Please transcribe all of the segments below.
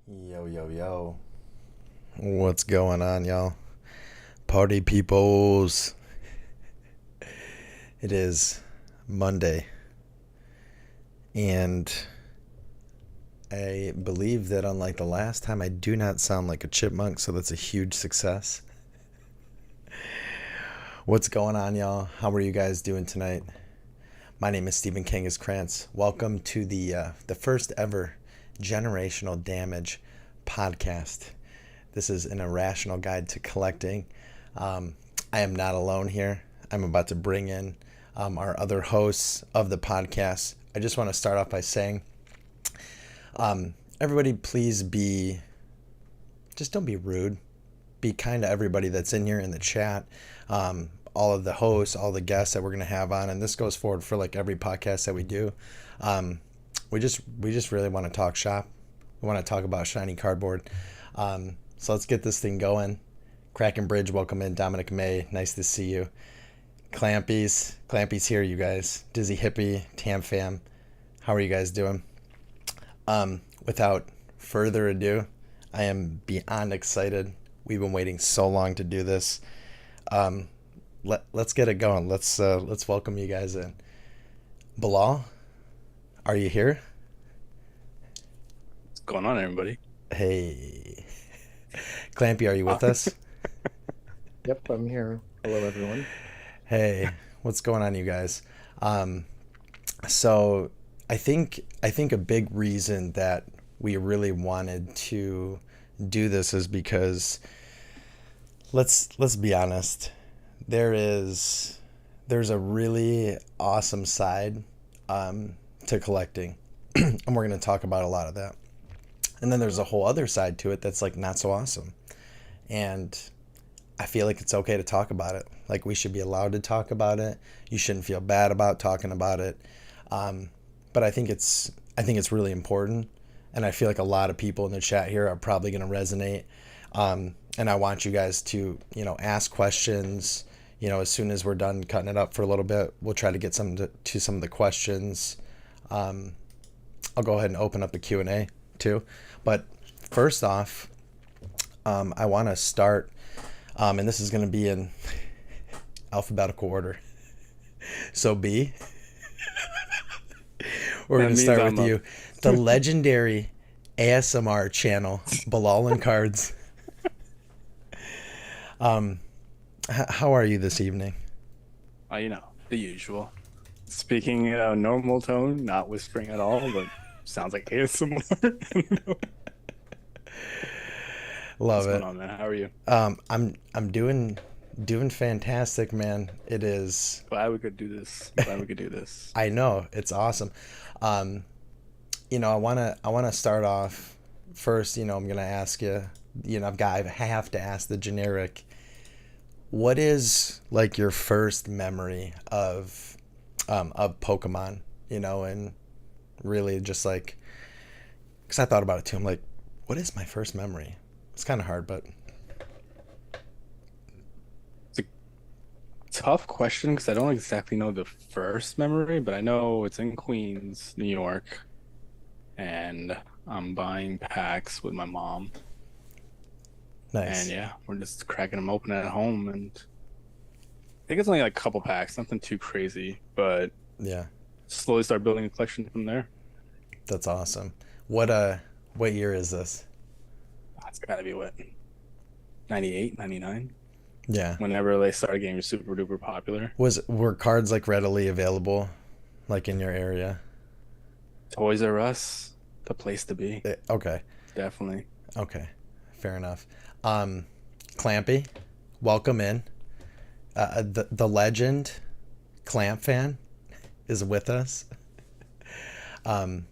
Yo, yo, yo. What's going on, y'all? Party peoples. It is Monday, and I believe that unlike the last time, I do not sound like a chipmunk, so that's a huge success. What's going on, y'all? How are you guys doing tonight? My name is Stephen Kangas Krantz. Welcome to the first ever Generational Damage podcast. This is an irrational guide to collecting. I am not alone here. I'm about to bring in our other hosts of the podcast. I just want to start off by saying, everybody, please just don't be rude. Be kind to everybody that's in here in the chat. All of the hosts, all the guests that we're gonna have on, and this goes forward for like every podcast that we do. We just really want to talk shop. We want to talk about shiny cardboard. So let's get this thing going. Kraken Bridge, welcome in. Dominic May, nice to see you. Clampy's here, you guys. Dizzy Hippie, Tam Fam, how are you guys doing? Without further ado, I am beyond excited. We've been waiting so long to do this. Let's get it going. Let's welcome you guys in. Bilal, are you here? What's going on, everybody? Hey. Clampy, are you with us? Yep, I'm here. Hello, everyone. Hey, what's going on, you guys? So I think a big reason that we really wanted to do this is because let's be honest, there's a really awesome side to collecting, and we're going to talk about a lot of that. And then there's a whole other side to it that's like not so awesome. And I feel like it's okay to talk about it. Like we should be allowed to talk about it. You shouldn't feel bad about talking about it. But I think it's really important. And I feel like a lot of people in the chat here are probably going to resonate. And I want you guys to, ask questions. As soon as we're done cutting it up for a little bit, we'll try to get to some of the questions. I'll go ahead and open up the Q&A too. But first off, I want to start, and this is going to be in alphabetical order. So B, we're going to start with you. The legendary ASMR channel, Bilal and Cards. How are you this evening? The usual. Speaking in a normal tone, not whispering at all, but sounds like ASMR. Love What's it. going on, man? How are you? I'm doing fantastic, man. It is. Glad we could do this. Glad we could do this. I know it's awesome. I wanna start off first. I'm gonna ask you. I have to ask the generic. What is like your first memory of Pokemon? And really just like, because I thought about it too. I'm like, what is my first memory? It's kind of hard, but It's a tough question because I don't exactly know the first memory, but I know it's in Queens, New York, and I'm buying packs with my mom. And nice. yeah, we're just cracking them open at home, and I think it's only like a couple packs, nothing too crazy, but Yeah, slowly start building a collection from there. that's awesome. What year is this? It's gotta be what, 98, 99? Yeah. Whenever they started getting super duper popular. Were cards like readily available, like in your area? Toys R Us, the place to be, Okay. definitely. Okay. Fair enough. Clampy, welcome in. The legend, Clamp fan, is with us. Um,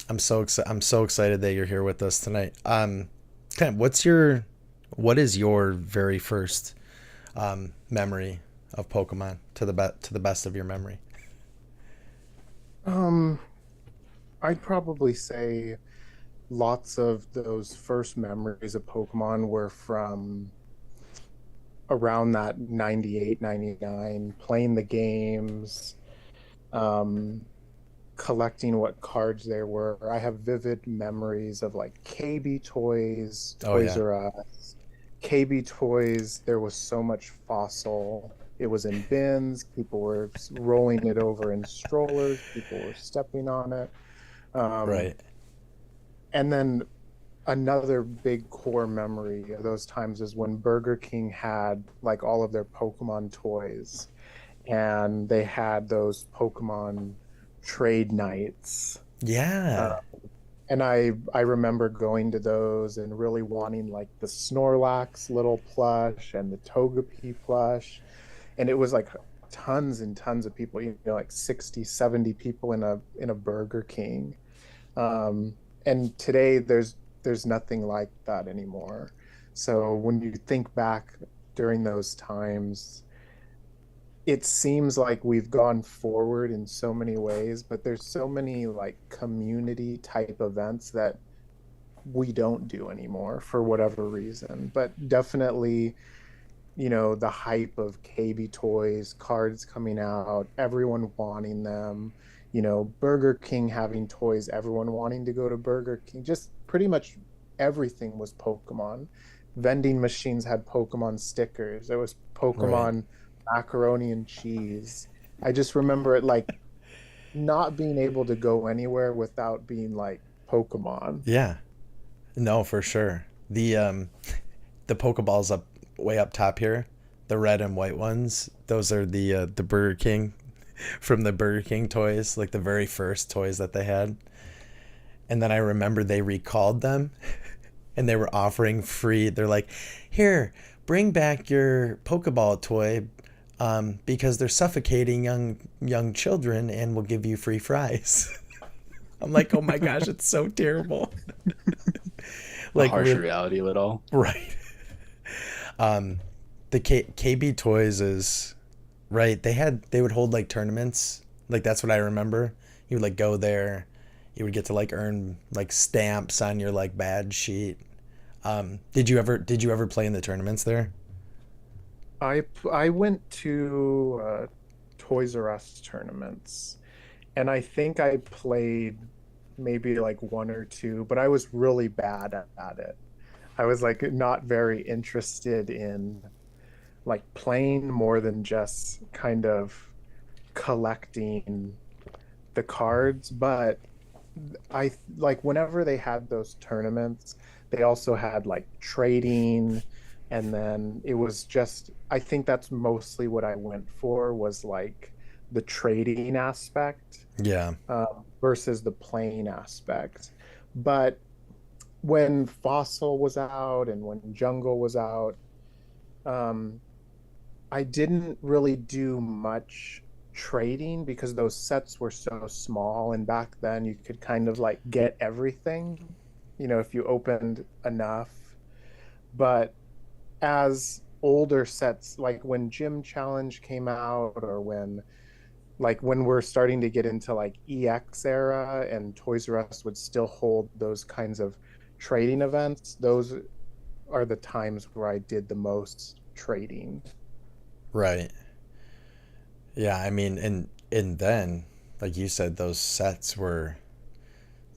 I'm so excited that you're here with us tonight. Clamp, what is your very first memory of Pokemon to the best of your memory? Um, I'd probably say lots of those first memories of Pokemon were from around that 98, 99, playing the games. Um, collecting what cards there were. I have vivid memories of like KB Toys, Oh Toys yeah. R Us, KB Toys. There was so much fossil. It was in bins. People were rolling it over in strollers. People were stepping on it. Um, Right. and then another big core memory of those times is when Burger King had like all of their Pokemon toys, and they had those Pokemon trade nights. Uh, Yeah. and I remember going to those and really wanting like the Snorlax little plush and the Togepi plush. And it was like tons and tons of people, like 60, 70 people in a Burger King. Um, and today there's nothing like that anymore. So when you think back during those times, it seems like we've gone forward in so many ways, but there's so many like community type events that we don't do anymore for whatever reason. But definitely, the hype of KB toys, cards coming out, everyone wanting them, Burger King having toys, everyone wanting to go to Burger King. Just pretty much everything was Pokemon. Vending machines had Pokemon stickers. There was Right. Pokemon macaroni and cheese. I just remember it like not being able to go anywhere without being like Pokemon. Yeah. No, for sure. The Pokeballs up way up top here, the red and white ones. Those are the Burger King from the Burger King toys, like the very first toys that they had. And then I remember they recalled them and they were offering free. They're like, "Here, bring back your Pokeball toy, because they're suffocating young children, and we'll give you free fries." I'm like, "Oh my gosh, it's so terrible!" The Like, harsh reality of it all. right? Um, the KB Toys is right. They would hold like tournaments. Like that's what I remember. You would like go there. You would get to like earn like stamps on your like badge sheet. Did you ever play in the tournaments there? I went to Toys R Us tournaments, and I think I played maybe like one or two, but I was really bad at it. I was like not very interested in like playing more than just kind of collecting the cards, but I like whenever they had those tournaments, they also had like trading, and then it was just I think that's mostly what I went for was like the trading aspect Yeah. versus the playing aspect. But when Fossil was out and when Jungle was out, um, I didn't really do much trading because those sets were so small. And back then, you could kind of like get everything, if you opened enough. But as older sets, like when Gym Challenge came out, or when we're starting to get into like EX era and Toys R Us would still hold those kinds of trading events, those are the times where I did the most trading. Right. Yeah. I mean, and then like you said, those sets were,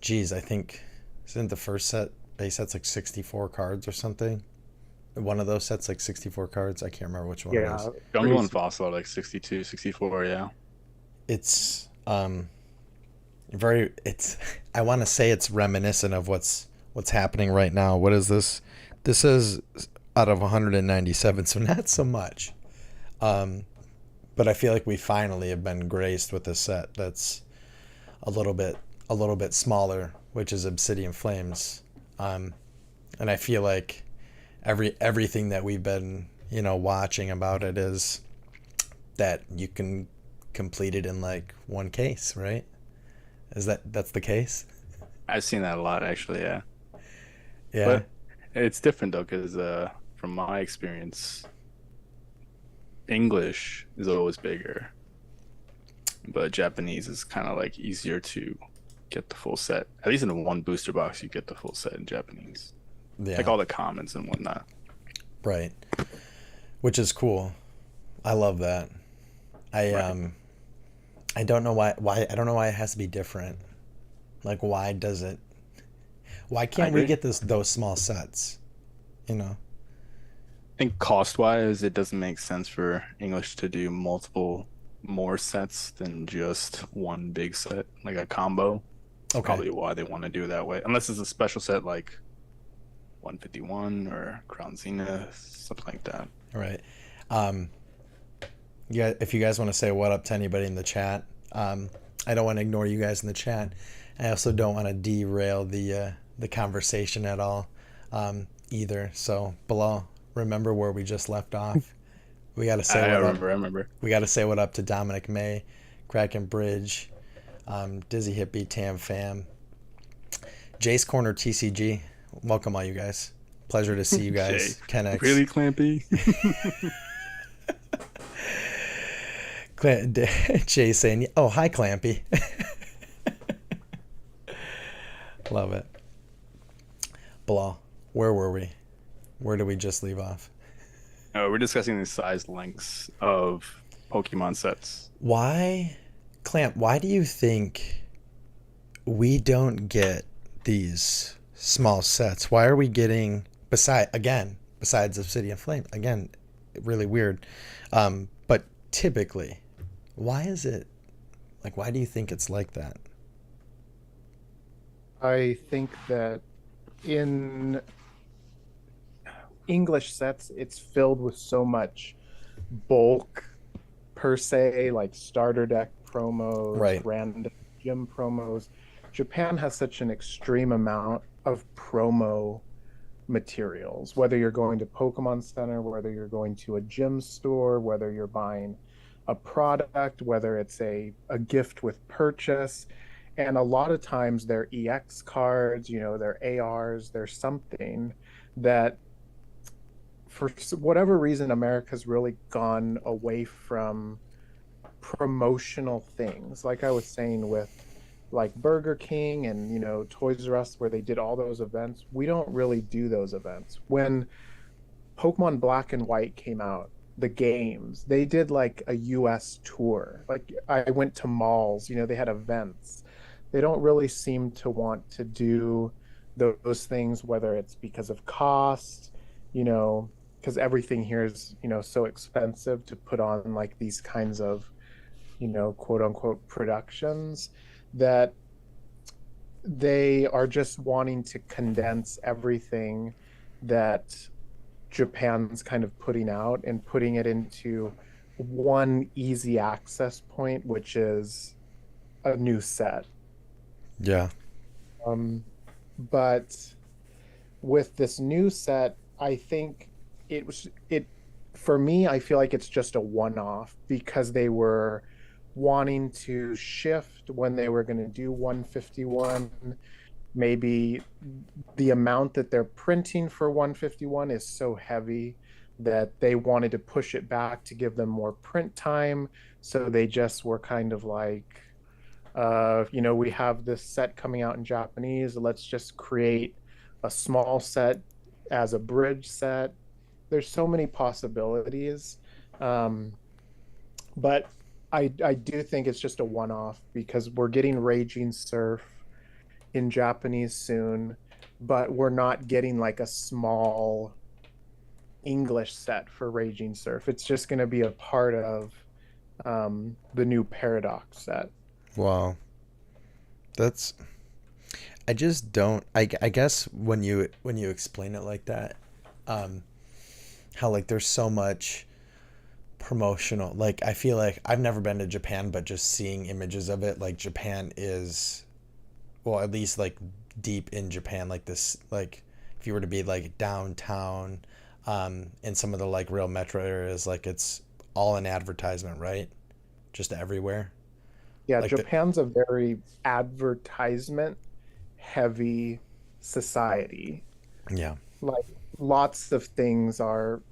geez, I think isn't the first set base set's like 64 cards or something? One of those sets like 64 cards. I can't remember which one it is. Yeah, Jungle pretty. and Fossil are like 62, 64. Yeah. It's very it's I want to say it's reminiscent of what's happening right now. What is this? This is out of 197, so not so much. Um, but I feel like we finally have been graced with a set that's a little bit a little bit smaller, which is Obsidian Flames. Um, and I feel like everything that we've been watching about it is that you can complete it in like one case, right? That's the case? I've seen that a lot actually, yeah. Yeah. But it's different though, because from my experience, English is always bigger, but Japanese is kind of like easier to get the full set. At least in one booster box, you get the full set in Japanese, like Yeah. all the commons and whatnot. Right. Which is cool. I love that. I Right. I don't know why I don't know why it has to be different. Like why does it why I can't we agree. get those small sets? You know? I think cost wise, it doesn't make sense for English to do multiple more sets than just one big set, like a combo. It's Okay. probably why they want to do it that way. Unless it's a special set like 151 or Crown Zenith, something like that. All right. Um yeah, if you guys want to say what up to anybody in the chat, I don't want to ignore you guys in the chat. I also don't want to derail the conversation at all, either. So, Bilal, remember where we just left off. We got to say I what up. remember, I remember. We got to say what up to Dominic May, Kraken Bridge, Dizzy Hippie, Tam Fam, Jace Corner, TCG. Welcome all you guys. Pleasure to see you Jay, guys. Kennex. really, Clampy? Jay saying, "Oh, hi, Clampy." Love it. Blah. Where were we? Where did we just leave off? We're discussing the size lengths of Pokemon sets. Why, Clamp? Why do you think we don't get these small sets? Why are we getting besides Obsidian Flame again? Really weird. But typically, why is it like? Why do you think it's like that? I think that in English sets, it's filled with so much bulk per se, like starter deck promos, Right. random gym promos. Japan has such an extreme amount of promo materials, whether you're going to Pokemon Center, whether you're going to a gym store, whether you're buying a product, whether it's a gift with purchase. And a lot of times they're EX cards, they're ARs, they're something that for whatever reason, America's really gone away from promotional things. Like I was saying with like Burger King and Toys R Us, where they did all those events. We don't really do those events. When Pokemon Black and White came out, the games, they did like a US tour. Like I went to malls, they had events. They don't really seem to want to do those things, whether it's because of cost, you know, because everything here is, so expensive to put on like these kinds of, quote unquote productions, that they are just wanting to condense everything that Japan's kind of putting out and putting it into one easy access point, which is a new set. Yeah. Um, but with this new set, I think it for me, I feel like it's just a one-off because they were wanting to shift when they were going to do 151. Maybe the amount that they're printing for 151 is so heavy that they wanted to push it back to give them more print time. So they just were kind of like, we have this set coming out in Japanese. Let's just create a small set as a bridge set. There's so many possibilities. Um, but I do think it's just a one-off because we're getting Raging Surf in Japanese soon, but we're not getting like a small English set for Raging Surf. It's just going to be a part of the new Paradox set. Wow. That's I just don't I guess when you explain it like that, um how like there's so much promotional, like I feel like I've never been to Japan, but just seeing images of it, like Japan is, well, at least like deep in Japan, like this, like if you were to be like downtown, in some of the like real metro areas, like it's all an advertisement, right? Just everywhere. Yeah, Like the Japan's a very advertisement heavy society. Yeah. Like lots of things are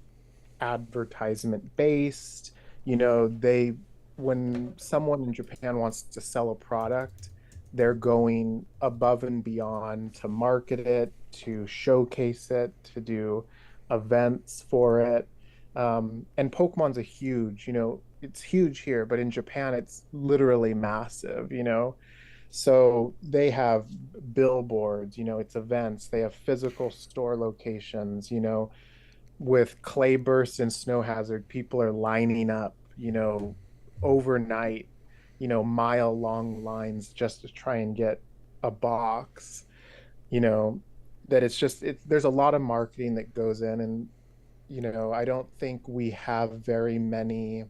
advertisement based. They when someone in Japan wants to sell a product, they're going above and beyond to market it, to showcase it, to do events for it. And Pokemon's a huge, it's huge here, but in Japan, it's literally massive, So they have billboards, it's events, they have physical store locations, with clay bursts and snow hazard, people are lining up, overnight, mile long lines just to try and get a box, you know, that it's just there's a lot of marketing that goes in, and I don't think we have very many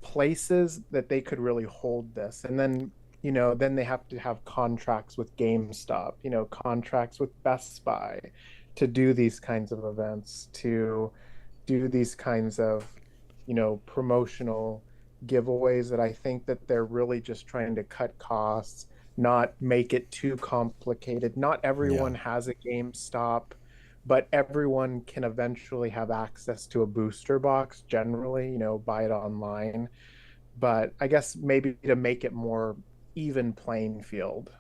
places that they could really hold this. And then, then they have to have contracts with GameStop, contracts with Best Buy to do these kinds of events, to do these kinds of, promotional giveaways that I think that they're really just trying to cut costs, not make it too complicated. Not Yeah. everyone has a GameStop, but everyone can eventually have access to a booster box generally, buy it online. But I guess maybe to make it more even playing field.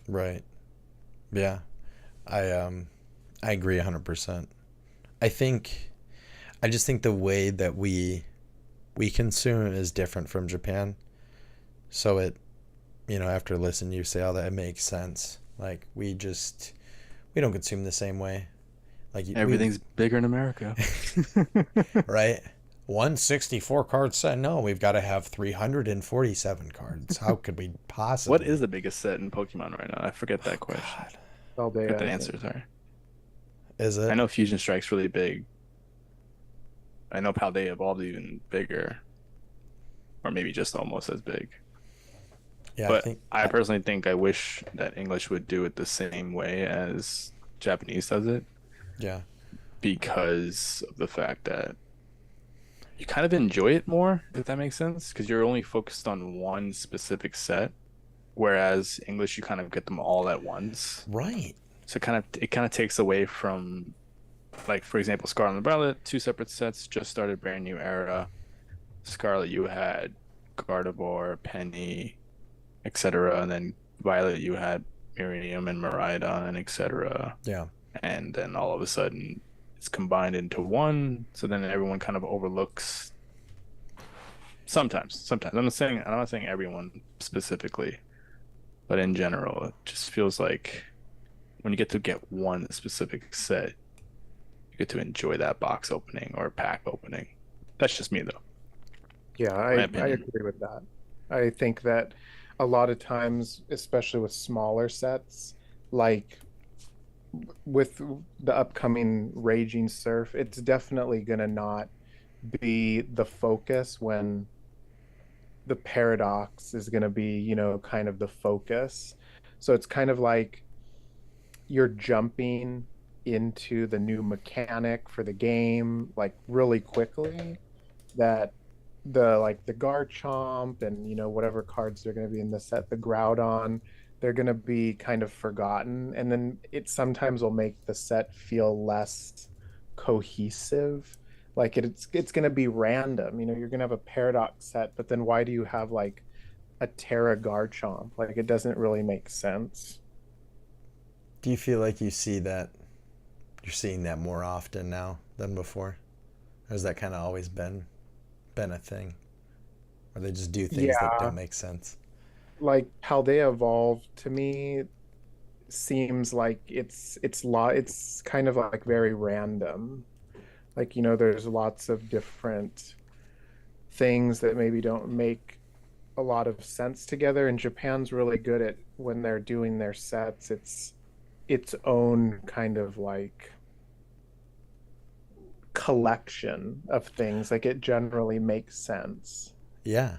Right. Yeah. I I agree 100%. I think I just think the way that we consume is different from Japan. So it, after listening to you say all that, it makes sense. Like we don't consume the same way. Like we Everything's bigger in America. right? 164 card set. No, we've got to have 347 cards. How could we What possibly? is the biggest set in Pokemon right now? I forget that question. God. Forget Paldea, the I answer, think. sorry. Is I it? know Fusion Strike's really big. I know Paldea Evolved even bigger, or maybe just almost as big. Yeah, I But think I personally think I wish that English would do it the same way as Japanese does it, yeah. because of the fact that you kind of enjoy it more, if that makes sense, because you're only focused on one specific set, whereas English you kind of get them all at once. Right. So it kind of takes away from, like, for example, Scarlet and Violet, two separate sets, just started brand new era. Scarlet you had Gardevoir, Penny, etc. And then Violet you had Miriam and Miraidon, etc. Yeah. And then all of a sudden it's combined into one. So then everyone kind of overlooks sometimes. Sometimes. I'm not saying everyone specifically, but in general, it just feels like when you get one specific set, you get to enjoy that box opening or pack opening. That's just me though, Yeah, my I opinion. agree with that. I think that a lot of times, especially with smaller sets, like with the upcoming Raging Surf, it's definitely gonna not be the focus when the paradox is gonna be, kind of the focus. So it's kind of like you're jumping into the new mechanic for the game like really quickly, that the Garchomp and whatever cards they're going to be in the set, the Groudon, they're going to be kind of forgotten, and then it sometimes will make the set feel less cohesive. Like it's going to be random. You're going to have a Paradox set, but then why do you have like a Terra Garchomp? Like it doesn't really make sense. Do you feel like you're seeing that more often now than before? Or has that kind of always been a thing? Or they just do things that Yeah, don't make sense? like Paldea Evolved to me seems like it's kind of like very random. Like, there's lots of different things that maybe don't make a lot of sense together. And Japan's really good at when they're doing their sets, it's its own kind of like collection of things. Like it generally makes sense. Yeah.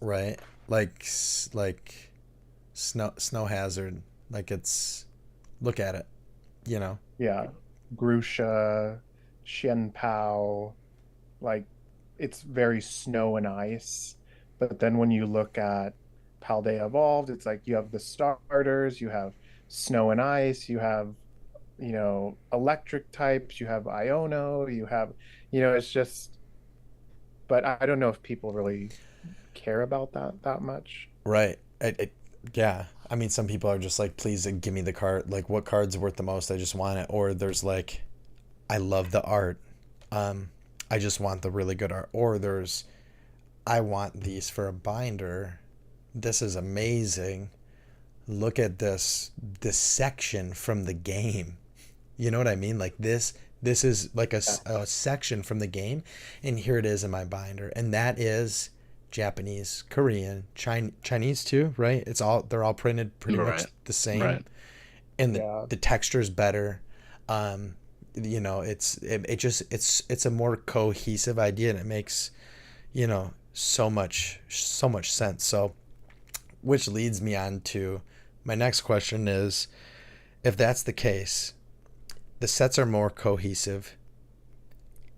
Right. Like snow hazard. Like it's look at it, you know. Yeah. Grusha, Xianpao, like it's very snow and ice. But then when you look at Paldea Evolved, it's like you have the starters, you have snow and ice, you have, electric types, you have Iono, you have, it's just, but I don't know if people really care about that much. Right. Yeah. I mean, some people are just like, please give me the card. Like, what card's worth the most? I just want it. Or there's like, I love the art. I just want the really good art. Or there's, I want these for a binder. This is amazing. Look at this section from the game. You know what I mean? Like this is like a section from the game, and here it is in my binder, and that is Japanese, Korean, Chinese too, right? It's all, they're all printed pretty much Right. the same, Right. and Yeah. the texture is better. It just it's a more cohesive idea, and it makes so much sense. So, which leads me on to my next question is, if that's the case, the sets are more cohesive,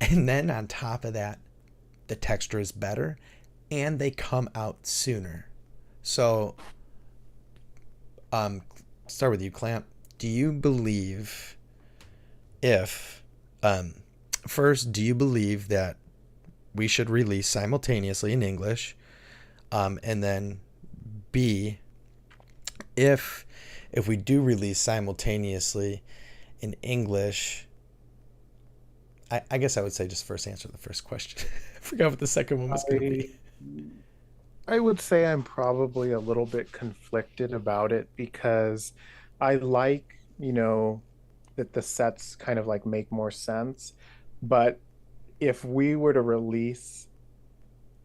and then on top of that, the texture is better, and they come out sooner. So, um, start with you, Clamp. Do you believe if, um, first, do you believe that we should release simultaneously in English? And then B, if if we do release simultaneously in English, I guess I would say just first answer the first question. I forgot what the second one was going to I be. I would say I'm probably a little bit conflicted about it because I like, that the sets kind of like make more sense. But if we were to release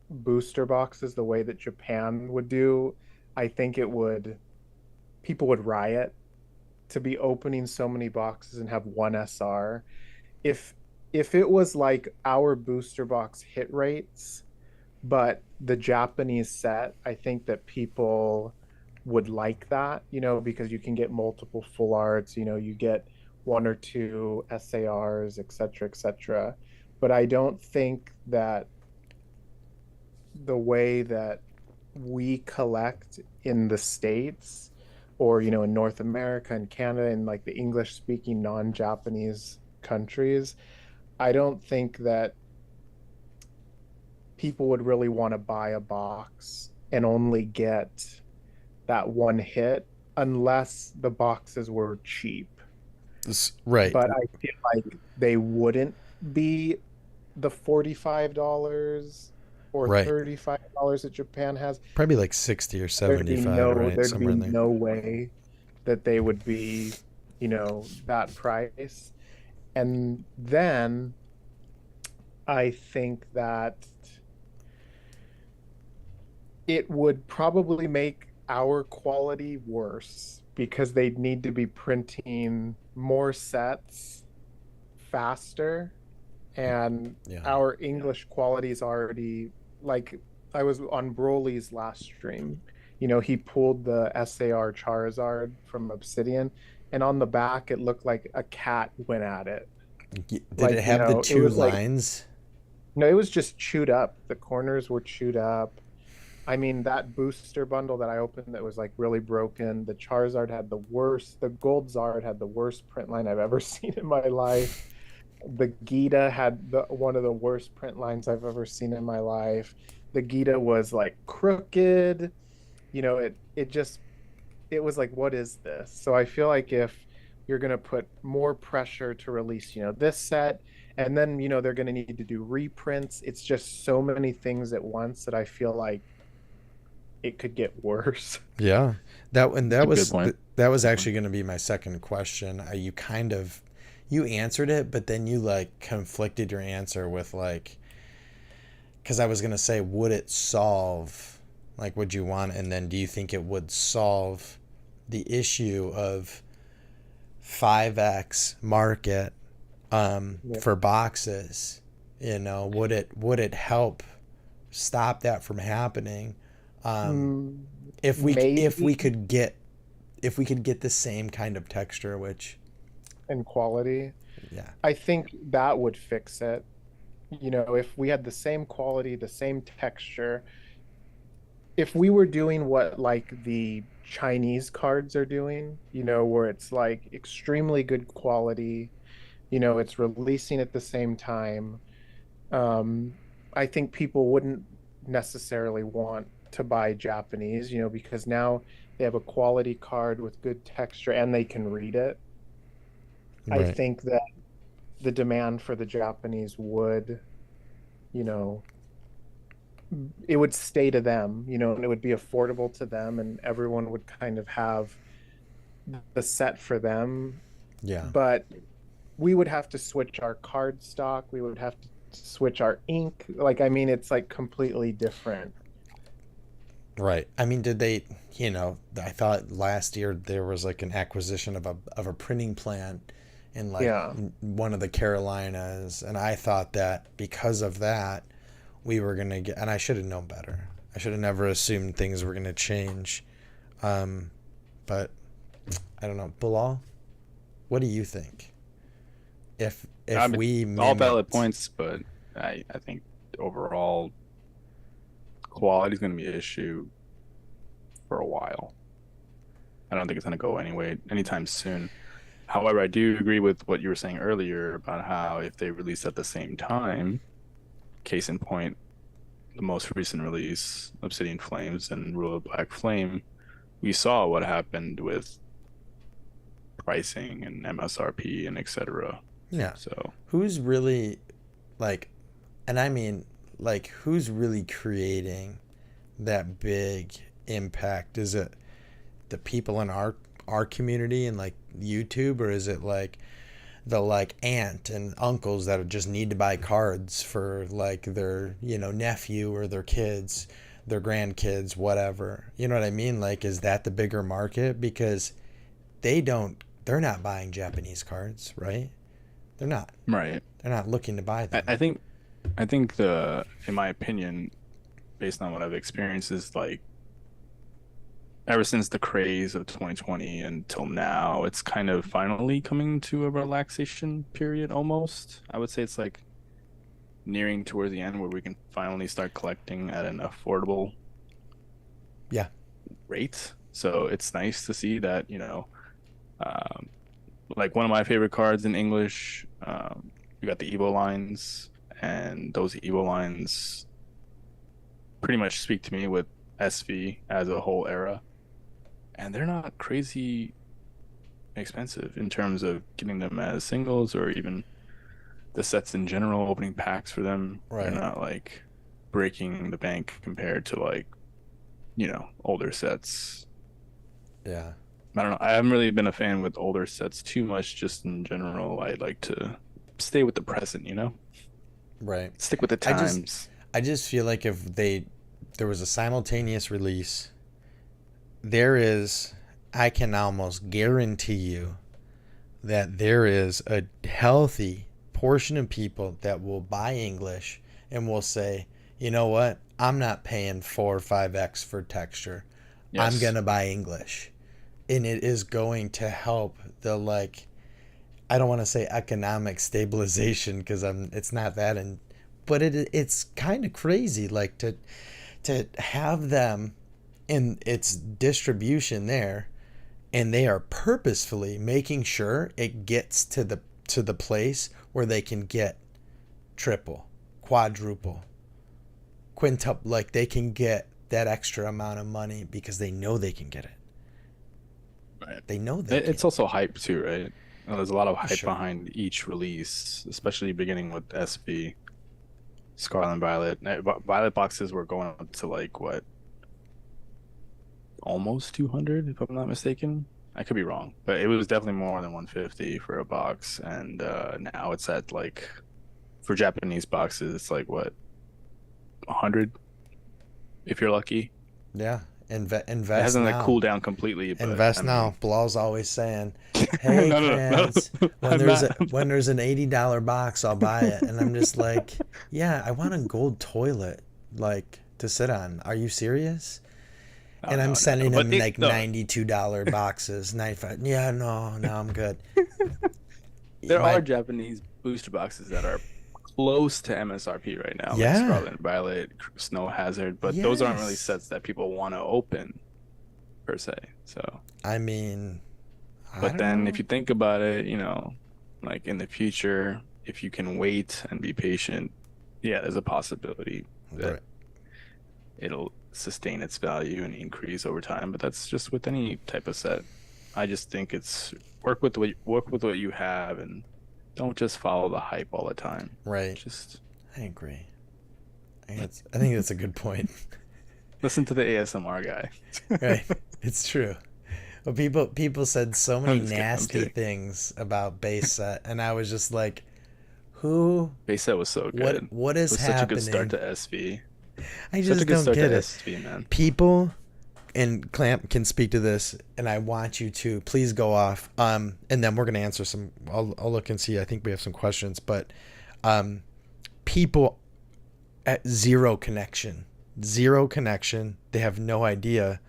booster boxes the way that Japan would do, I think people would riot to be opening so many boxes and have one SR. If if it was like our booster box hit rates, but the Japanese set, I think that people would like that, because you can get multiple full arts, you get one or two SARs, et cetera, et cetera. But I don't think that the way that we collect in the States or, in North America and Canada and like the English speaking non-Japanese countries, I don't think that people would really want to buy a box and only get that one hit unless the boxes were cheap. Right, But I feel like they wouldn't be the $45 or right. $35 that Japan has. Probably like 60 or There'd be 75, no right? there'd Somewhere be in there. no way that they would be, that price. And then I think that it would probably make our quality worse because they'd need to be printing more sets faster, and Yeah. our English quality is already like, I was on Broly's last stream. He pulled the SAR Charizard from Obsidian, and on the back it looked like a cat went at it. Did it Like, have the it two was like, lines? no, it was just chewed up. The corners were chewed up. I mean, that booster bundle that I opened that was like really broken. The Charizard had the Gold Zard had the worst print line I've ever seen in my life. The Gita had one of the worst print lines I've ever seen in my life. The Gita was like crooked. It was like, what is this? So I feel like if you're going to put more pressure to release, this set, and then, they're going to need to do reprints, it's just so many things at once that I feel like it could get worse. Yeah. That and It's a good point. that was actually going to be my second question. You kind of, you answered it, but then you like conflicted your answer with like, because I was going to say, would it solve, like, would you want, and then do you think it would solve the issue of 5x market, Yeah. for boxes? Would it help stop that from happening? Um, Mm, if we maybe could get, if we could get the same kind of texture, which, in quality. yeah, I think that would fix it. If we had the same quality, the same texture, if we were doing what like the Chinese cards are doing, where it's like extremely good quality, it's releasing at the same time, um, I think people wouldn't necessarily want to buy Japanese, because now they have a quality card with good texture and they can read it. I right, think that the demand for the Japanese would, you know, it would stay to them, and it would be affordable to them, and everyone would kind of have the set for them. Yeah. But we would have to switch our card stock. We would have to switch our ink. Like, I mean, it's like completely different. Right. I mean, did they, I thought last year there was like an acquisition of a printing plant in like Yeah. one of the Carolinas, and I thought that because of that we were going to get, and I should have known better. I should have never assumed things were going to change. But I don't know. Bilal, what do you think? If I mean, we all valid mimicked, points, but I think overall quality is going to be an issue for a while. I don't think it's going to go anyway anytime soon. However, I do agree with what you were saying earlier about how if they release at the same time, case in point, the most recent release, Obsidian Flames and Rule of Black Flame, we saw what happened with pricing and MSRP and etc. yeah, So who's really like, and I mean, like, who's really creating that big impact? Is it the people in our community and like YouTube, or is it like the like aunt and uncles that just need to buy cards for like their nephew or their kids, their grandkids, whatever? You know what I mean? Like, is that the bigger market? Because they're not buying Japanese cards, right? They're not. right. They're not looking to buy them. I think in my opinion, based on what I've experienced, is like ever since the craze of 2020 until now, it's kind of finally coming to a relaxation period almost. I would say it's like nearing towards the end where we can finally start collecting at an affordable Yeah. rate. So it's nice to see that, like one of my favorite cards in English, we got the Evo lines, and those Evo lines pretty much speak to me with SV as a whole era. And they're not crazy expensive in terms of getting them as singles or even the sets in general, opening packs for them. They're Right. not like breaking the bank compared to like, older sets. Yeah. I don't know. I haven't really been a fan with older sets too much, just in general. I like to stay with the present, Right. stick with the I just times. I just feel like if there was a simultaneous release, I can almost guarantee you that there is a healthy portion of people that will buy English and will say, you know what? I'm not paying 4 or 5x for texture. I'm Yes. going to buy English. And it is going to help the, like, I don't want to say economic stabilization because it's not that. But it's kind of crazy, like, to have them in its distribution there, and they are purposefully making sure it gets to the place where they can get triple, quadruple, quintuple, like they can get that extra amount of money because they know they can get it. Right. They know they It's can. also hype too, right? There's a lot of hype Sure. behind each release, especially beginning with SV, Scarlet and Violet. Violet boxes were going up to like what, almost 200 if I'm not mistaken. I could be wrong, but it was definitely more than 150 for a box, and now it's at like for Japanese boxes, it's like what, 100 if you're lucky. Yeah. It Invest hasn't like now. cooled down completely, but Invest I now. mean, Bilal's always saying, no, "Hey, no, no, no. Kranz, I'm not. I'm when not. there's an $80 box, I'll buy it." And I'm just like, "Yeah, I want a gold toilet, like to sit on. Are you serious?" Oh And I'm no, no, no. sending But him like no, $92 boxes, 95. Yeah, no, no, I'm good. there are My Japanese booster boxes that are close to MSRP right now, like yeah, Scarlet and Violet, Snow Hazard, but those aren't really yes. sets that people want to open per se. So, I mean, I but don't then if know. you think about it, like in the future, if you can wait and be patient, yeah, there's a possibility that Right, it'll sustain its value and increase over time. But that's just with any type of set. I just think it's work with what you have and Don't just follow the hype all the time. Right. Just I agree. I think that's a good point. listen to the ASMR guy. Right. It's true. Well, people said so many I'm just kidding. I'm nasty kidding. things about base set, and I was just like, who? Base set was so good. What It is was such a good start happening? to SV. I Such a just good don't start get to it. SV, man. People, and Clamp can speak to this, and I want you to please go off. And then we're gonna answer some. I'll look and see. I think we have some questions, but people at zero connection, zero connection. They have no idea,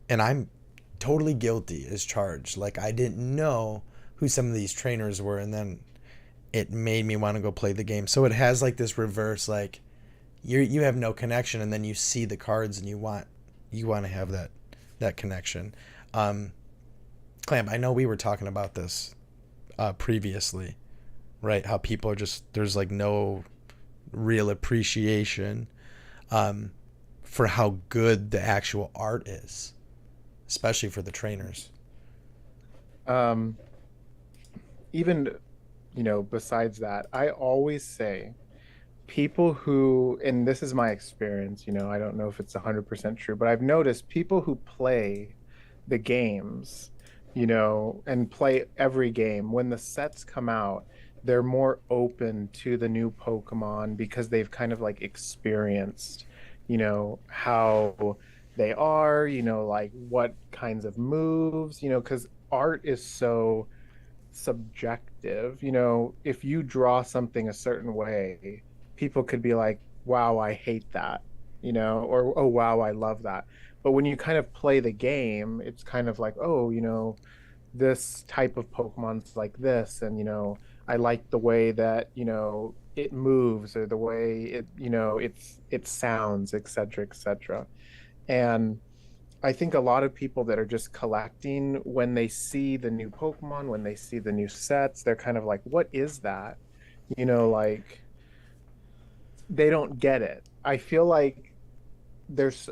and I'm totally guilty as charged. Like, I didn't know who some of these trainers were, and then it made me want to go play the game. So it has like this reverse, like you have no connection, and then you see the cards and you want to have that connection. Clamp, I know we were talking about this previously, right? How people are just, there's like no real appreciation for how good the actual art is, especially for the trainers. Um, Even, besides that, I always say people who, and this is my experience, I don't know if it's 100% true, but I've noticed people who play the games, and play every game, when the sets come out, they're more open to the new Pokemon because they've kind of like experienced, how they are, like what kinds of moves, because art is so subjective. If you draw something a certain way, people could be like, wow, I hate that, or oh, wow, I love that. But when you kind of play the game, it's kind of like, oh, this type of Pokemon's like this. And, I like the way that, it moves or the way it sounds, et cetera, et cetera. And I think a lot of people that are just collecting, when they see the new Pokemon, when they see the new sets, they're kind of like, what is that? Like they don't get it. I feel like there's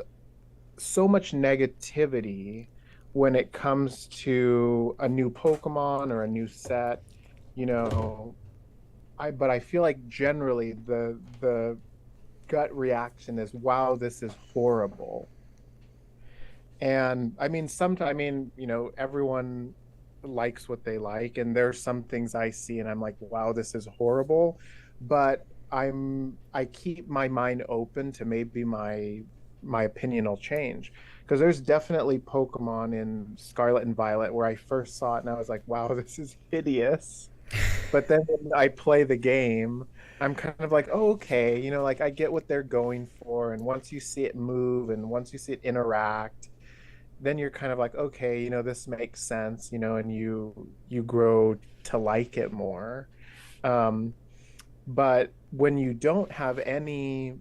so much negativity when it comes to a new Pokemon or a new set, you know. But I feel like generally the gut reaction is, wow, this is horrible. And I mean, sometimes, I mean, everyone likes what they like, and there's some things I see and I'm like, wow, this is horrible. But I keep my mind open to maybe my opinion will change. Because there's definitely Pokemon in Scarlet and Violet where I first saw it and I was like, wow, this is hideous. But then when I play the game, I'm kind of like, oh, okay, like I get what they're going for. And once you see it move and once you see it interact, then you're kind of like, okay, this makes sense, and you grow to like it more. Um, but when you don't have any,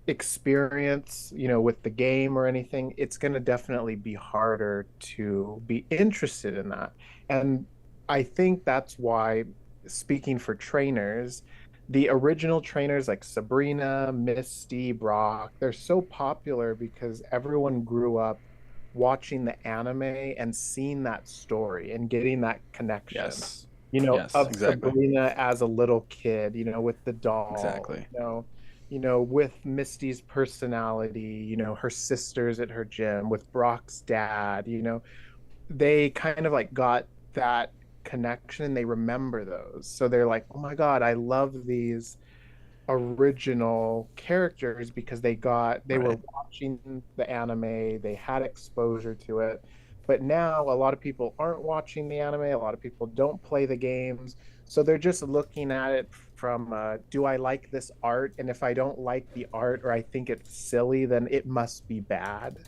experience, with the game or anything, it's going to definitely be harder to be interested in that. And I think that's why, speaking for trainers, the original trainers like Sabrina, Misty, Brock, they're so popular because everyone grew up watching the anime and seeing that story and getting that connection, Yes. Yes, of exactly. Sabrina as a little kid, with the doll, Exactly. with Misty's personality, her sisters at her gym, with Brock's dad, they kind of like got that connection and they remember those. So they're like, oh my God, I love these original characters because they were Right. watching the anime, they had exposure to it. But now a lot of people aren't watching the anime, a lot of people don't play the games, so they're just looking at it from do I like this art, and if I don't like the art or I think it's silly, then it must be bad.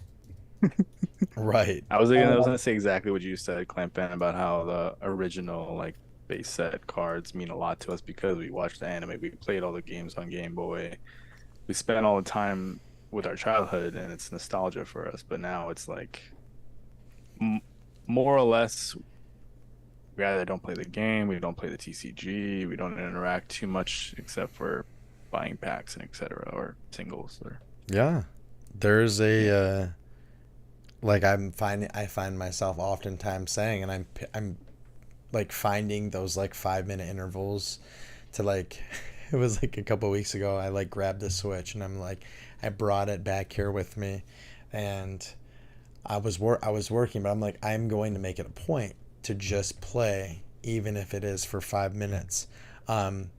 Right. I was gonna say exactly what you said, Clampen, about how the original like base set cards mean a lot to us because we watched the anime, we played all the games on Game Boy, we spent all the time with our childhood, and it's nostalgia for us. But now it's like m more or less, we either don't play the game, we don't play the TCG, we don't interact too much except for buying packs and etc. or singles or Yeah. There's a yeah. like I find myself oftentimes saying, and I'm like finding those like 5 minute intervals to like it was like a couple weeks ago I like grabbed the Switch and I'm like I brought it back here with me and I was working, but I'm like I'm going to make it a point to just play even if it is for 5 minutes. And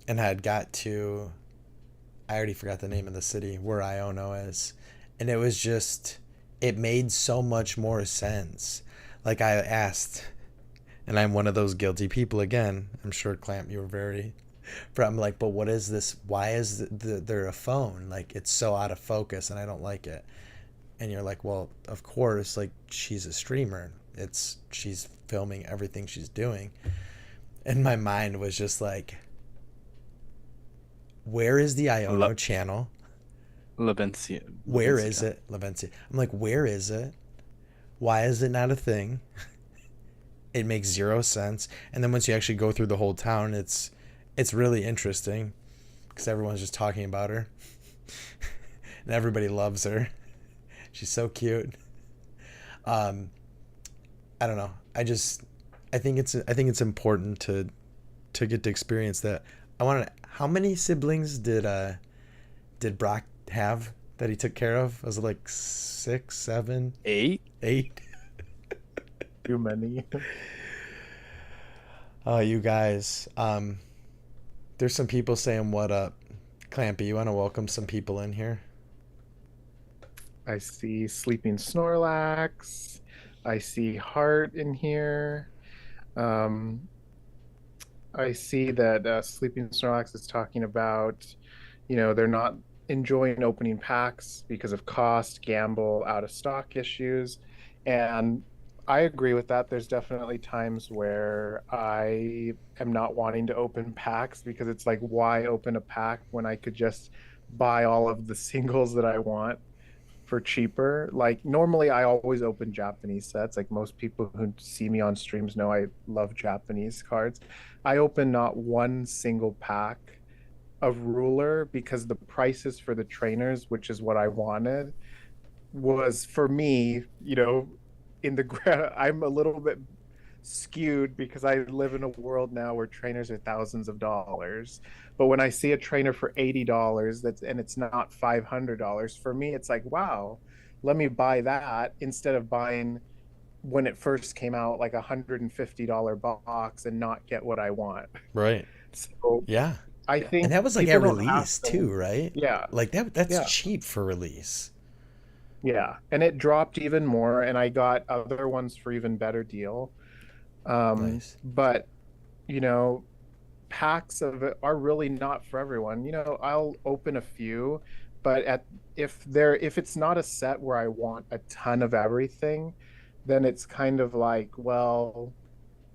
I had got to I already forgot the name of the city where Iono is, and it was just it made so much more sense. Like I asked, and I'm one of those guilty people again. I'm sure Clamp, you were very. But I'm like, but what is this? Why is there a phone? Like it's so out of focus, and I don't like it. And you're like, well, of course, like she's a streamer. She's filming everything she's doing, and my mind was just like, where is the Iono channel? Lavencia. Where is it? Lavencia. I'm like, where is it? Why is it not a thing? It makes zero sense. And then once you actually go through the whole town, it's really interesting because everyone's just talking about her, and everybody loves her. She's so cute. I don't know. I think it's important to get to experience that. I want to. How many siblings did Brock have that he took care of? Was it like 6, 7, 8? 8? Too many. Oh, you guys. There's some people saying what up. Clampy, you want to welcome some people in here? I see Sleeping Snorlax. I see Heart in here. I see that Sleeping Snorlax is talking about, they're not enjoying opening packs because of cost, gamble, out of stock issues. And I agree with that. There's definitely times where I am not wanting to open packs because it's like, why open a pack when I could just buy all of the singles that I want for cheaper? Like normally I always open Japanese sets. Like most people who see me on streams know I love Japanese cards. I open not one single pack of Ruler because the prices for the trainers, which is what I wanted, was for me, in the I'm a little bit skewed because I live in a world now where trainers are thousands of dollars. But when I see a trainer for $80 and it's not $500, for me it's like, wow, let me buy that instead of buying when it first came out like $150 box and not get what I want. Right. So Yeah. I think And that was like people at don't have release to. too, right? Yeah. Like that's Yeah. cheap for release. Yeah. And it dropped even more and I got other ones for even better deal. Nice. But you know, packs of it are really not for everyone. I'll open a few, but if it's not a set where I want a ton of everything, then it's kind of like, well,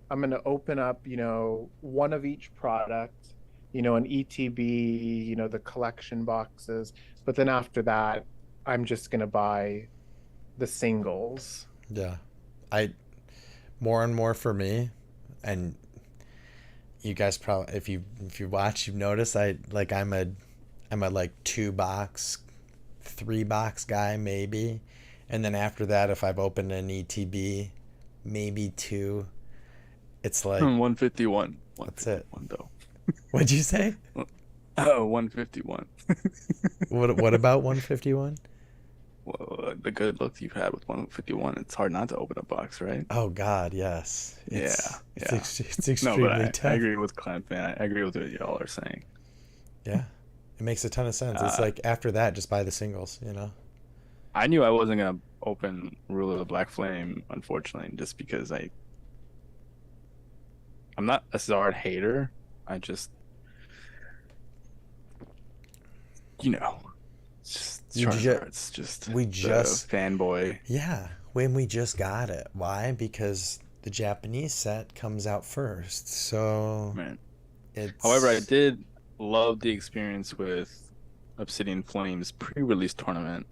I'm going to open up, one of each product, an ETB, the collection boxes, but then after that, I'm just going to buy the singles. Yeah. I more and more for me, and you guys probably if you watch, you've noticed I'm a like 2 box, 3 box guy maybe, and then after that if I've opened an ETB, maybe 2. It's like 151. that's it. 151 though. What'd you say? Oh, 151. What about 151? Well, the good luck you've had with 151, it's hard not to open a box, right? Oh God, yes. Yeah. It's No, extremely but I tough. agree with Clamp, man. I agree with what y'all are saying. Yeah, it makes a ton of sense. It's like after that, just buy the singles. I knew I wasn't gonna open Rule of the Black Flame, unfortunately, just because I'm not a Zard hater. I just, it's Charizard's just we the just fanboy. Yeah, when we just got it. Why? Because the Japanese set comes out first. So Man. it's. However, I did love the experience with Obsidian Flames pre-release tournament.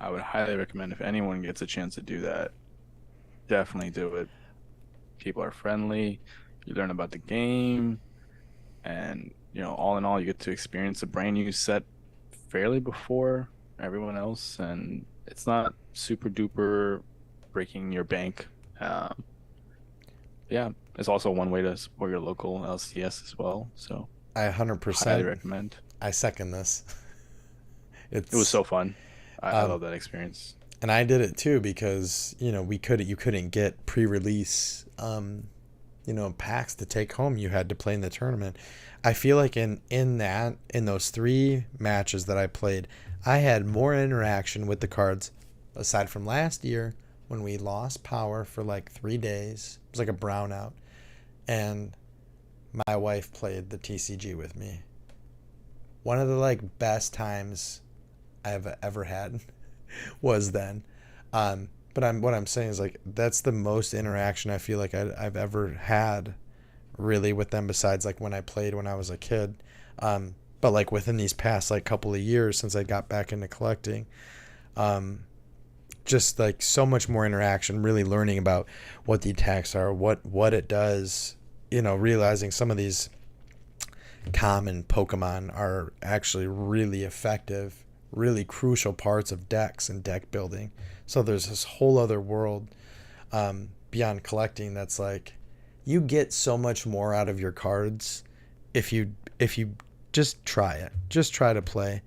I would highly recommend if anyone gets a chance to do that, definitely do it. People are friendly. You learn about the game, and all in all, you get to experience a brand new set fairly before everyone else, and it's not super duper breaking your bank. Yeah, It's also one way to support your local LCS as well. So I highly 100%, recommend. I second this. It was It's, so fun. I um, love that experience. and I did it too because, you couldn't get pre-release, packs to take home. You had to play in the tournament. I feel like in those 3 matches that I played, I had more interaction with the cards aside from last year when we lost power for like 3 days. It was like a brownout, and my wife played the TCG with me. One of the like best times I've ever had was then. But what I'm saying is like that's the most interaction I feel like I've ever had really with them besides like when I played when I was a kid. But like within these past like couple of years since I got back into collecting, um, just like so much more interaction, really learning about what the attacks are, what it does, realizing some of these common Pokemon are actually really effective, really crucial parts of decks and deck building. So there's this whole other world beyond collecting that's like you get so much more out of your cards if you just try it. Just try to play.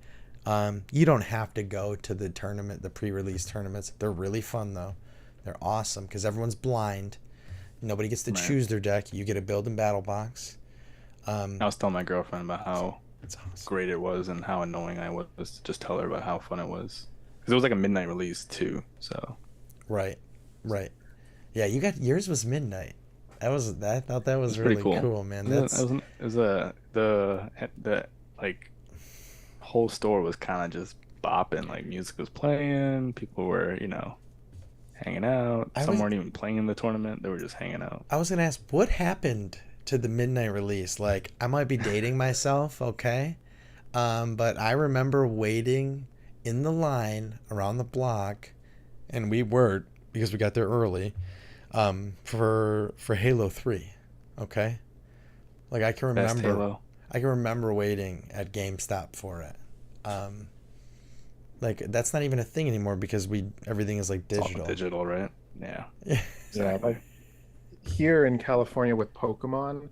You don't have to go to the tournament, the pre-release tournaments. They're really fun though. They're awesome because everyone's blind. Nobody gets to Right. choose their deck. You get a build and battle box. I was telling my girlfriend about how It's awesome. great it was and how annoying I was to just tell her about how fun it was. Because it was like a midnight release too. So Right, right. Yeah, you got yours was midnight. I thought that was it's pretty really cool. cool, man. It That's was, it was the like whole store was kind of just bopping. Like music was playing, people were, hanging out. I Some was weren't even playing in the tournament. They were just hanging out. I was gonna ask what happened to the midnight release. Like I might be dating myself, okay? But I remember waiting in the line around the block, and we were because we got there early. For Halo 3, okay? Like Best Halo. I can remember waiting at GameStop for it. Um, like that's not even a thing anymore because we everything is like It's all digital. digital, right? Yeah, Yeah. Yeah, exactly. like here in California with Pokemon,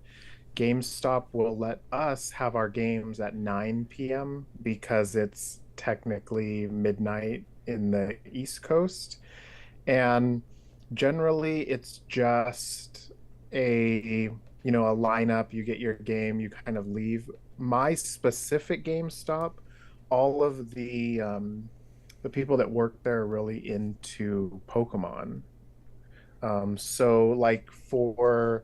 GameStop will let us have our games at 9 p.m. because it's technically midnight in the East Coast. And generally it's just a, a lineup, you get your game, you kind of leave. My specific GameStop, all of the people that work there are really into Pokemon. So like for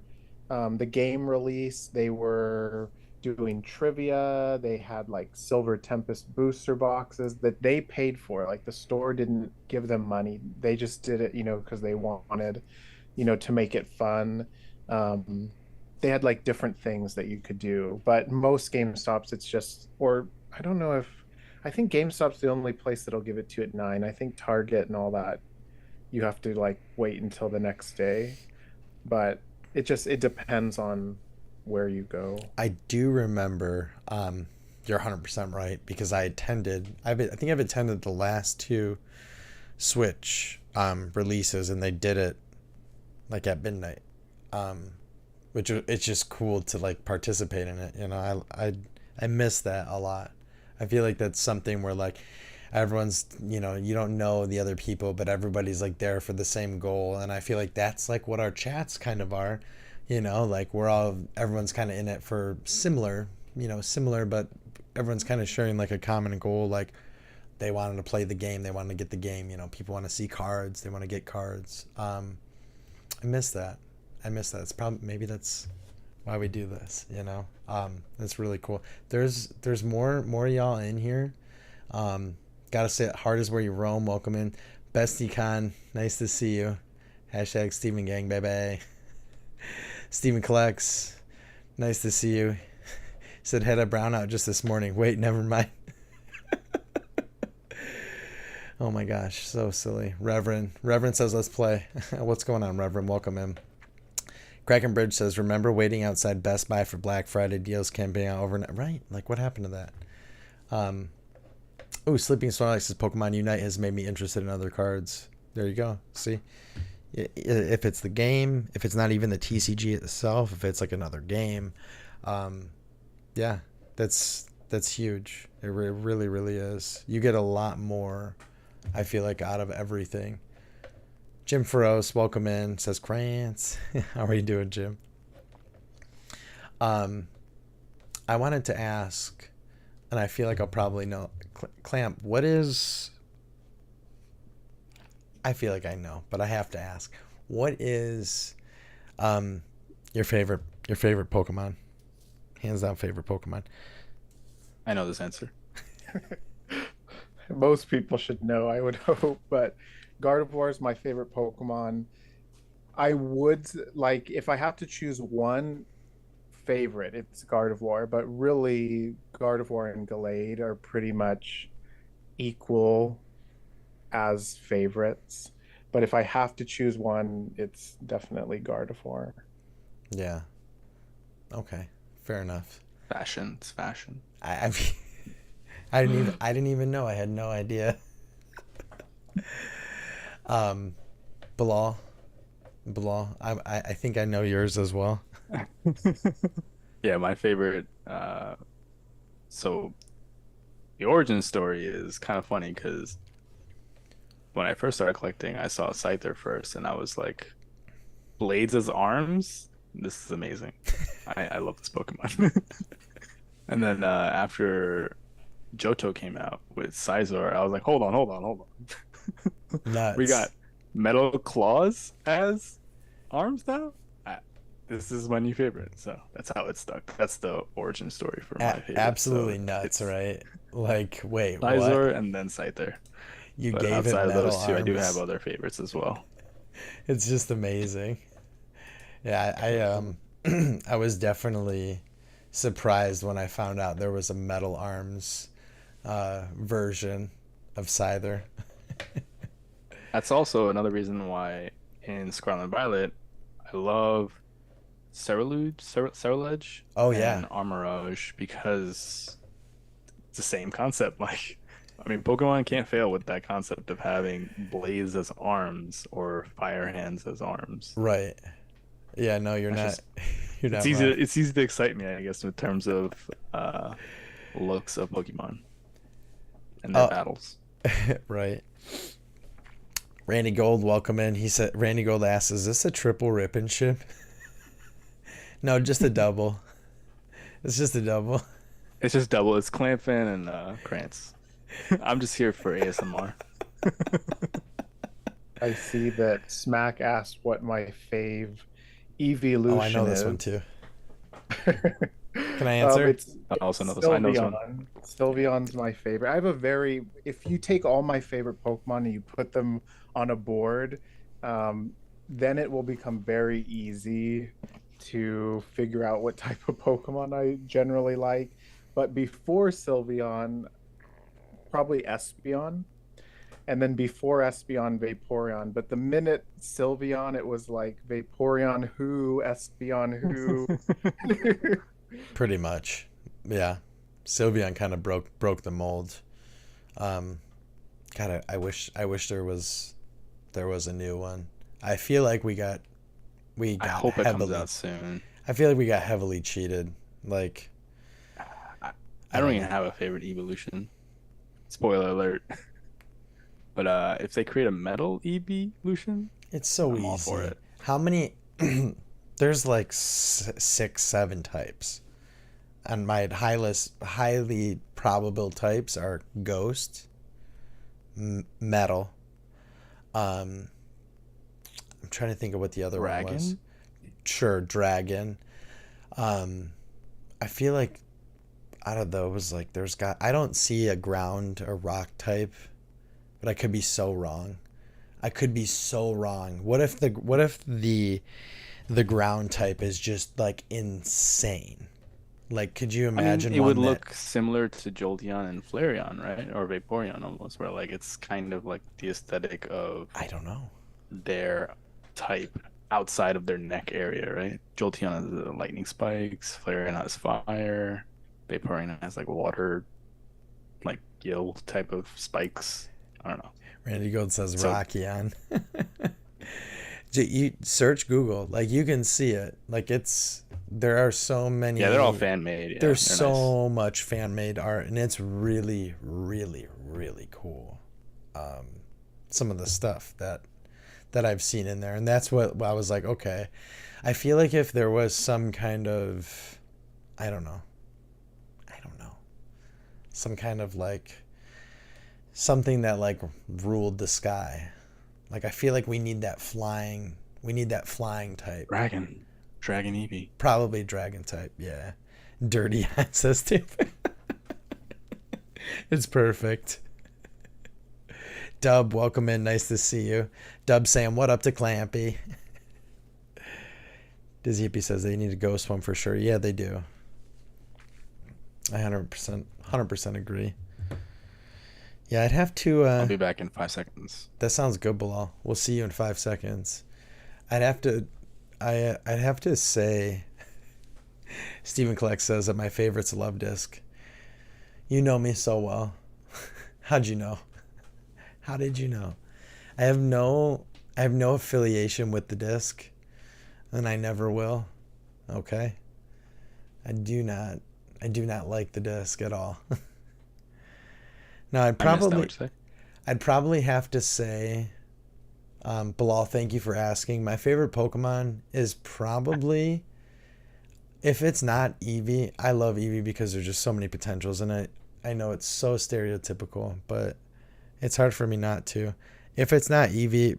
the game release, they were doing trivia. They had like Silver Tempest booster boxes that they paid for. Like the store didn't give them money. They just did it, because they wanted, to make it fun. Um, they had like different things that you could do, but most GameStops, it's just, or I don't know if, I think GameStop's the only place that'll give it to you at 9. I think Target and all that you have to like wait until the next day, but it depends on where you go. I do remember. You're 100% right because I think I've attended the last 2 Switch releases, and they did it like at midnight. Um, it's just cool to like participate in it. I miss that a lot. I feel like that's something where like everyone's you don't know the other people, but everybody's like there for the same goal, and I feel like that's like what our chats kind of are. Like everyone's kind of in it for similar, but everyone's kind of sharing like a common goal. Like they wanted to play the game, they wanted to get the game. People want to see cards, they want to get cards. I miss that. It's probably maybe that's why we do this. It's really cool. There's more y'all in here. Gotta say it, heart is where you roam. Welcome in, Bestie Con. Nice to see you. Hashtag Steven Gang, baby. Steven Collects. Nice to see you. Said had a brownout just this morning. Wait, never mind. Oh my gosh, so silly. Reverend says let's play. What's going on, Reverend? Welcome in. Krakenbridge says remember waiting outside Best Buy for Black Friday deals camping out overnight. Right? Like what happened to that? Oh, Sleeping Snorlax says Pokemon Unite has made me interested in other cards. There you go. See, If it's the game, if it's not even the TCG itself, if it's like another game, um, yeah, that's huge. Really, really is. You get a lot more, I feel like, out of everything. Jim Feroz, welcome in, says Krantz. How are you doing, Jim? Um, I wanted to ask, and I feel like I'll probably know. Clamp, what is? I feel like I know, but I have to ask. What is um your favorite Pokemon? Hands down favorite Pokemon. I know this answer. Most people should know, I would hope, but Gardevoir is my favorite Pokemon. I would like if I have to choose one favorite, it's Gardevoir, but really Gardevoir and Gallade are pretty much equal as favorites. But if I have to choose one, it's definitely Gardevoir. Yeah. Okay. Fair enough. Fashion. It's fashion. I mean, I didn't even know. I had no idea. Um, Bilal, Bilal. I think I know yours as well. Yeah, my favorite. So the origin story is kind of funny because when I first started collecting, I saw Scyther first, and I was like, blades as arms? This is amazing. I love this Pokemon. And then after Johto came out with Scizor, I was like, hold on. We Nuts. got metal claws as arms now? I, this is my new favorite. So that's how it stuck. That's the origin story for my favorite. Absolutely So nuts, it's right? Like, wait, what? Scizor and then Scyther. You But gave it outside of metal those two, I do have arms. other favorites as well. It's just amazing. Yeah, I was definitely surprised when I found out there was a metal arms version of Scyther. That's also another reason why in Scarlet and Violet, I love Cerulege, Oh yeah, and Armorage because it's the same concept. Like, I mean, Pokemon can't fail with that concept of having blades as arms or fire hands as arms. right. Yeah, no, you're That's not. just You're it's not easy wrong. it's easy to excite me, I guess, in terms of uh looks of Pokemon and their Oh, battles. right. Randy Gold, welcome in. He said, Randy Gold asks, "Is this a triple rip and ship?" No, just a double. It's just a double. It's just double. It's Clampin and Krantz. I'm just here for ASMR. I see that Smack asked what my fave Oh, I know evolution this one is. too. Can I answer? It's I also know this. I know this one. Sylveon. Sylveon's my favorite. I have a very if you take all my favorite Pokemon and you put them on a board, um, then it will become very easy to figure out what type of Pokemon I generally like. But before Sylveon, probably Espeon, and then before Espeon, Vaporeon. But the minute Sylveon, it was like Vaporeon who, Espeon who. Pretty much. Yeah. Sylveon kind of broke the mold. Um, God, I wish there was a new one. I feel like we I got hope it comes heavily. out soon. I feel like we got heavily cheated. Like, I, I I don't don't even know. have a favorite evolution. Spoiler alert. But if they create a metal evolution, It's so I'm all for easy. it. How many? There's like six, seven types, and my highly probable types are ghost, metal. Um, I'm trying to think of what the other one was. Dragon? Sure, dragon. Um, I feel like out of those, like I don't see a ground or rock type, but I could be so wrong. I could be so wrong. What if the ground type is just like insane? Like, could you I mean, imagine it would one that look similar to Jolteon and Flareon, right? Or Vaporeon almost, where like it's kind of like the aesthetic of I don't know. their type outside of their neck area, right? Jolteon has the lightning spikes, Flareon has fire, Vaporeon has like water, like gill type of spikes. I don't know. Randy Gold says So Rockion. You search Google, like you can see it. Like there are so Yeah, they're all many. fan made. Yeah, There's they're nice. so much fan made art, and it's really, really, really cool. Some of the stuff that I've seen in there, and that's what I was like. Okay, I feel like if there was some kind of, I don't know, I don't know, some kind of like something that like ruled the sky. Like I feel like we need that flying type. Dragon Eevee. Probably dragon type, yeah. Dirty access tape. It's perfect. Dub, welcome in. Nice to see you. Dub saying, what up to Clampy? Dizzy Hippie says they need a ghost one for sure. Yeah, they do. I 100% agree. Yeah, I'd have to. I'll be back in 5 seconds. That sounds good, Bilal. We'll see you in 5 seconds. I'd have to. I'd have to say. Stephen Kleck says that my favorite's Love Disc. You know me so well. How'd you know? How did you know? I have no affiliation with the disc, and I never will. Okay? I do not like the disc at all. Now I'd probably have to say Bilal, thank you for asking. My favorite Pokemon is probably, if it's not Eevee, I love Eevee because there's just so many potentials, and I know it's so stereotypical, but it's hard for me not to. If it's not Eevee,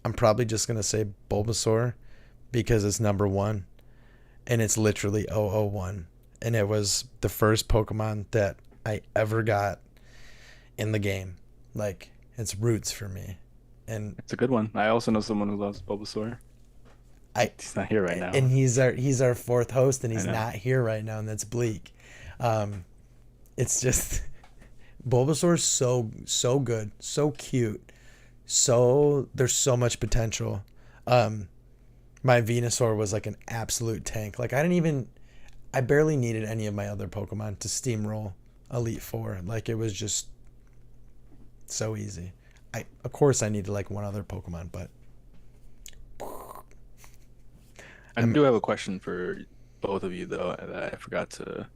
I'm probably just going to say Bulbasaur because it's number one, and it's literally 001. And it was the first Pokemon that I ever got in the game. Like, it's roots for me. And It's a good one. I also know someone who loves Bulbasaur. He's not here right now. and he's our fourth host, and I he's know. not here right now, and that's Bleak. It's just Bulbasaur's so good, so cute, there's so much potential. My Venusaur was like an absolute tank. Like I barely needed any of my other Pokemon to steamroll Elite Four. Like it was just so easy. Of course I needed like one other Pokemon, but I do have a question for both of you though that I forgot to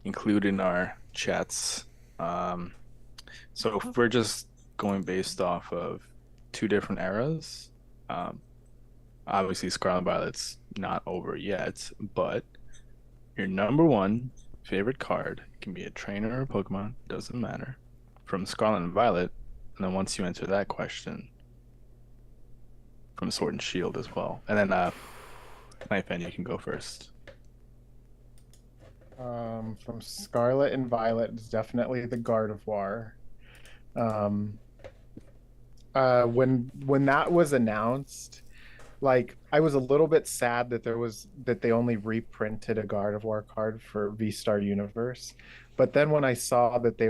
include in our chats. Um, so if we're just going based off of two different eras, um, obviously Scarlet and Violet's not over yet, but your number one favorite card can be a trainer or a Pokemon, doesn't matter, from Scarlet and Violet, and then once you answer that question, from Sword and Shield as well. And then Knife End, you can go first. From Scarlet and Violet, it's definitely the Gardevoir. Um, when that was announced, like I was a little bit sad that they only reprinted a Gardevoir card for V-Star Universe. But then when I saw that they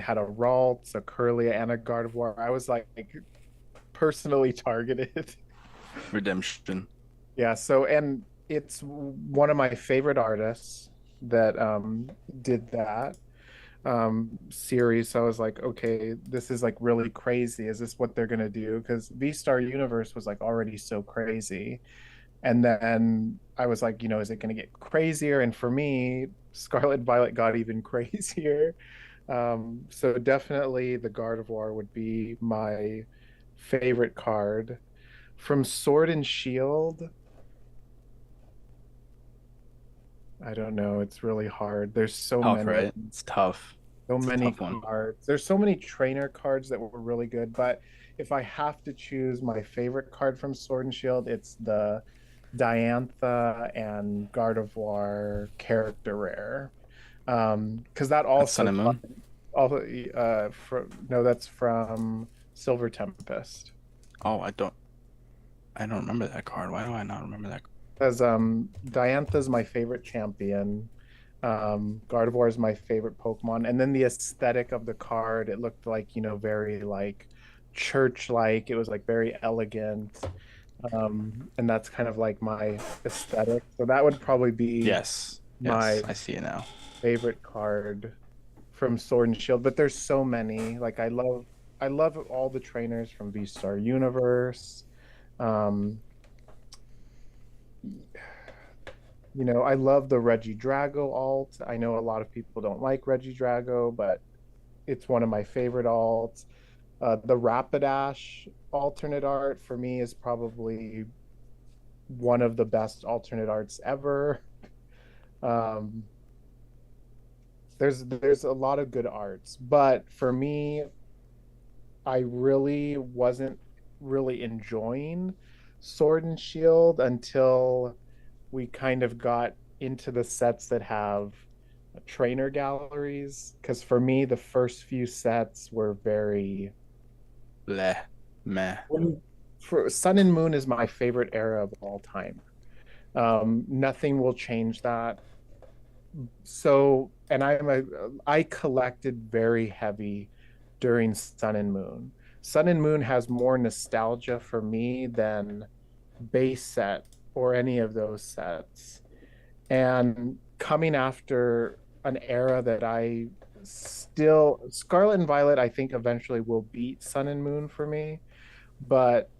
had a Ralts, a Kirlia, and a Gardevoir, I was like personally targeted. Redemption. Yeah, so and it's one of my favorite artists that did that series. So I was like, okay, this is like really crazy. Is this what they're gonna do? Because V-Star Universe was like already so crazy. And then I was like, is it gonna get crazier? And for me, Scarlet and Violet got even crazier. So definitely the Gardevoir would be my favorite card. From Sword and Shield, I don't know. It's really hard. There's so Tough, many, right? It's tough. so It's a many tough one. cards. There's so many trainer cards that were really good. But if I have to choose my favorite card from Sword and Shield, it's the Diantha and Gardevoir character rare. Because that That's Sun also, and Moon. no, that's from Silver Tempest. Oh, I don't remember that card. Why do I not remember that? Because Diantha's my favorite champion. Gardevoir is my favorite Pokemon, and then the aesthetic of the card, it looked like very like church-like. It was like very elegant, and that's kind of like my aesthetic. So that would probably be Yes. my Yes, I see it now. favorite card from Sword and Shield. But there's so many. Like I love all the trainers from V-Star Universe. Um, I love the Regidrago alt. I know a lot of people don't like Regidrago, but it's one of my favorite alts. The Rapidash alternate art for me is probably one of the best alternate arts ever. Um, there's a lot of good arts, but for me, I really wasn't really enjoying Sword and Shield until we kind of got into the sets that have trainer galleries. Because for me, the first few sets were very Bleh, meh. for Sun and Moon is my favorite era of all time. Nothing will change that. So, and I collected very heavy during Sun and Moon. Sun and Moon has more nostalgia for me than base set or any of those sets. And coming after an era that I still Scarlet and Violet, I think eventually will beat Sun and Moon for me, but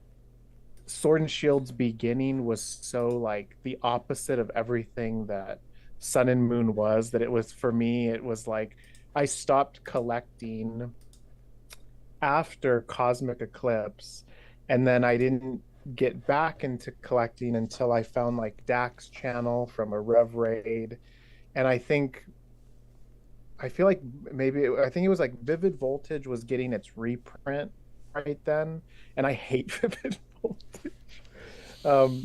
Sword and Shield's beginning was so like the opposite of everything that Sun and Moon was, that it was for me, it was like I stopped collecting after Cosmic Eclipse, and then I didn't get back into collecting until I found like Dax channel from a Rev Raid. And I feel like I think it was like Vivid Voltage was getting its reprint right then, and I hate Vivid Voltage.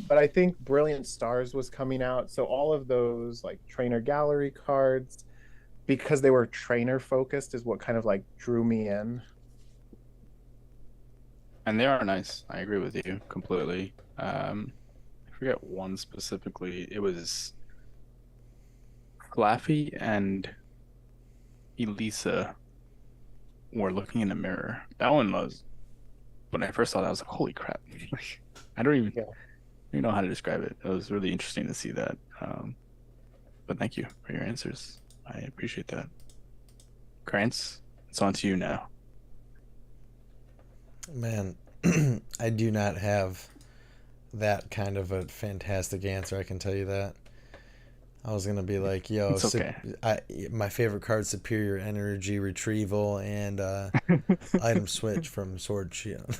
But I think Brilliant Stars was coming out, so all of those like trainer gallery cards, because they were trainer focused, is what kind of like drew me in. And they are nice. I agree with you completely. I forget one specifically. It was Flaffy and Elisa were looking in the mirror. That one was, when I first saw that, I was like, holy crap. I don't even, Yeah. I don't know how to describe it. It was really interesting to see that. But thank you for your answers. I appreciate that. Krantz, it's on to you now. Man, I do not have that kind of a fantastic answer. I can tell you that. I was gonna be like, "Yo, It's okay. my favorite card, Superior Energy Retrieval and item switch from Sword Shield."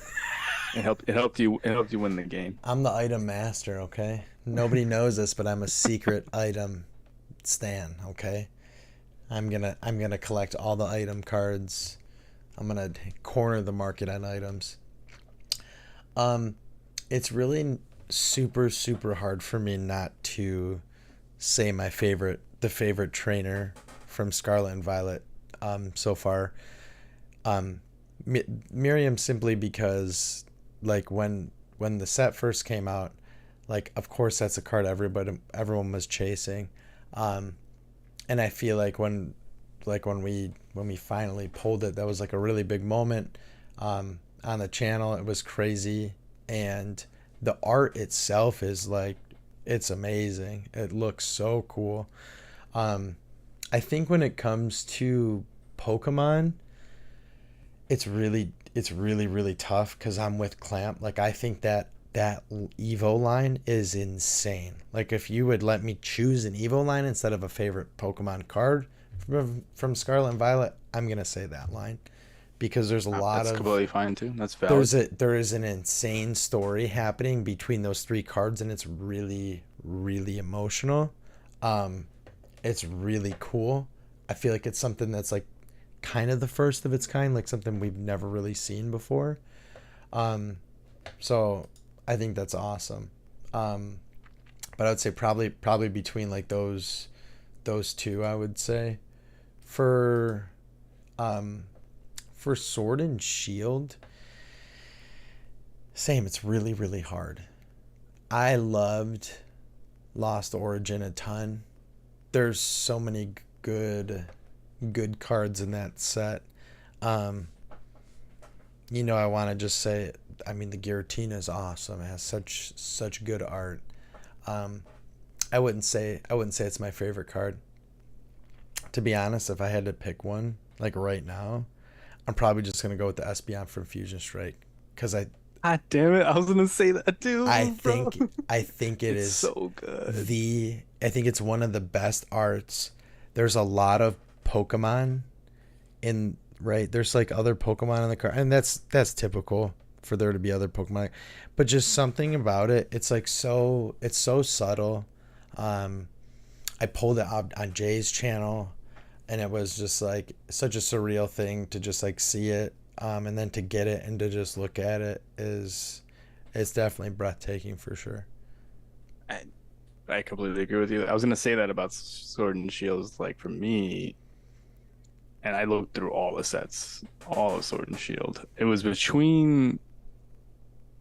It helped you win the game. I'm the item master. Okay, nobody knows this, but I'm a secret item stan. Okay, I'm gonna collect all the item cards. I'm gonna corner the market on items. It's really super super hard for me not to say the favorite trainer from Scarlet and Violet so far. Miriam, simply because like when the set first came out, like of course that's a card everyone was chasing, and I feel like when we finally pulled it, that was like a really big moment on the channel. It was crazy, and the art itself is like, it's amazing. It looks so cool. I think when it comes to Pokemon, it's really tough because I'm with Clamp. Like I think that Evo line is insane. Like if you would let me choose an Evo line instead of a favorite Pokemon card from Scarlet and Violet, I'm gonna say that line because there's a lot That's of completely fine too. That's valid. there is an insane story happening between those three cards, and it's really really emotional. It's really cool. I feel like it's something that's like kind of the first of its kind, like something we've never really seen before. So I think that's awesome. But I would say probably between like those two, I would say for for Sword and Shield, same. It's really really hard. I loved Lost Origin a ton. There's so many good cards in that set. Um, I want to just say, I mean, the Giratina is awesome. It has such good art. Um, I wouldn't say it's my favorite card. To be honest, if I had to pick one, like right now, I'm probably just gonna go with the Espeon from Fusion Strike because God damn it! I was gonna say that I too, bro. think I think it It's is so good. I think it's one of the best arts. There's a lot of Pokemon in right. There's like other Pokemon in the card, and that's typical for there to be other Pokemon, but just something about it. It's like it's so subtle. Um, I pulled it up on Jay's channel, and it was just like such a surreal thing to just like see it, and then to get it and to just look at it is it's definitely breathtaking for sure. I, I completely agree with you. I was gonna say that about Sword and Shields. Like for me, and I looked through all the sets, all of Sword and Shield. It was between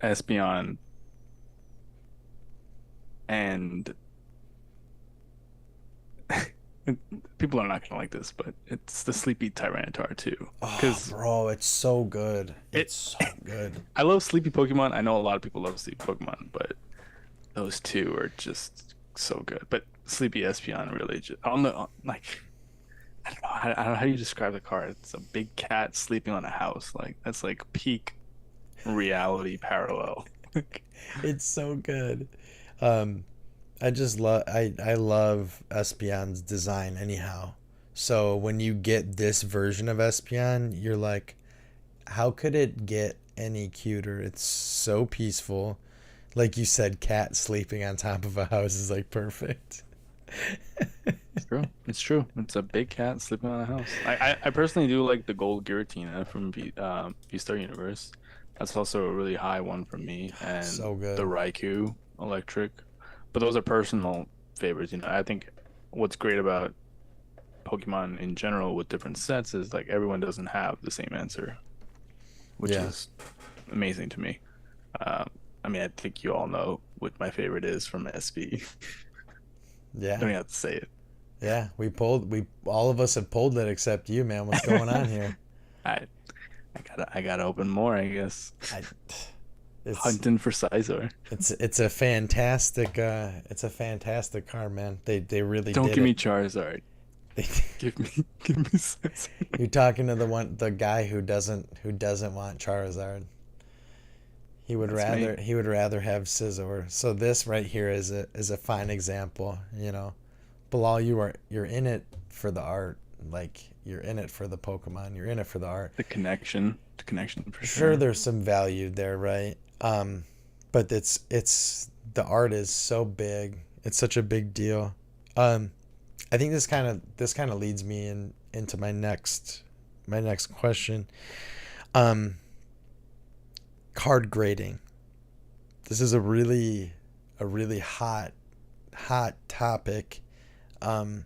Espeon and people are not gonna like this, but it's the Sleepy Tyranitar too. Oh, Because bro, it's so good. it, It's so good. I love Sleepy Pokemon. I know a lot of people love Sleepy Pokemon, but those two are just so good. But Sleepy Espeon really just on the like I don't know how do you describe the card. It's a big cat sleeping on a house. Like that's like peak reality parallel. It's so good. Um, I love Espeon's design anyhow. So when you get this version of Espeon, you're like, how could it get any cuter? It's so peaceful. Like you said, cat sleeping on top of a house is like perfect. It's true. It's true. It's a big cat sleeping on a house. I personally do like the gold Giratina from V-Star Universe. That's also a really high one for me. And So the good. Raikou electric. But those are personal favorites. I think what's great about Pokemon in general with different sets is like everyone doesn't have the same answer, which Yeah. is amazing to me. Um, I mean, I think you all know what my favorite is from SB. Don't even Yeah. have to say it. Yeah. We all of us have pulled it except you, man. What's going on here? I I gotta open more, I guess. I it's Hunting for Sizor. it's it's a fantastic car, man. They really Don't did give me it. Charizard. They, Give me Sizor. you're talking to the guy who doesn't want Charizard. That's me. He would rather have Scizor. So this right here is a fine example, Bilal, you're in it for the art. Like you're in it for the Pokemon. You're in it for the art. The connection for Sure, sure. there's some value there, right? But it's the art is so big. It's such a big deal. Um, I think this kind of leads me into my next question. Um, Card grading. This is a really hot topic. Um,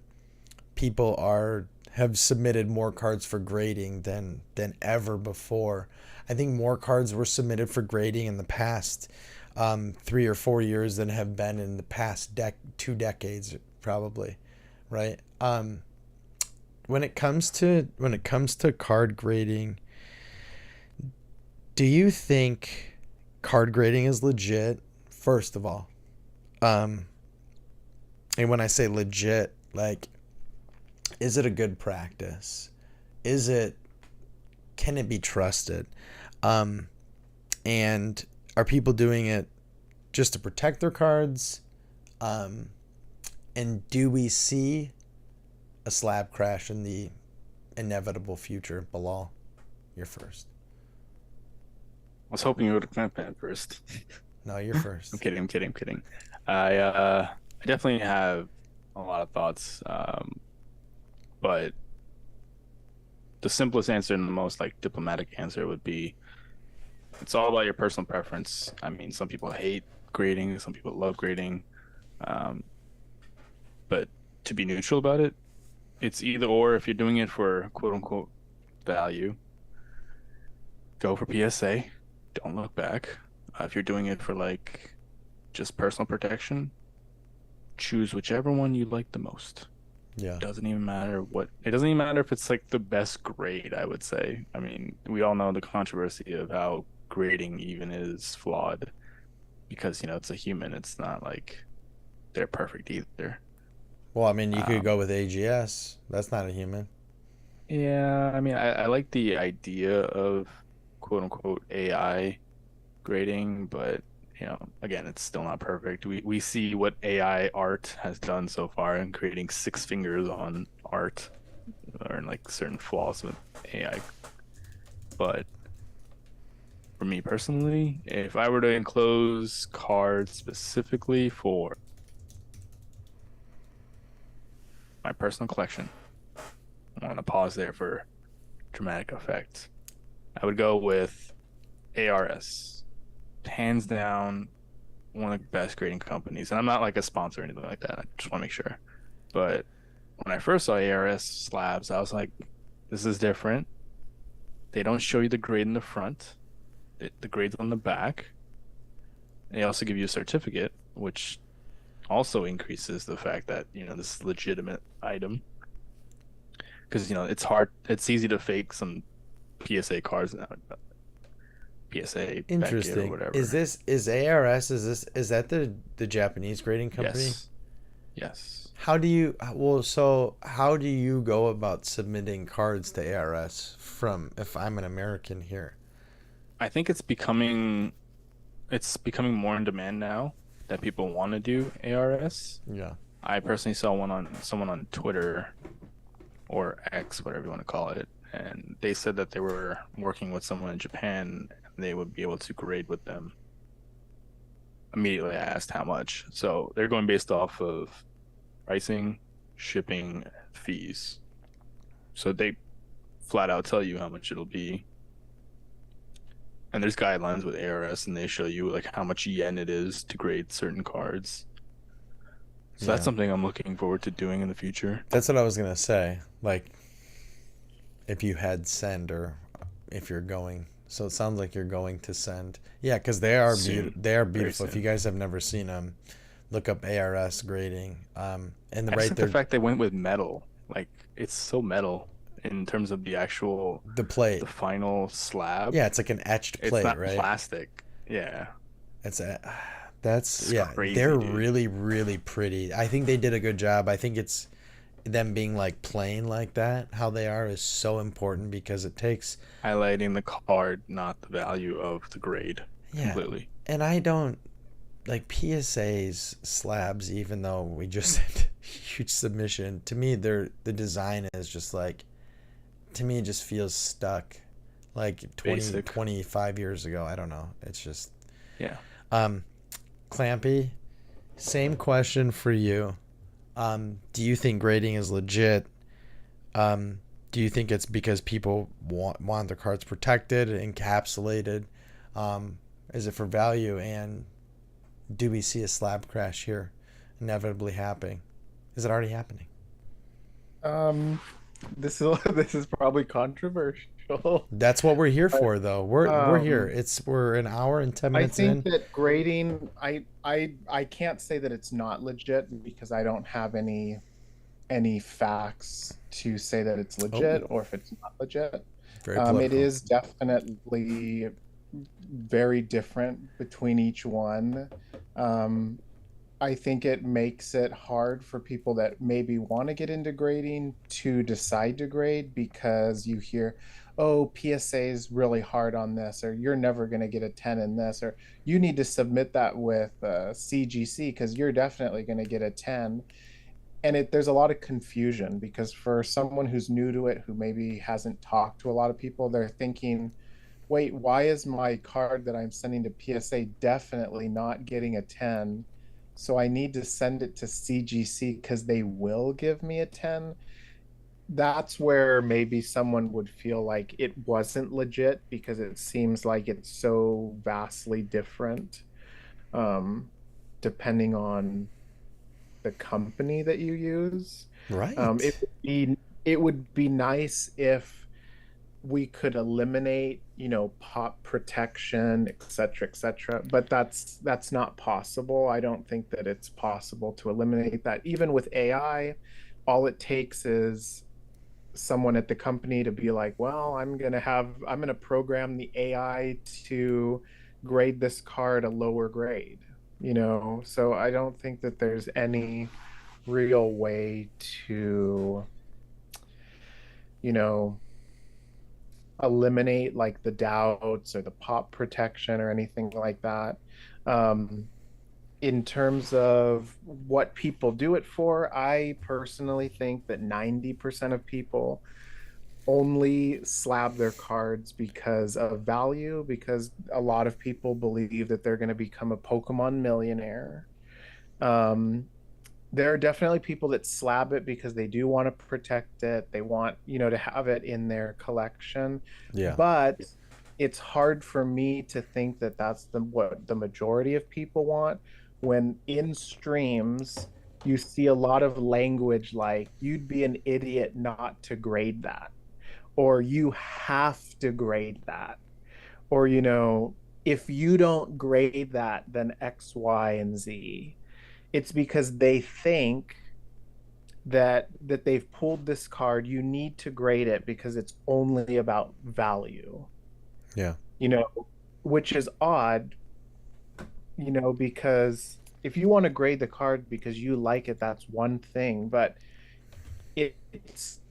People are have submitted more cards for grading than ever before. I think more cards were submitted for grading in the past 3 or 4 years than have been in the past 2 decades, probably, right? When it comes to card grading, do you think card grading is legit? First of all, um, and when I say legit, like, is it a good practice? Is it Can it be trusted? Um, and are people doing it just to protect their cards? Um, and do we see a slab crash in the inevitable future? Bilal, you're first. I was hoping you would have that first. No, you're I'm first. kidding, I'm kidding, I'm kidding. I definitely have a lot of thoughts. But the simplest answer and the most like diplomatic answer would be it's all about your personal preference. I mean, some people hate grading, some people love grading. Um, but to be neutral about it, it's either or. If you're doing it for quote unquote value, go for PSA, don't look back. If you're doing it for like just personal protection, choose whichever one you like the most. Yeah. Doesn't even matter what, it doesn't even matter if it's like the best grade, I would say. I mean, we all know the controversy of how grading even is flawed because, it's a human. It's not like they're perfect either. Well, I mean, you could Um, go with AGS. That's not a human. Yeah, I mean, I like the idea of quote unquote AI grading, but again, it's still not perfect. We see what AI art has done so far in creating six fingers on art or in like certain flaws with AI. But for me personally, if I were to enclose cards specifically for my personal collection, I want to pause there for dramatic effect. I would go with ARS. Hands down, one of the best grading companies. And I'm not like a sponsor or anything like that. I just want to make sure. But when I first saw ARS slabs, I was like, this is different. They don't show you the grade in the front, the grade's on the back. They also give you a certificate, which also increases the fact that, this is a legitimate item. Because, it's easy to fake some PSA cards now, PSA Beckett or Interesting. whatever. Is ARS, is that the Japanese grading company? Yes. Yes. How do you go about submitting cards to ARS from if I'm an American here? I think it's becoming more in demand now that people want to do ARS. Yeah. I personally saw someone on Twitter or X, whatever you want to call it, and they said that they were working with someone in Japan and they would be able to grade with them. Immediately I asked how much. So they're going based off of pricing, shipping, fees. So they flat out tell you how much it'll be. And there's guidelines with ARS and they show you like how much yen it is to grade certain cards. So that's Yeah. something I'm looking forward to doing in the future. That's what I was gonna say. Like, if you had send or if you're going. So it sounds like you're going to send. Yeah, because Soon. they are Very beautiful. If you soon. guys have never seen them, look up ARS grading. And I just right like the there, fact they went with metal. Like it's so metal in terms of the plate. the final slab. Yeah, it's like an etched It's plate, not right? plastic. Yeah. It's a, that's It's yeah. They're crazy, dude. really really pretty. I think they did a good job. I think it's them being like plain like that, how they are, is so important because it takes. Highlighting the card, not the value of the grade Yeah, completely. and I don't like PSA's slabs, even though we just had a huge submission. To me, the design is just like, to me it just feels stuck, like Basic. 25 years ago. I don't know. It's just Yeah. um, Clampy. Same question for you. Do you think grading is legit? Um, do you think it's because people want their cards protected, encapsulated? Um, is it for value? And do we see a slab crash here inevitably happening? Is it already happening? Um, this is this is probably controversial, That's what we're here but for, though. We're here. um, We're an hour and 10 minutes think in. that grading, I can't say that it's not legit because I don't have any facts to say that it's Oh, legit or if it's not legit. very It political. is definitely very different between each one. Um, I think it makes it hard for people that maybe want to get into grading to decide to grade because you hear, oh, PSA is really hard on this, or you're never going to get a 10 in this, or you need to submit that with CGC because you're definitely going to get a 10. And there's a lot of confusion because for someone who's new to it, who maybe hasn't talked to a lot of people, they're thinking, wait, why is my card that I'm sending to PSA definitely not getting a 10? So I need to send it to CGC because they will give me a 10. That's where maybe someone would feel like it wasn't legit because it seems like it's so vastly different, um, depending on the company that you use. Right. It would be nice if we could eliminate, pop protection, et cetera, et cetera. But that's not possible. I don't think that it's possible to eliminate that. Even with AI, all it takes is someone at the company to be like, well, I'm gonna program the AI to grade this card a lower grade, So I don't think that there's any real way to you know, eliminate like the doubts or the pop protection or anything like that. Um, in terms of what people do it for, I personally think that 90% of people only slab their cards because of value, because a lot of people believe that they're going to become a Pokemon millionaire. Um, there are definitely people that slab it because they do want to protect it. They want, to have it in their collection. Yeah. But it's hard for me to think that that's what the majority of people want when in streams you see a lot of language like you'd be an idiot not to grade that, or you have to grade that, or if you don't grade that then X, Y, and Z. It's because they think that they've pulled this card. You need to grade it because it's only about value, Yeah. you know which is odd, because if you want to grade the card because you like it, that's one thing, but it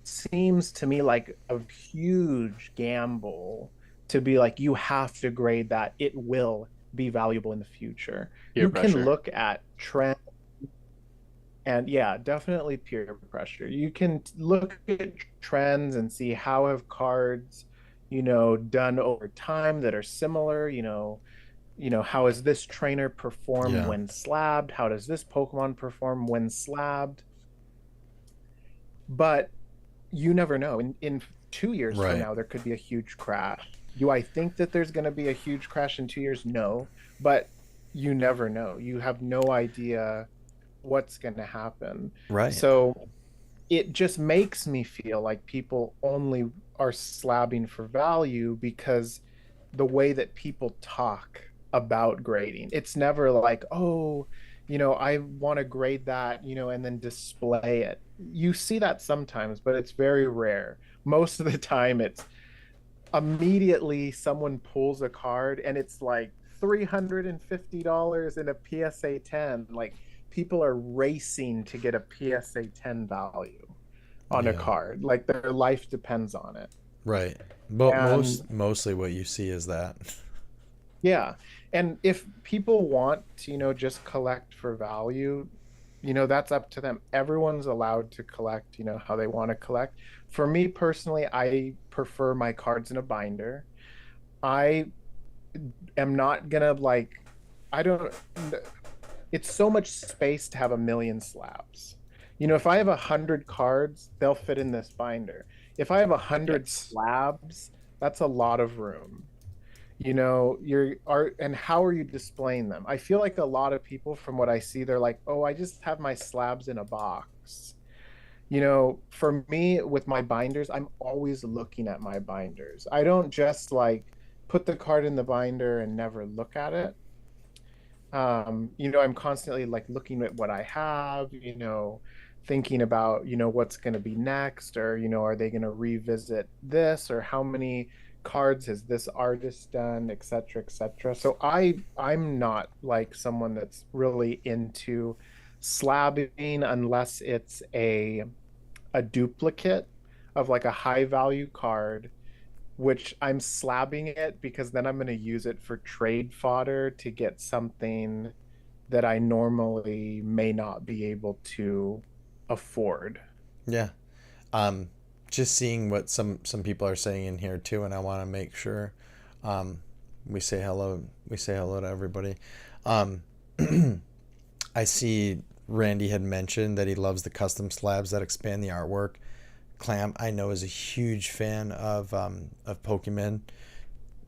seems to me like a huge gamble to be like you have to grade that it will be valuable in the future. Peer You can pressure. look at trends. And yeah, definitely peer pressure. You can look at trends and see how have cards, done over time that are similar. How has this trainer performed Yeah. when slabbed? How does this Pokemon perform when slabbed? But you never know. In 2 years from Right. now, there could be a huge crash. Do I think that there's going to be a huge crash in 2 years? No, but you never know. You have no idea what's going to happen. Right. So it just makes me feel like people only are slabbing for value because the way that people talk about grading, it's never like, oh, I want to grade that, and then display it. You see that sometimes, but it's very rare. Most of the time, it's immediately someone pulls a card and it's like $350 in a PSA 10. Like people are racing to get a PSA 10 value on a Yeah. card. Like their life depends on it. Right. But And mostly what you see is that. yeah. And if people want to, just collect for value, that's up to them. Everyone's allowed to collect, how they want to collect. For me personally, I prefer my cards in a binder. I am not gonna like, I don't, it's so much space to have a million slabs. If I have 100 cards, they'll fit in this binder. If I have 100 Yes. slabs, that's a lot of room. Your art, and how are you displaying them? I feel like a lot of people, from what I see, they're like, oh, I just have my slabs in a box. For me with my binders, I'm always looking at my binders. I don't just like put the card in the binder and never look at it. I'm constantly like looking at what I have, thinking about, what's going to be next, or, are they going to revisit this, or how many cards has this artist done, et cetera, et cetera. So I'm not like someone that's really into slabbing unless it's a duplicate of like a high value card, which I'm slabbing it because then I'm going to use it for trade fodder to get something that I normally may not be able to afford. Yeah. Um, just seeing what some people are saying in here too, and I want to make sure um, we say hello. We say hello to everybody. Um, I see Randy had mentioned that he loves the custom slabs that expand the artwork. Clam, I know, is a huge fan of Pokemon.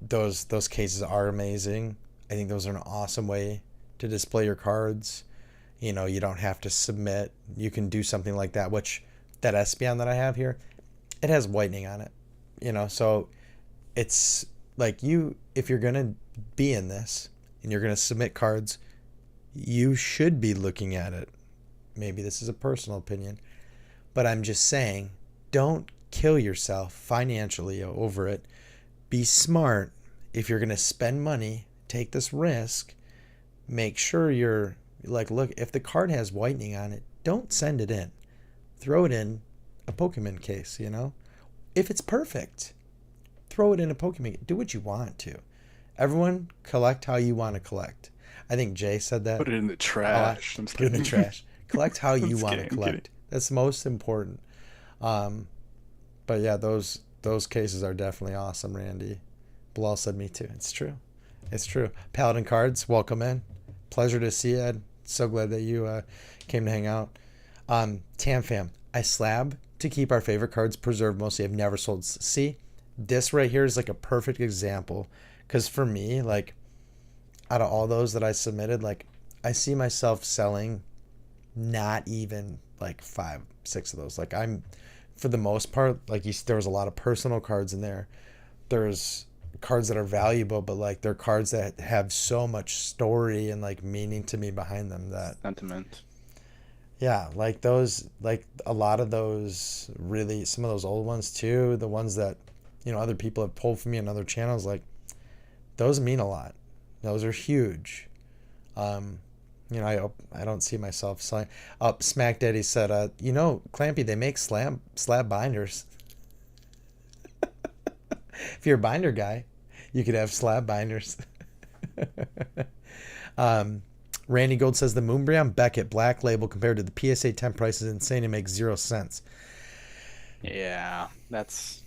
Those cases are amazing. I think those are an awesome way to display your cards. You don't have to submit. You can do something like that, which that Espeon that I have here, it has whitening on it. So it's like if you're going to be in this and you're going to submit cards, you should be looking at it. Maybe this is a personal opinion, but I'm just saying, don't kill yourself financially over it. Be smart. If you're going to spend money, take this risk. Make sure you're like, look, if the card has whitening on it, don't send it in. Throw it in a Pokemon case, if it's perfect, throw it in a Pokemon. Do what you want to. Everyone collect how you want to collect. I think Jay said that. Put it in the A lot. trash. I'm just Put it in the kidding. trash. Collect how I'm you just want to kidding. I'm kidding. collect. That's most important. Um, but yeah, those cases are definitely awesome, Randy. Bilal said me too. It's true. It's true. Paladin Cards, welcome in. Pleasure to see you, Ed. So glad that you came to hang out. Tam Fam, I slab to keep our favorite cards preserved mostly. I've never sold. See, this right here is like a perfect example. Because for me, like, out of all those that I submitted, like, I see myself selling not even like 5, 6 of those. Like, I'm, for the most part, like, there was a lot of personal cards in there. There's cards that are valuable, but like they're cards that have so much story and like meaning to me behind them that Sentiment. yeah, like those, like a lot of those, really some of those old ones too, the ones that other people have pulled from me on other channels, like those mean a lot. Those are huge. I don't see myself selling. Smack Daddy said, Clampy, they make slab binders. If you're a binder guy, you could have slab binders. Randy Gold says the Moonbreon Beckett Black Label compared to the PSA 10 price is insane. It makes 0 cents. Yeah, that's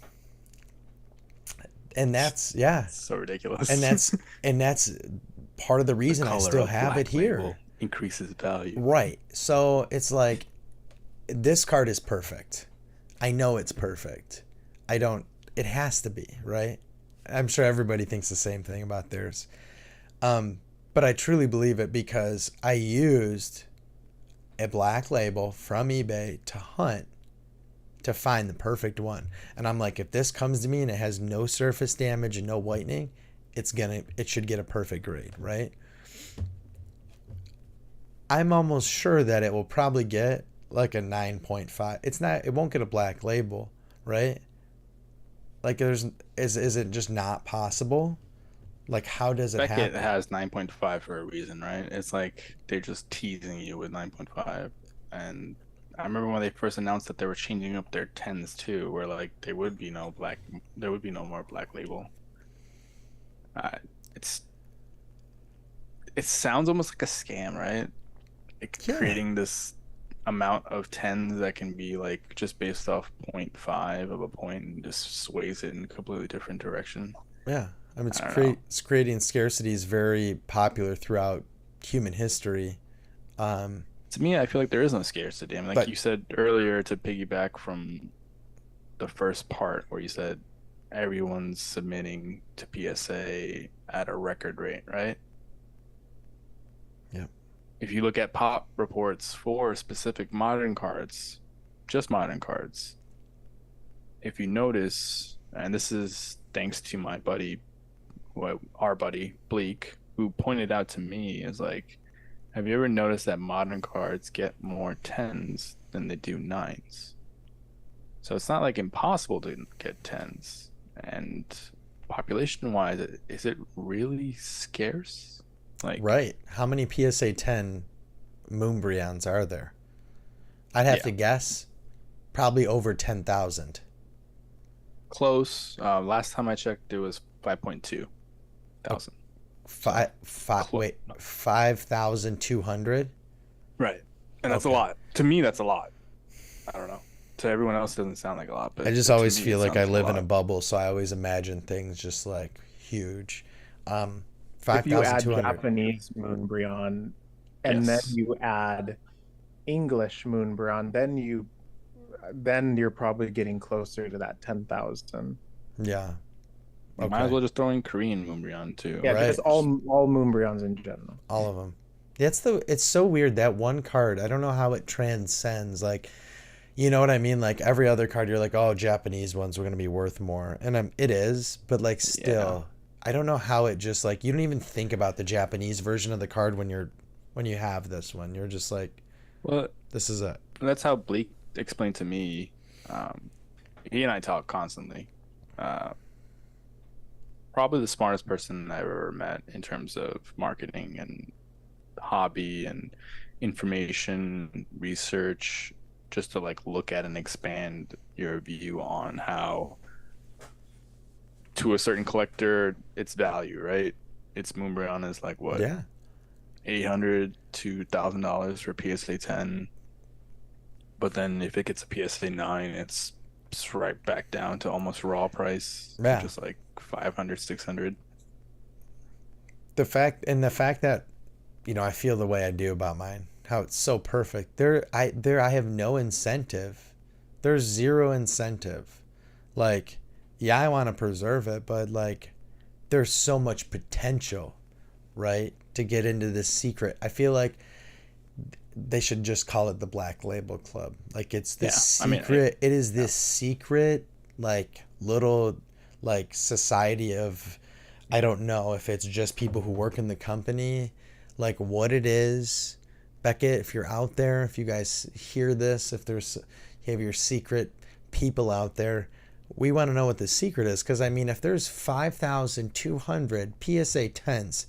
yeah, so ridiculous. and that's part of the reason I still have it here. Increases value. Right. So it's like, this card is perfect. I know it's perfect. It has to be, right? I'm sure everybody thinks the same thing about theirs. But I truly believe it because I used a black label from eBay to hunt to find the perfect one. And I'm like, if this comes to me and it has no surface damage and no whitening, it should get a perfect grade, right? I'm almost sure that it will probably get like a 9.5. It won't get a black label, right? Like is it just not possible? Like, how does it Beckett happen? has 9.5 for a reason, right? It's like they're just teasing you with 9.5. And I remember when they first announced that they were changing up their 10s too, where like there would be no more black label. It sounds almost like a scam, right? Like creating this amount of 10s that can be like just based off 0.5 of a point and just sways it in a completely different direction. Yeah. I mean, it's creating scarcity is very popular throughout human history. To me, I feel like there is no scarcity. I mean, like you said earlier, to piggyback from the first part where you said everyone's submitting to PSA at a record rate, right? Yeah. If you look at pop reports for specific modern cards, just modern cards, if you notice, and this is thanks to my buddy, our buddy Bleak, who pointed out to me, is like, have you ever noticed that modern cards get more 10s than they do 9s? So it's not like impossible to get 10s. And population wise, is it really scarce? Like, right. How many PSA 10 Moonbreons are there? I'd have to guess probably over 10,000. Close. Last time I checked, it was 5.2 thousand. 5,200? Right. And that's a lot. To me, that's a lot. I don't know. To everyone else, it doesn't sound like a lot. But I just always feel like I live in a bubble, so I always imagine things just like huge. 5,200. If you add Japanese Moonbreon and then you add English Moonbreon, then you're probably getting closer to that 10,000. Yeah. You might as well just throw in Korean Moonbreon too. Yeah, just all Moonbreons in general. All of them. It's so weird, that one card. I don't know how it transcends. Like, you know what I mean? Like every other card, you're like, oh, Japanese ones are going to be worth more, and it is, but like still, I don't know how it just like you don't even think about the Japanese version of the card when you have this one. You're just like, well, this is it. That's how Bleak explained to me. He and I talk constantly. Probably the smartest person I've ever met in terms of marketing and hobby and information research. just to like look at and expand your view on how to a certain collector its value, right? Its Moonbryon is like what, Yeah. 800 to $1,000 for PSA 10, but then if it gets a PSA 9, it's right back down to almost raw price, which Yeah. is like 500, 600. The fact that, I feel the way I do about mine, how it's so perfect. I have no incentive. There's zero incentive. Like, yeah, I want to preserve it, but like there's so much potential, right? To get into this secret. I feel like they should just call it the Black Label Club. Like it's this Yeah, I mean, secret. It is yeah. this secret, like little, like society of, I don't know if it's just people who work in the company, like what it is. Beckett, if you're out there, if you guys hear this, if there's, you have your secret people out there, we want to know what the secret is. Because I mean, if there's 5,200 PSA 10s,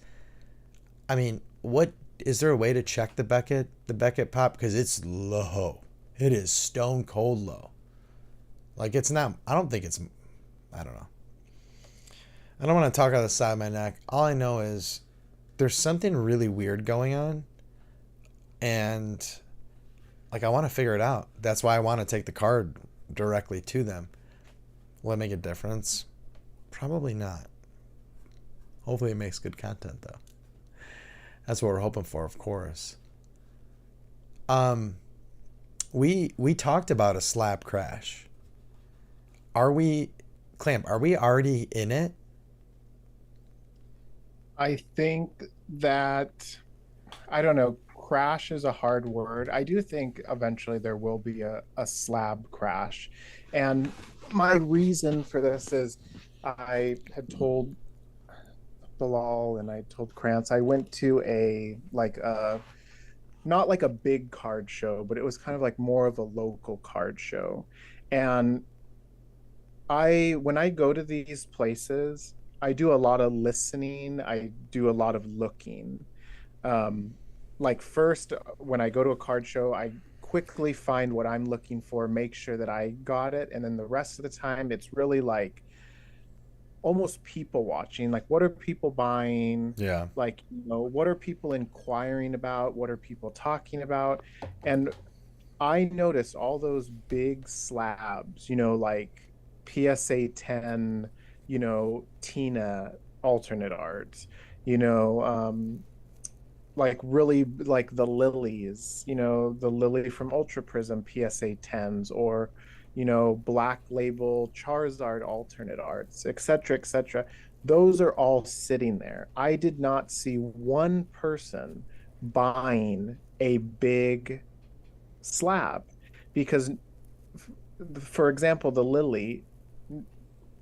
I mean, what is there a way to check the Beckett pop? Because it's low. It is stone cold low. Like it's not. I don't think it's. I don't know. I don't want to talk out the side of my neck. All I know is there's something really weird going on, and like I want to figure it out. That's why I want to take the card directly to them. Will it make a difference? Probably not. Hopefully, it makes good content though. That's what we're hoping for, of course. Um, we talked about a slab crash. Are we, Clamp? Are we already in it? I think that, I don't know, crash is a hard word. I do think eventually there will be a slab crash. And my reason for this is I had told Bilal and I told Krantz, I went to a like a not like a big card show, but it was kind of like more of a local card show. And when I go to these places, I do a lot of listening, I do a lot of looking. Um, like first, when I go to a card show, I quickly find what I'm looking for, make sure that I got it, and then the rest of the time, it's really like almost people watching. Like, what are people buying? Yeah. Like, what are people inquiring about? What are people talking about? And I noticed all those big slabs, like PSA 10, Tina alternate arts, you know, like really like the lilies, the lily from Ultra Prism PSA 10s, or, Black Label Charizard alternate arts, etc., etc. Those are all sitting there. I did not see one person buying a big slab because, for example, the lily,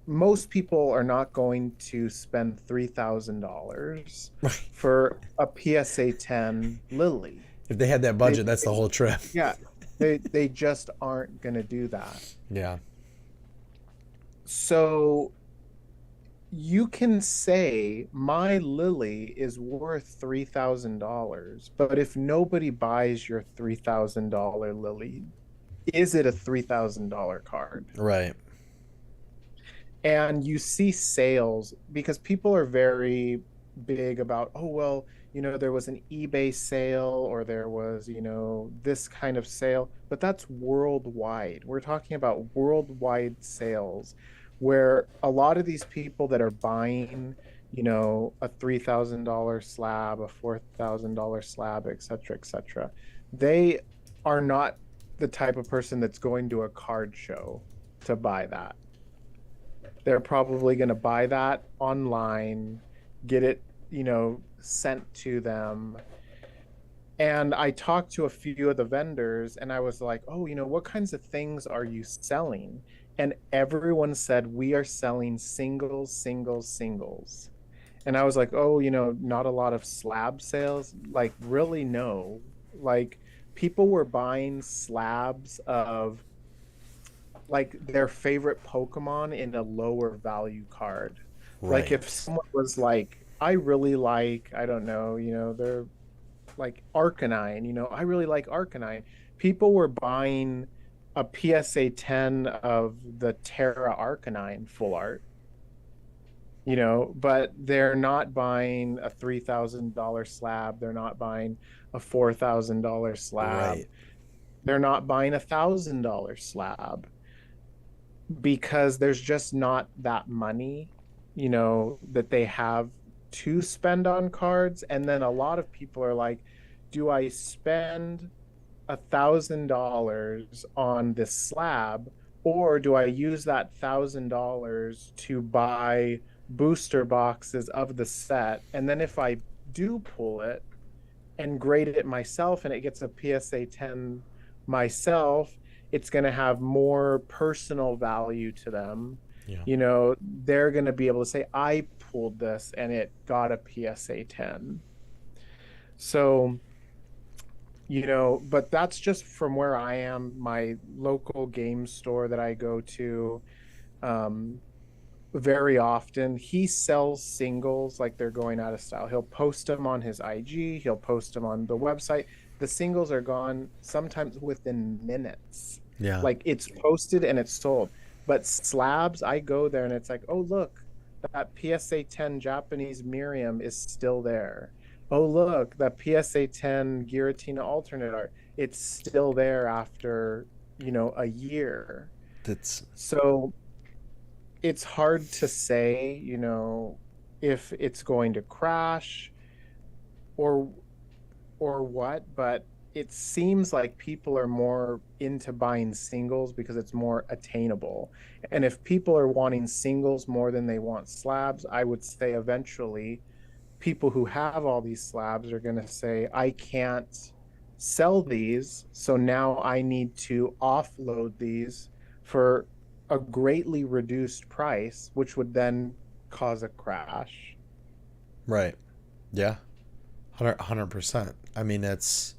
most people are not going to spend $3,000 for a PSA 10 lily. If they had that They, budget, that's the whole trip. yeah, they just aren't going to do that. Yeah. So you can say my lily is worth $3,000, but if nobody buys your $3,000 lily, is it a $3,000 card? Right. And you see sales because people are very big about, oh well, there was an eBay sale, or there was, this kind of sale, but that's worldwide. We're talking about worldwide sales where a lot of these people that are buying, a $3,000 slab, a $4,000 slab, etc., etc., they are not the type of person that's going to a card show to buy that. They're probably going to buy that online, get it, sent to them. And I talked to a few of the vendors and I was like, oh, what kinds of things are you selling? And everyone said, we are selling singles, singles, singles. And I was like, oh, not a lot of slab sales. Like, really, no. Like, people were buying slabs of like their favorite Pokemon in a lower value card. Like if Right. someone was like, I really like, I don't know, they're like Arcanine, I really like Arcanine. People were buying a PSA 10 of the Terra Arcanine full art, but they're not buying a $3,000 slab. They're not buying a $4,000 slab. Right. They're not buying $1,000 slab because there's just not that money, that they have to spend on cards. And then a lot of people are like, do I spend $1,000 on this slab, or do I use that $1,000 to buy booster boxes of the set? And then if I do pull it and grade it myself and it gets a PSA 10 myself, it's going to have more personal value to them. Yeah. They're going to be able to say, I pulled this and it got a PSA 10. So, but that's just from where I am, my local game store that I go to. Very often he sells singles like they're going out of style. He'll post them on his IG, he'll post them on the website. The singles are gone sometimes within minutes. Yeah. Like it's posted and it's sold. But slabs, I go there and it's like, oh look, that PSA 10 Japanese Miriam is still there. Oh look, that PSA 10 Giratina alternate art, it's still there after a year. That's So it's hard to say, if it's going to crash or what, but it seems like people are more into buying singles because it's more attainable. And if people are wanting singles more than they want slabs, I would say eventually people who have all these slabs are going to say, I can't sell these, so now I need to offload these for a greatly reduced price, which would then cause a crash. right. Yeah. 100%. I mean, it's,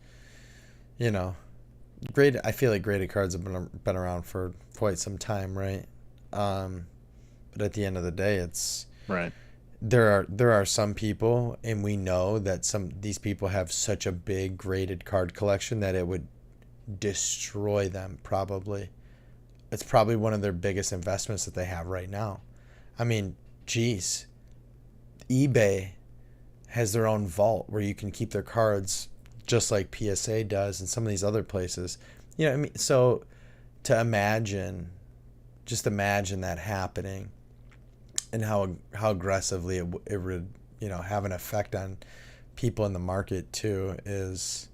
great. I feel like graded cards have been around for quite some time, right? But at the end of the day, it's Right. there are some people, and we know that these people have such a big graded card collection that it would destroy them probably. It's probably one of their biggest investments that they have right now. I mean, geez, eBay has their own vault where you can keep their cards just like PSA does and some of these other places. I mean, so to just imagine that happening and how aggressively it would, have an effect on people in the market too is,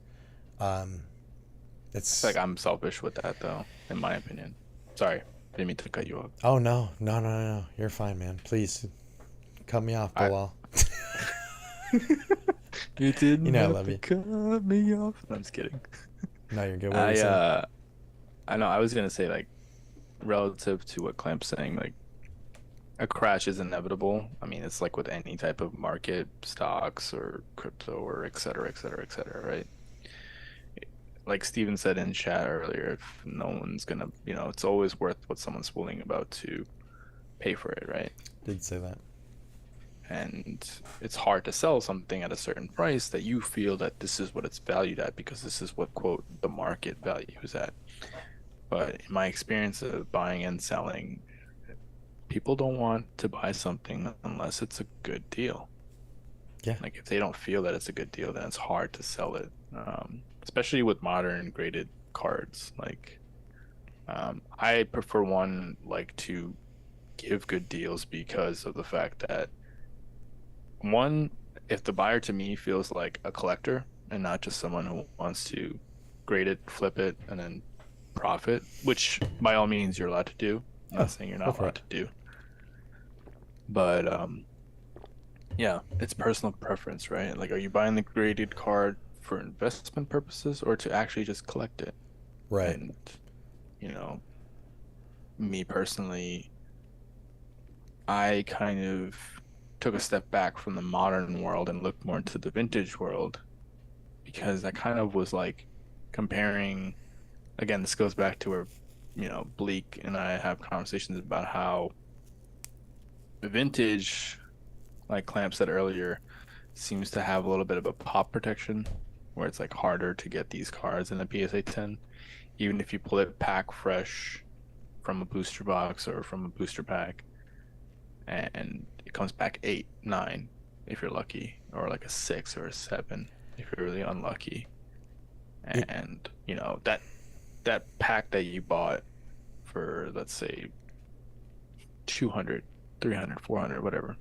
It's like I'm selfish with that though, in my opinion. Sorry, didn't mean to cut you off. Oh, no. You're fine, man. Please cut me off, Bilal. You didn't I have love to you. cut me off. No, I'm just kidding. No, you're good. What were you saying? I know I was gonna say, like, relative to what Clamp's saying, like a crash is inevitable. I mean, it's like with any type of market, stocks or crypto or et cetera, et cetera, et cetera, right? Like Steven said in chat earlier, if no one's gonna, it's always worth what someone's willing about to pay for it, right? Did say that. And it's hard to sell something at a certain price that you feel that this is what it's valued at because this is what, quote, the market value is at. But in my experience of buying and selling, people don't want to buy something unless it's a good deal. Yeah. Like if they don't feel that it's a good deal, then it's hard to sell it. Especially with modern graded cards. Like, I prefer one like to give good deals because of the fact that one, if the buyer to me feels like a collector and not just someone who wants to grade it, flip it, and then profit, which by all means you're allowed to do. I'm not saying you're not allowed to do. But yeah, it's personal preference, right? Like, are you buying the graded card for investment purposes or to actually just collect it? Right. And, me personally, I kind of took a step back from the modern world and looked more into the vintage world because I kind of was like comparing. Again, this goes back to where, Bleak and I have conversations about how vintage, like Clamp said earlier, seems to have a little bit of a pop protection where it's like harder to get these cards in the PSA 10, even if you pull it pack fresh from a booster box or from a booster pack, and it comes back 8, 9 if you're lucky, or like a 6 or a 7 if you're really unlucky. It, And that pack that you bought for, let's say, 200, 300, 400, whatever,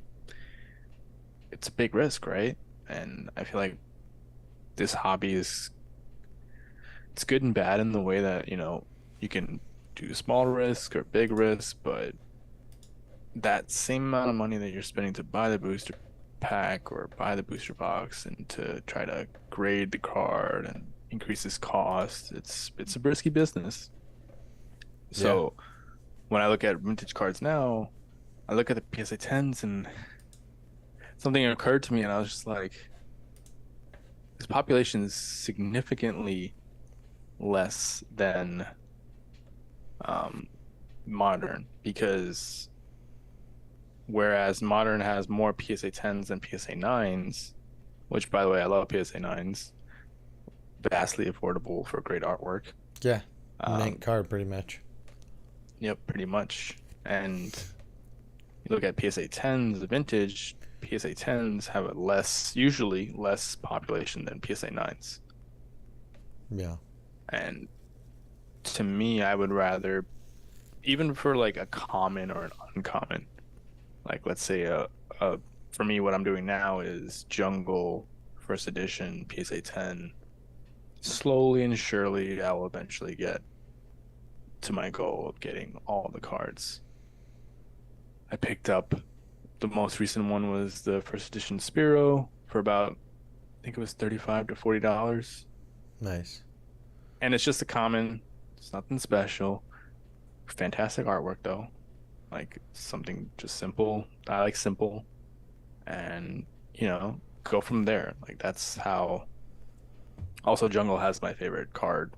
it's a big risk, right? And I feel like this hobby is, it's good and bad in the way that, you can do small risk or big risk, but that same amount of money that you're spending to buy the booster pack or buy the booster box and to try to grade the card and increase its cost, it's a risky business. So when I look at vintage cards now, I look at the PSA 10s and something occurred to me, and I was just like, this population is significantly less than modern, because whereas modern has more PSA 10s than PSA 9s, which, by the way, I love PSA 9s, vastly affordable for great artwork. yeah, mint card pretty much. Yep, pretty much. And you look at PSA 10s, the vintage PSA 10s have usually less population than PSA 9s. Yeah. And to me, I would rather, even for like a common or an uncommon, like let's say for me, what I'm doing now is Jungle First Edition PSA 10. Slowly and surely, I will eventually get to my goal of getting all the cards. I picked up, the most recent one was the First Edition Spiro for about, I think it was $35 to $40. Nice. And it's just a common. It's nothing special. Fantastic artwork though. Like something just simple. I like simple. And, go from there. Like that's how. Also, Jungle has my favorite card,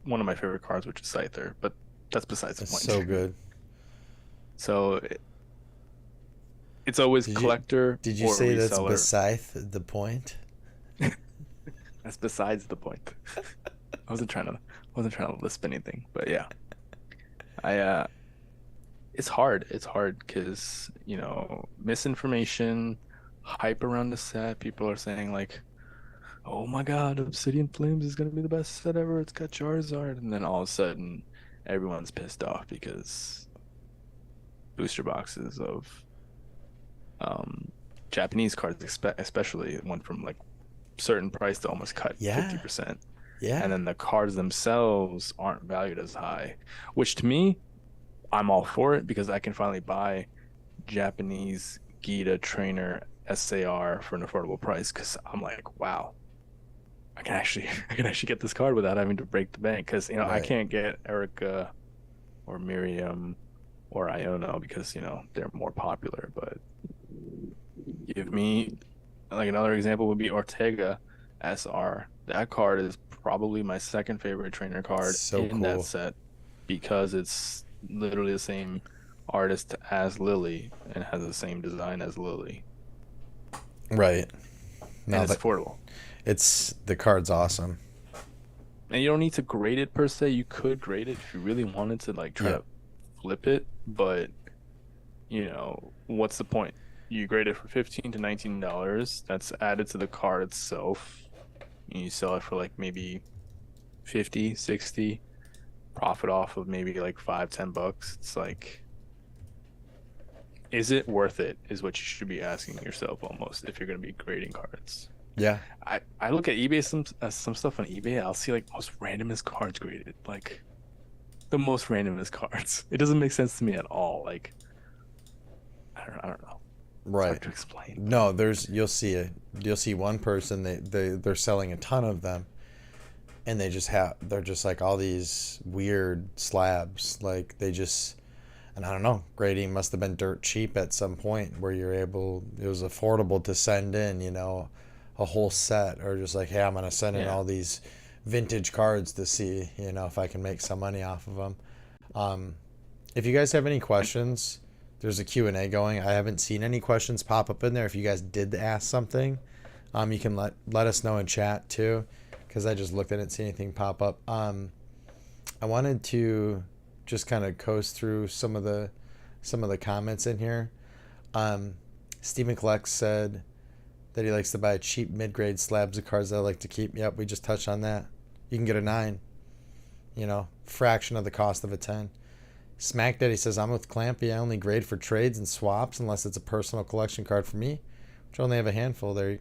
one of my favorite cards, which is Scyther, but that's besides the It's point. so good. So it's always collector. Did you or say reseller. that's beside the point? That's besides the point. I wasn't trying to lisp anything, but yeah. It's hard. It's hard because, misinformation, hype around the set. People are saying like, oh my God, Obsidian Flames is gonna be the best set ever. It's got Charizard, and then all of a sudden, everyone's pissed off because booster boxes of Japanese cards, especially, went from like certain price to almost cut 50%. Yeah. And then the cards themselves aren't valued as high, which to me, I'm all for it because I can finally buy Japanese Gita Trainer SAR for an affordable price, because I'm like, wow, I can actually get this card without having to break the bank, because Right. I can't get Erica or Miriam or Iono because they're more popular. But give me, like, another example would be Ortega SR. That card is probably my second favorite trainer card in that set, because it's literally the same artist as Lily and has the same design as Lily. Right. No, and it's affordable. The card's awesome. And you don't need to grade it per se. You could grade it if you really wanted to, like, try to flip it, but what's the point? You grade it for $15 to $19. That's added to the card itself. And you sell it for like maybe 50, 60, profit off of maybe like $5-10. It's like, is it worth it, is what you should be asking yourself almost if you're going to be grading cards. Yeah. I look at eBay, some stuff on eBay, I'll see like most randomest cards graded, like the most randomest cards. It doesn't make sense to me at all. Like, I don't know. Right. It's hard to explain. No, you'll see one person, they're selling a ton of them, and they're just like all these weird slabs. Like and I don't know, grading must have been dirt cheap at some point where it was affordable to send in, a whole set, or just like, hey, I'm gonna send in all these vintage cards to see, if I can make some money off of them. If you guys have any questions, there's a Q&A going. I haven't seen any questions pop up in there. If you guys did ask something, you can let us know in chat too. because I just looked at it and see anything pop up. I wanted to just kind of coast through some of the comments in here. Um, Stephen Collects said that he likes to buy cheap mid-grade slabs of cards that I like to keep. Yep, we just touched on that. You can get a 9, fraction of the cost of a 10. Smack Daddy says, I'm with Clampy. I only grade for trades and swaps unless it's a personal collection card for me, which I only have a handful. There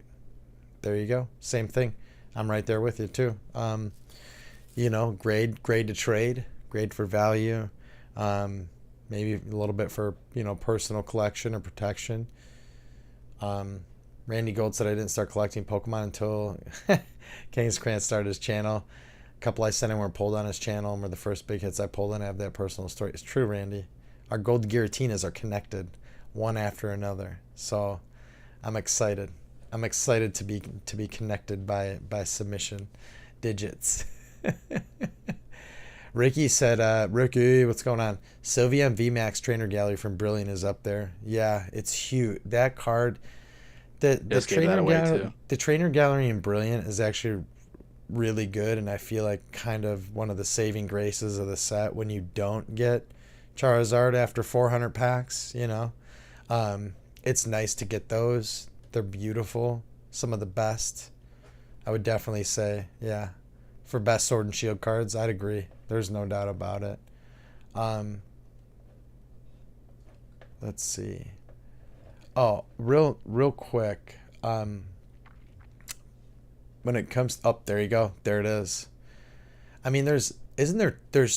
you go. Same thing. I'm right there with you too. Grade to trade, grade for value, maybe a little bit for, personal collection or protection. Randy Gold said I didn't start collecting Pokemon until King's Krantz started his channel. A couple I sent in were pulled on his channel and were the first big hits I pulled, and I have that personal story. It's true, Randy. Our gold Giratinas are connected one after another. So I'm excited. I'm excited to be connected by submission digits. Ricky said, Ricky, what's going on? Sylveon VMAX Trainer Gallery from Brilliant is up there. Yeah, it's huge. That card, the trainer gallery in Brilliant is actually really good, and I feel like kind of one of the saving graces of the set when you don't get Charizard after 400 packs. It's nice to get those. They're beautiful. Some of the best. I would definitely say, yeah. For best Sword and Shield cards, I'd agree. There's no doubt about it. Let's see. Oh, real quick. When it comes up, there you go. There it is. I mean, there's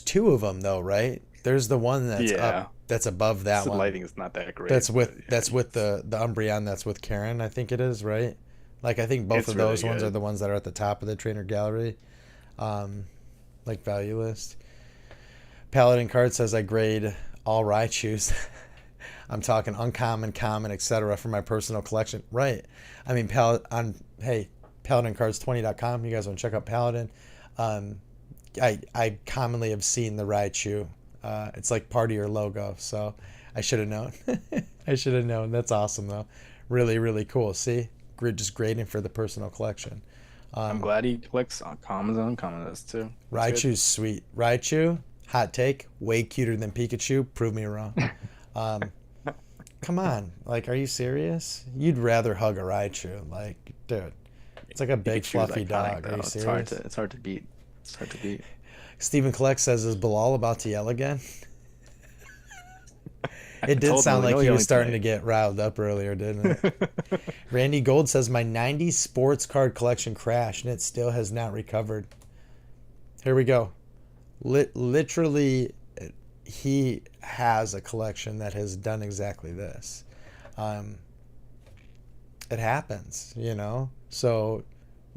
2 of them though, right? There's the one that's up, that's above that the one. lighting is not that great. That's with the Umbreon that's with Karen, I think it is, right? Like I think both of those ones are the ones that are at the top of the trainer gallery. Like value list. Paladin card says I grade all Raichus. I'm talking uncommon, common, etc. for my personal collection. Right. I mean, PaladinCards20.com. You guys want to check out Paladin? I commonly have seen the Raichu. It's like part of your logo, so I should have known. I should have known. That's awesome, though. Really, really cool. See? Just grading for the personal collection. I'm glad he collects commons and uncommons too. Raichu's sweet. Raichu, hot take, way cuter than Pikachu. Prove me wrong. Come on. Like, are you serious? You'd rather hug a Raichu. Like, dude. It's like a big fluffy dog. Are you serious? It's hard to beat. Stephen Collect says, is Bilal about to yell again? It did sound like he was starting to get riled up earlier, didn't it? Randy Gold says, my 90s sports card collection crashed and it still has not recovered. Here we go. Literally, he has a collection that has done exactly this. It happens, So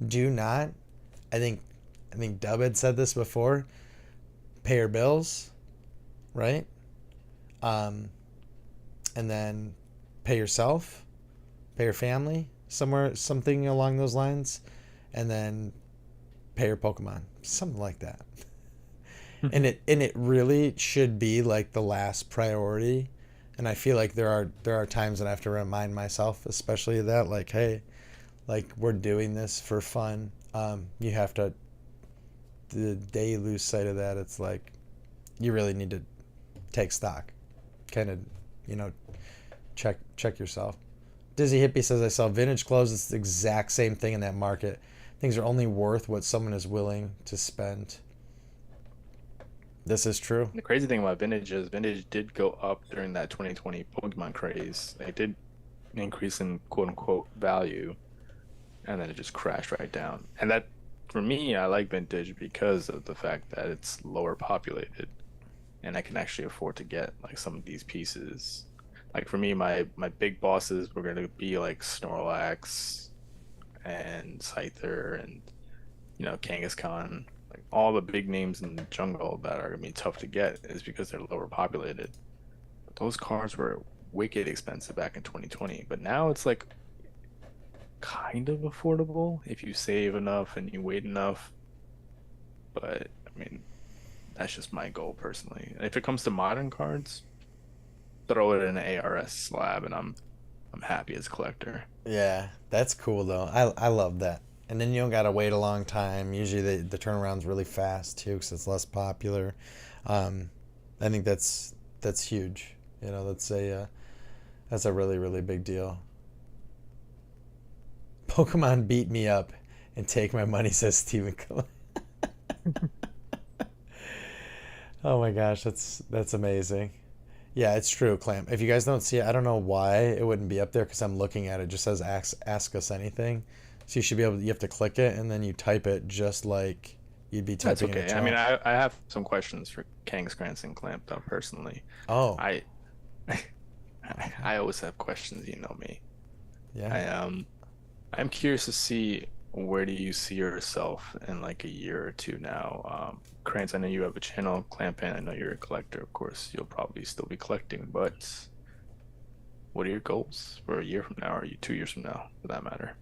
do not, I think Dub had said this before, pay your bills, right? And then pay yourself, pay your family, something along those lines, and then pay your Pokemon, something like that. and it really should be like the last priority. And I feel like there are times that I have to remind myself, especially that, like, hey, like, we're doing this for fun. You have to, the day you lose sight of that, it's like you really need to take stock, kind of, check yourself. Dizzy Hippie says, I sell vintage clothes. It's the exact same thing in that market. Things are only worth what someone is willing to spend. This is true. The crazy thing about vintage is vintage did go up during that 2020 Pokemon craze. It did increase in quote unquote value, and then it just crashed right down. And that, for me, I like vintage because of the fact that it's lower populated, and I can actually afford to get like some of these pieces. Like for me, my big bosses were gonna be like Snorlax and Scyther and Kangaskhan. Like all the big names in the jungle that are gonna be tough to get is because they're lower populated. But those cards were wicked expensive back in 2020, but now it's like kind of affordable if you save enough and you wait enough. But I mean, that's just my goal personally. If it comes to modern cards, throw it in an ARS slab and I'm happy as a collector. Yeah, that's cool though. I love that. And then you don't gotta wait a long time. Usually the turnaround's really fast too, because it's less popular. Um, I think that's huge. You know, that's a really really big deal. Pokemon beat me up and take my money, says Stephen. Oh my gosh, that's amazing. Yeah, it's true, Clamp. If you guys don't see it, I don't know why it wouldn't be up there because I'm looking at it. It just says ask us anything. So you should be able to, you have to click it and then you type it just like you'd be That's typing in a okay. I mean, chat. I have some questions for Kang Scranton Clamp though, personally. Oh, I okay. I always have questions, you know me. Yeah. I I'm curious to see where do you see yourself in like a year or two now. Krantz, I know you have a channel, Clampan, I know you're a collector, of course, you'll probably still be collecting, but what are your goals for a year from now or 2 years from now, for that matter?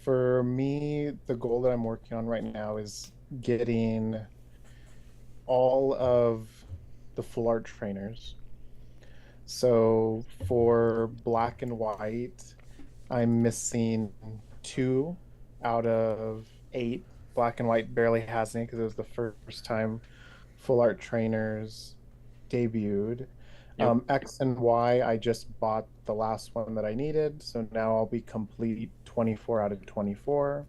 For me, the goal that I'm working on right now is getting all of the full art trainers. So for black and white, I'm missing two out of eight. Black and white barely has any because it was the first time full art trainers debuted. Yep. X and Y, I just bought the last one that I needed, so now I'll be complete 24 out of 24.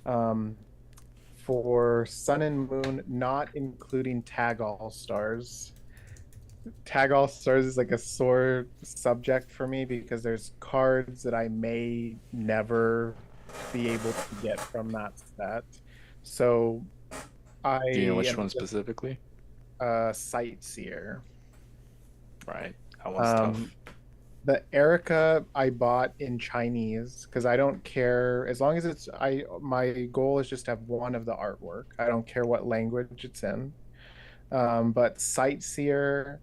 Um, for Sun and Moon, not including Tag All Stars. Tag All Stars is like a sore subject for me because there's cards that I may never be able to get from that set. So I Do you know which am one just specifically? a sightseer. Right. That one's Um, tough. the Erica I bought in Chinese because I don't care as long as it's I my goal is just to have one of the artwork. I don't care what language it's in. But Sightseer,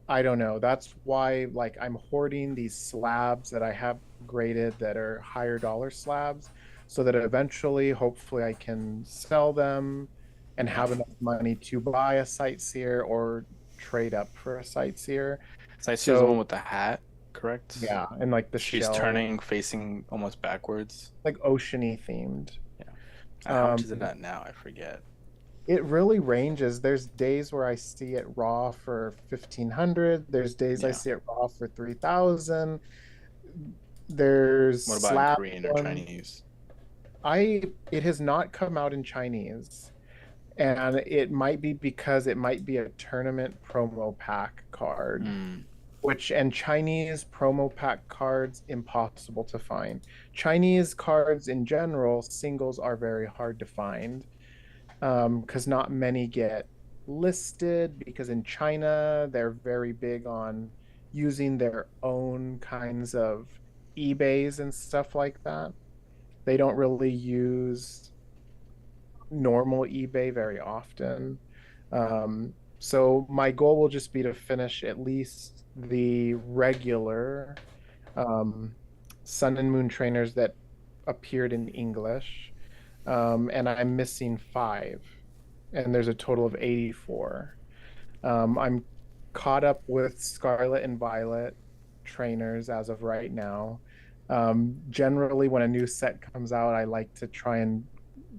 I don't know. That's why like I'm hoarding these slabs that I have graded that are higher dollar slabs so that eventually hopefully I can sell them and Yeah. have enough money to buy a Sightseer or trade up for a Sightseer. Sightseer is the one So with the hat, correct? yeah, and like the She's shell, turning, facing almost backwards. like oceany themed. Yeah. How much Um, is it at now? I forget. it really ranges. There's days where I see it raw for 1,500. There's days I Yeah. see it raw for 3,000. What There's about in slab Korean or one. Chinese? It has not come out in Chinese. And it might be because it might be a tournament promo pack card, Hmm. which and Chinese promo pack cards impossible to find. Chinese cards in general, singles are very hard to find because not many get listed because in China they're very big on using their own kinds of eBays and stuff like that. They don't really use normal eBay very often. So my goal will just be to finish at least the regular um, Sun and Moon trainers that appeared in English. And I'm missing five, and there's a total of 84. I'm caught up with Scarlet and Violet trainers as of right now. Generally, when a new set comes out, I like to try and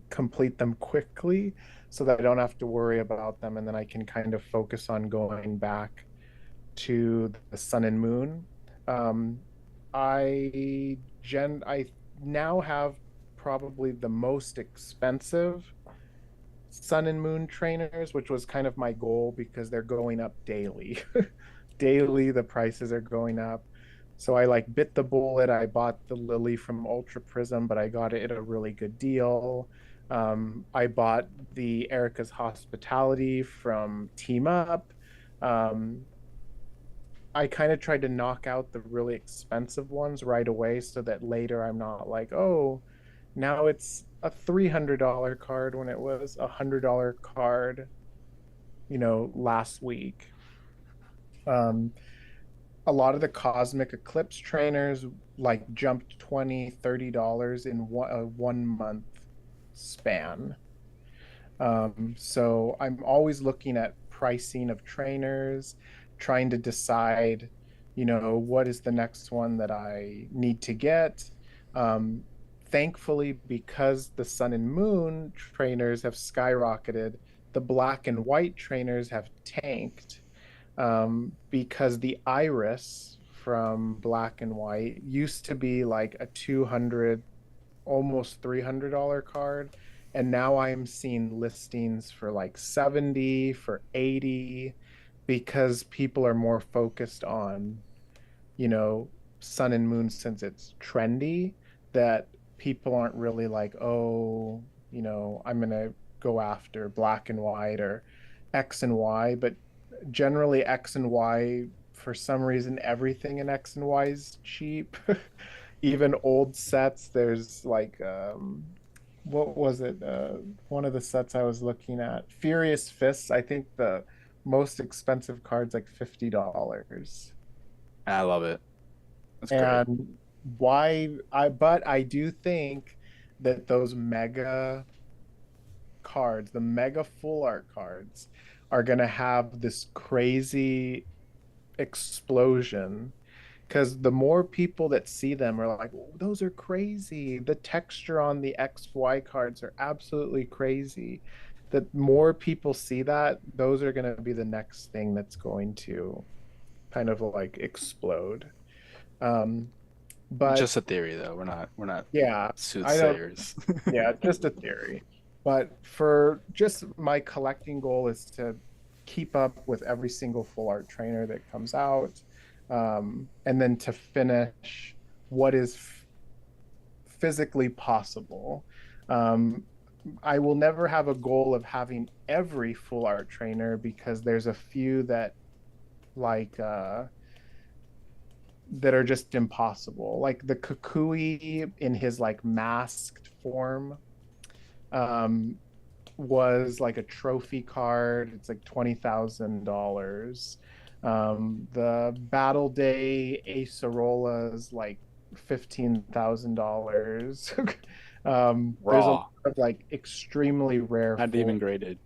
complete them quickly so that I don't have to worry about them, and then I can kind of focus on going back to the Sun and Moon. Um, I now have probably the most expensive Sun and Moon trainers, which was kind of my goal because they're going up daily. Daily, the prices are going up. So I like bit the bullet. I bought the Lily from Ultra Prism, but I got it at a really good deal. I bought the Erica's Hospitality from Team Up. Um, I kind of tried to knock out the really expensive ones right away so that later I'm not like, oh, now it's a $300 card when it was a $100 card, last week. Um, a lot of the Cosmic Eclipse trainers like jumped $20, $30 in a 1 month span. So I'm always looking at pricing of trainers, trying to decide, what is the next one that I need to get. Um, Thankfully, because the Sun and Moon trainers have skyrocketed, the black and white trainers have tanked, because the iris from black and white used to be like a 200, almost $300 card. And now I'm seeing listings for like 70, for 80, because people are more focused on, you know, sun and moon since it's trendy, that people aren't really like, oh, I'm gonna go after black and white or X and Y, but generally X and Y, for some reason, everything in X and Y is cheap. Even old sets, there's like what was it? One of the sets I was looking at, Furious Fists. I think the most expensive card's like $50. I love it. That's great. And why I but I do think that those mega cards, the mega full art cards, are gonna have this crazy explosion, because the more people that see them are like, "Oh, those are crazy. The texture on the XY cards are absolutely crazy." That more people see that, those are going to be the next thing that's going to kind of like explode. Um, but Just a theory though. We're not yeah, I don't, soothsayers. yeah, just a theory. But for just my collecting goal is to keep up with every single full art trainer that comes out, and then to finish what is physically possible. Um, I will never have a goal of having every full art trainer, because there's a few that like that are just impossible. Like the Kukui in his like masked form, um, was like a trophy card. It's like $20,000. The Battle Day Acerolas like $15,000. There's a lot Raw. of like extremely rare Not full. even graded.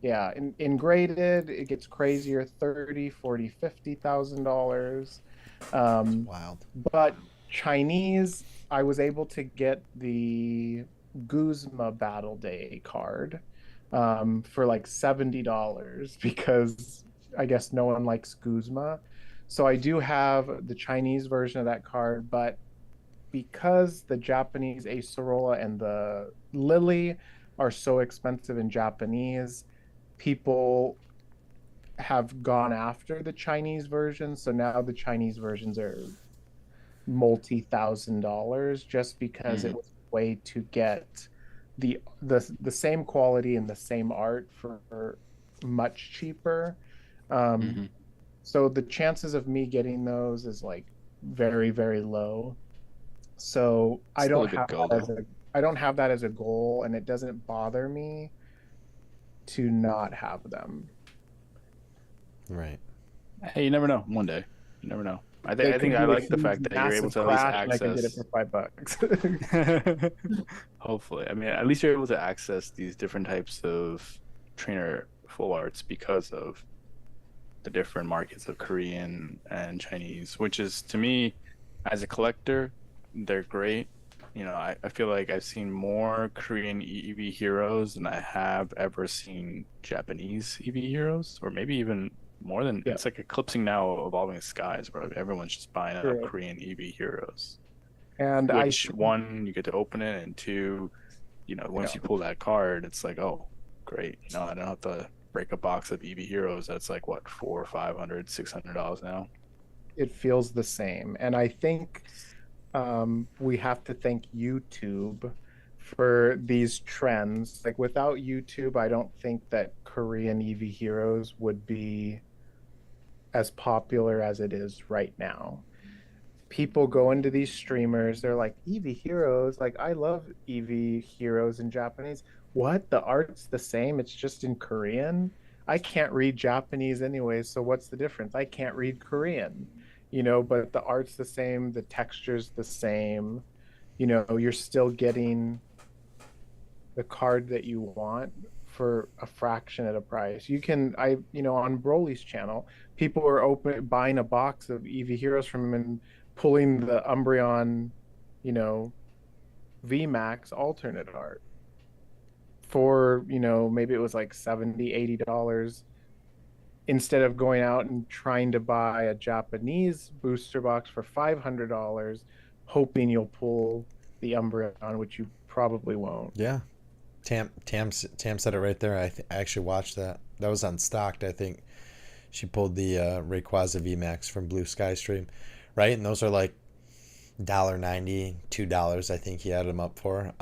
Yeah, in graded it gets crazier, 30, 40, $50,000. It's Um, wild. but Chinese, I was able to get the Guzma Battle Day card, for like $70, because I guess no one likes Guzma. So I do have the Chinese version of that card, but because the Japanese Acerola and the Lily are so expensive in Japanese, people have gone after the Chinese version. So now the Chinese versions are multi-thousand dollars, just because it Hmm. was a way to get the same quality and the same art for much cheaper. Um, Hmm. so the chances of me getting those is like very, very low. So Still a good goal though. I don't have that as a goal, and it doesn't bother me to not have them. Right. Hey, you never know. One day, you never know. They I think could I do a like the huge, fact that you're able massive to at least crash, and I can get it access. for $5. Hopefully, I mean, at least you're able to access these different types of trainer full arts because of the different markets of Korean and Chinese, which is to me, as a collector, they're great. I feel like I've seen more Korean EV heroes than I have ever seen Japanese EV heroes, or maybe even more than Yeah, it's like eclipsing now Evolving Skies, where everyone's just buying up true. Korean EV heroes. And I Which think, one, you get to open it, and two, yeah, once you pull that card, it's like, oh, great. I don't have to break a box of EV heroes. That's like what, 400, 500, $600 now. it feels the same. And I think, we have to thank YouTube for these trends. Like without YouTube, I don't think that Korean EV Heroes would be as popular as it is right now. People go into these streamers, they're like, EV Heroes, like I love EV Heroes in Japanese. What? The art's the same, it's just in Korean? I can't read Japanese anyway, so what's the difference? I can't read Korean, but the art's the same, the texture's the same, you're still getting the card that you want for a fraction at a price. You can, on Broly's channel, people were open buying a box of EV Heroes from him and pulling the Umbreon, you know, VMAX alternate art for, maybe it was like 70, $80 instead of going out and trying to buy a Japanese booster box for $500, hoping you'll pull the Umbreon, which you probably won't. Yeah. Tam said it right there. I actually watched that. That was unstocked, I think. She pulled the Rayquaza VMAX from Blue Sky Stream, right? And those are like $1.90, $2. I think he had them up for.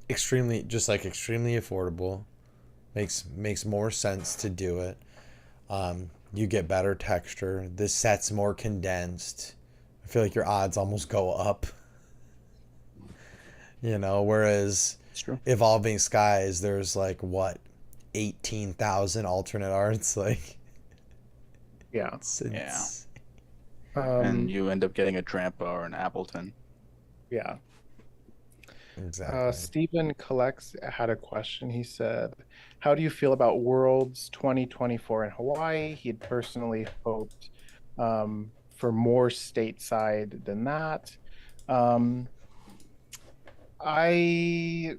Extremely, just like extremely affordable. Makes more sense to do it. You get better texture. This set's more condensed. I feel like your odds almost go up. Whereas It's true. Evolving Skies, there's like what, 18,000 alternate arts. Like, Yeah. Yeah. it's And you end up getting a Drampa or an Appleton. Yeah. exactly. Stephen Collects had a question. He said, how do you feel about Worlds 2024 in Hawaii? He had personally hoped for more stateside than that. Um, I,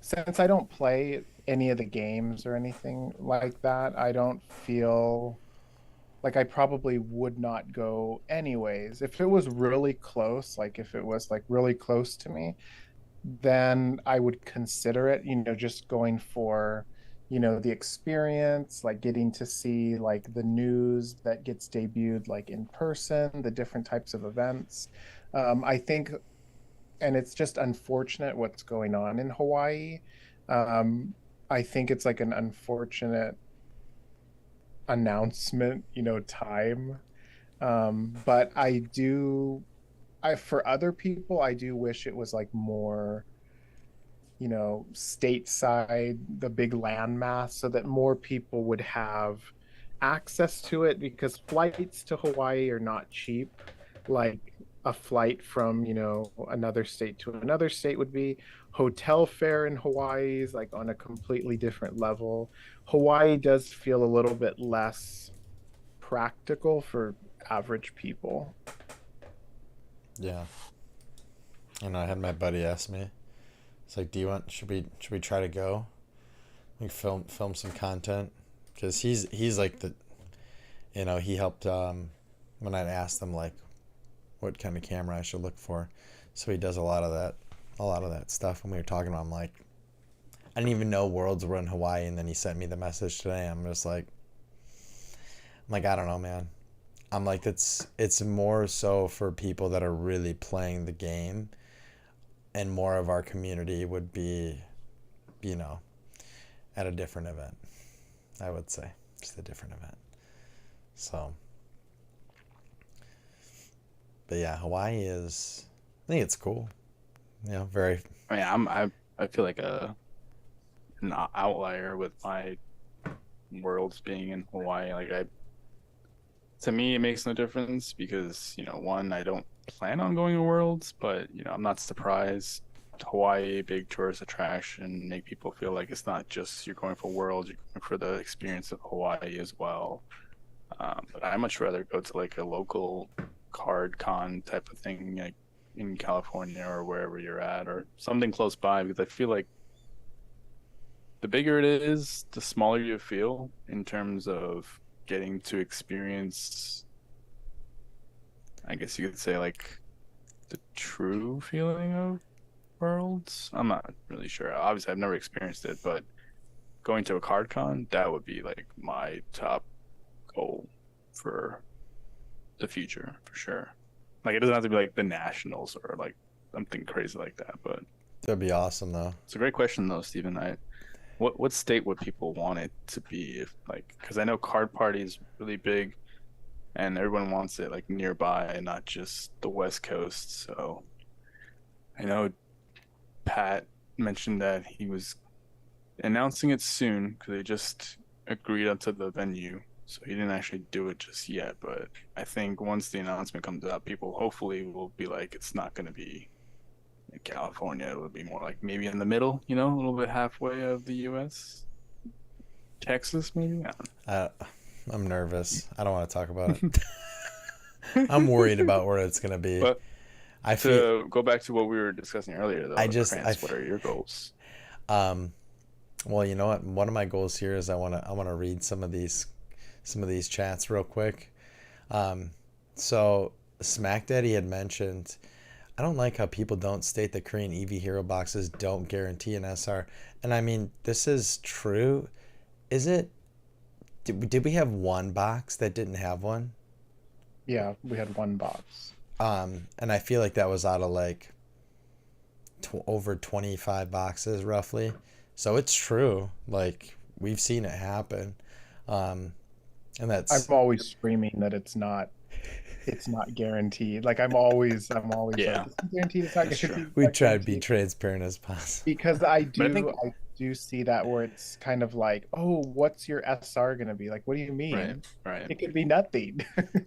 since I don't play any of the games or anything like that, I don't feel like I probably would not go anyways. If it was really close, like if it was like really close to me, then I would consider it, just going for, the experience, like getting to see like the news that gets debuted like in person, the different types of events. I think, and it's just unfortunate what's going on in Hawaii. Um, I think it's like an unfortunate announcement, time. But for other people, I do wish it was like more, stateside, the big landmass, so that more people would have access to it because flights to Hawaii are not cheap. Like a flight from, another state to another state would be. Hotel fare in Hawaii is like on a completely different level. Hawaii does feel a little bit less practical for average people. Yeah. And I had my buddy ask me, it's like, do you want? Should we try to go? Like film some content, because he's like he helped when I'd asked him like what kind of camera I should look for, so he does a lot of that stuff. When we were talking about, I'm like, I didn't even know Worlds were in Hawaii, and then he sent me the message today. I'm just like, I don't know, man. I'm like, it's more so for people that are really playing the game, and more of our community would be, at a different event. I would say just a different event. So, but yeah, Hawaii is. I think it's cool. Very. I mean, I feel like an outlier with my Worlds being in Hawaii. To me, it makes no difference because, one, I don't plan on going to Worlds, but, I'm not surprised. Hawaii, big tourist attraction, make people feel like it's not just you're going for Worlds, you're going for the experience of Hawaii as well. But I'd much rather go to like a local card con type of thing, like in California or wherever you're at, or something close by, because I feel like the bigger it is, the smaller you feel in terms of getting to experience, I guess you could say, like the true feeling of Worlds. I'm not really sure. Obviously, I've never experienced it, but going to a card con, that would be like my top goal for the future, for sure. Like, it doesn't have to be like the Nationals or like something crazy like that, but That'd be awesome, though. it's a great question though, Stephen. What state would people want it to be, if like, because I know card party is really big and everyone wants it like nearby, not just the West Coast. So I know Pat mentioned that he was announcing it soon because they just agreed onto the venue. So he didn't actually do it just yet. But I think once the announcement comes out, people hopefully will be like, it's not going to be in California. It would be more like maybe in the middle, a little bit halfway of the U.S. Texas, maybe? I'm nervous. I don't want to talk about it. I'm worried about where it's gonna be. But I feel To go back to what we were discussing earlier, I though, just I Krantz, what are your goals? um well, you know what? One of my goals here is I want to read some of these chats real quick. Um so Smack Daddy had mentioned, I don't like how people don't state that Korean EV Hero boxes don't guarantee an SR. And I mean, this is true. Is it? Did we have one box that didn't have one? Yeah, we had one box. And I feel like that was out of like over 25 boxes roughly. So it's true. Like we've seen it happen. Um, and I'm that's, always screaming that it's not guaranteed. Like I'm always like, Yeah, it's not guaranteed, it's not that's true. guaranteed, it's we not try to be guaranteed. transparent as possible. Because I But I do think, I do see that where it's kind of like, oh, what's your SR gonna be? Like, what do you right, mean? right. It could be nothing.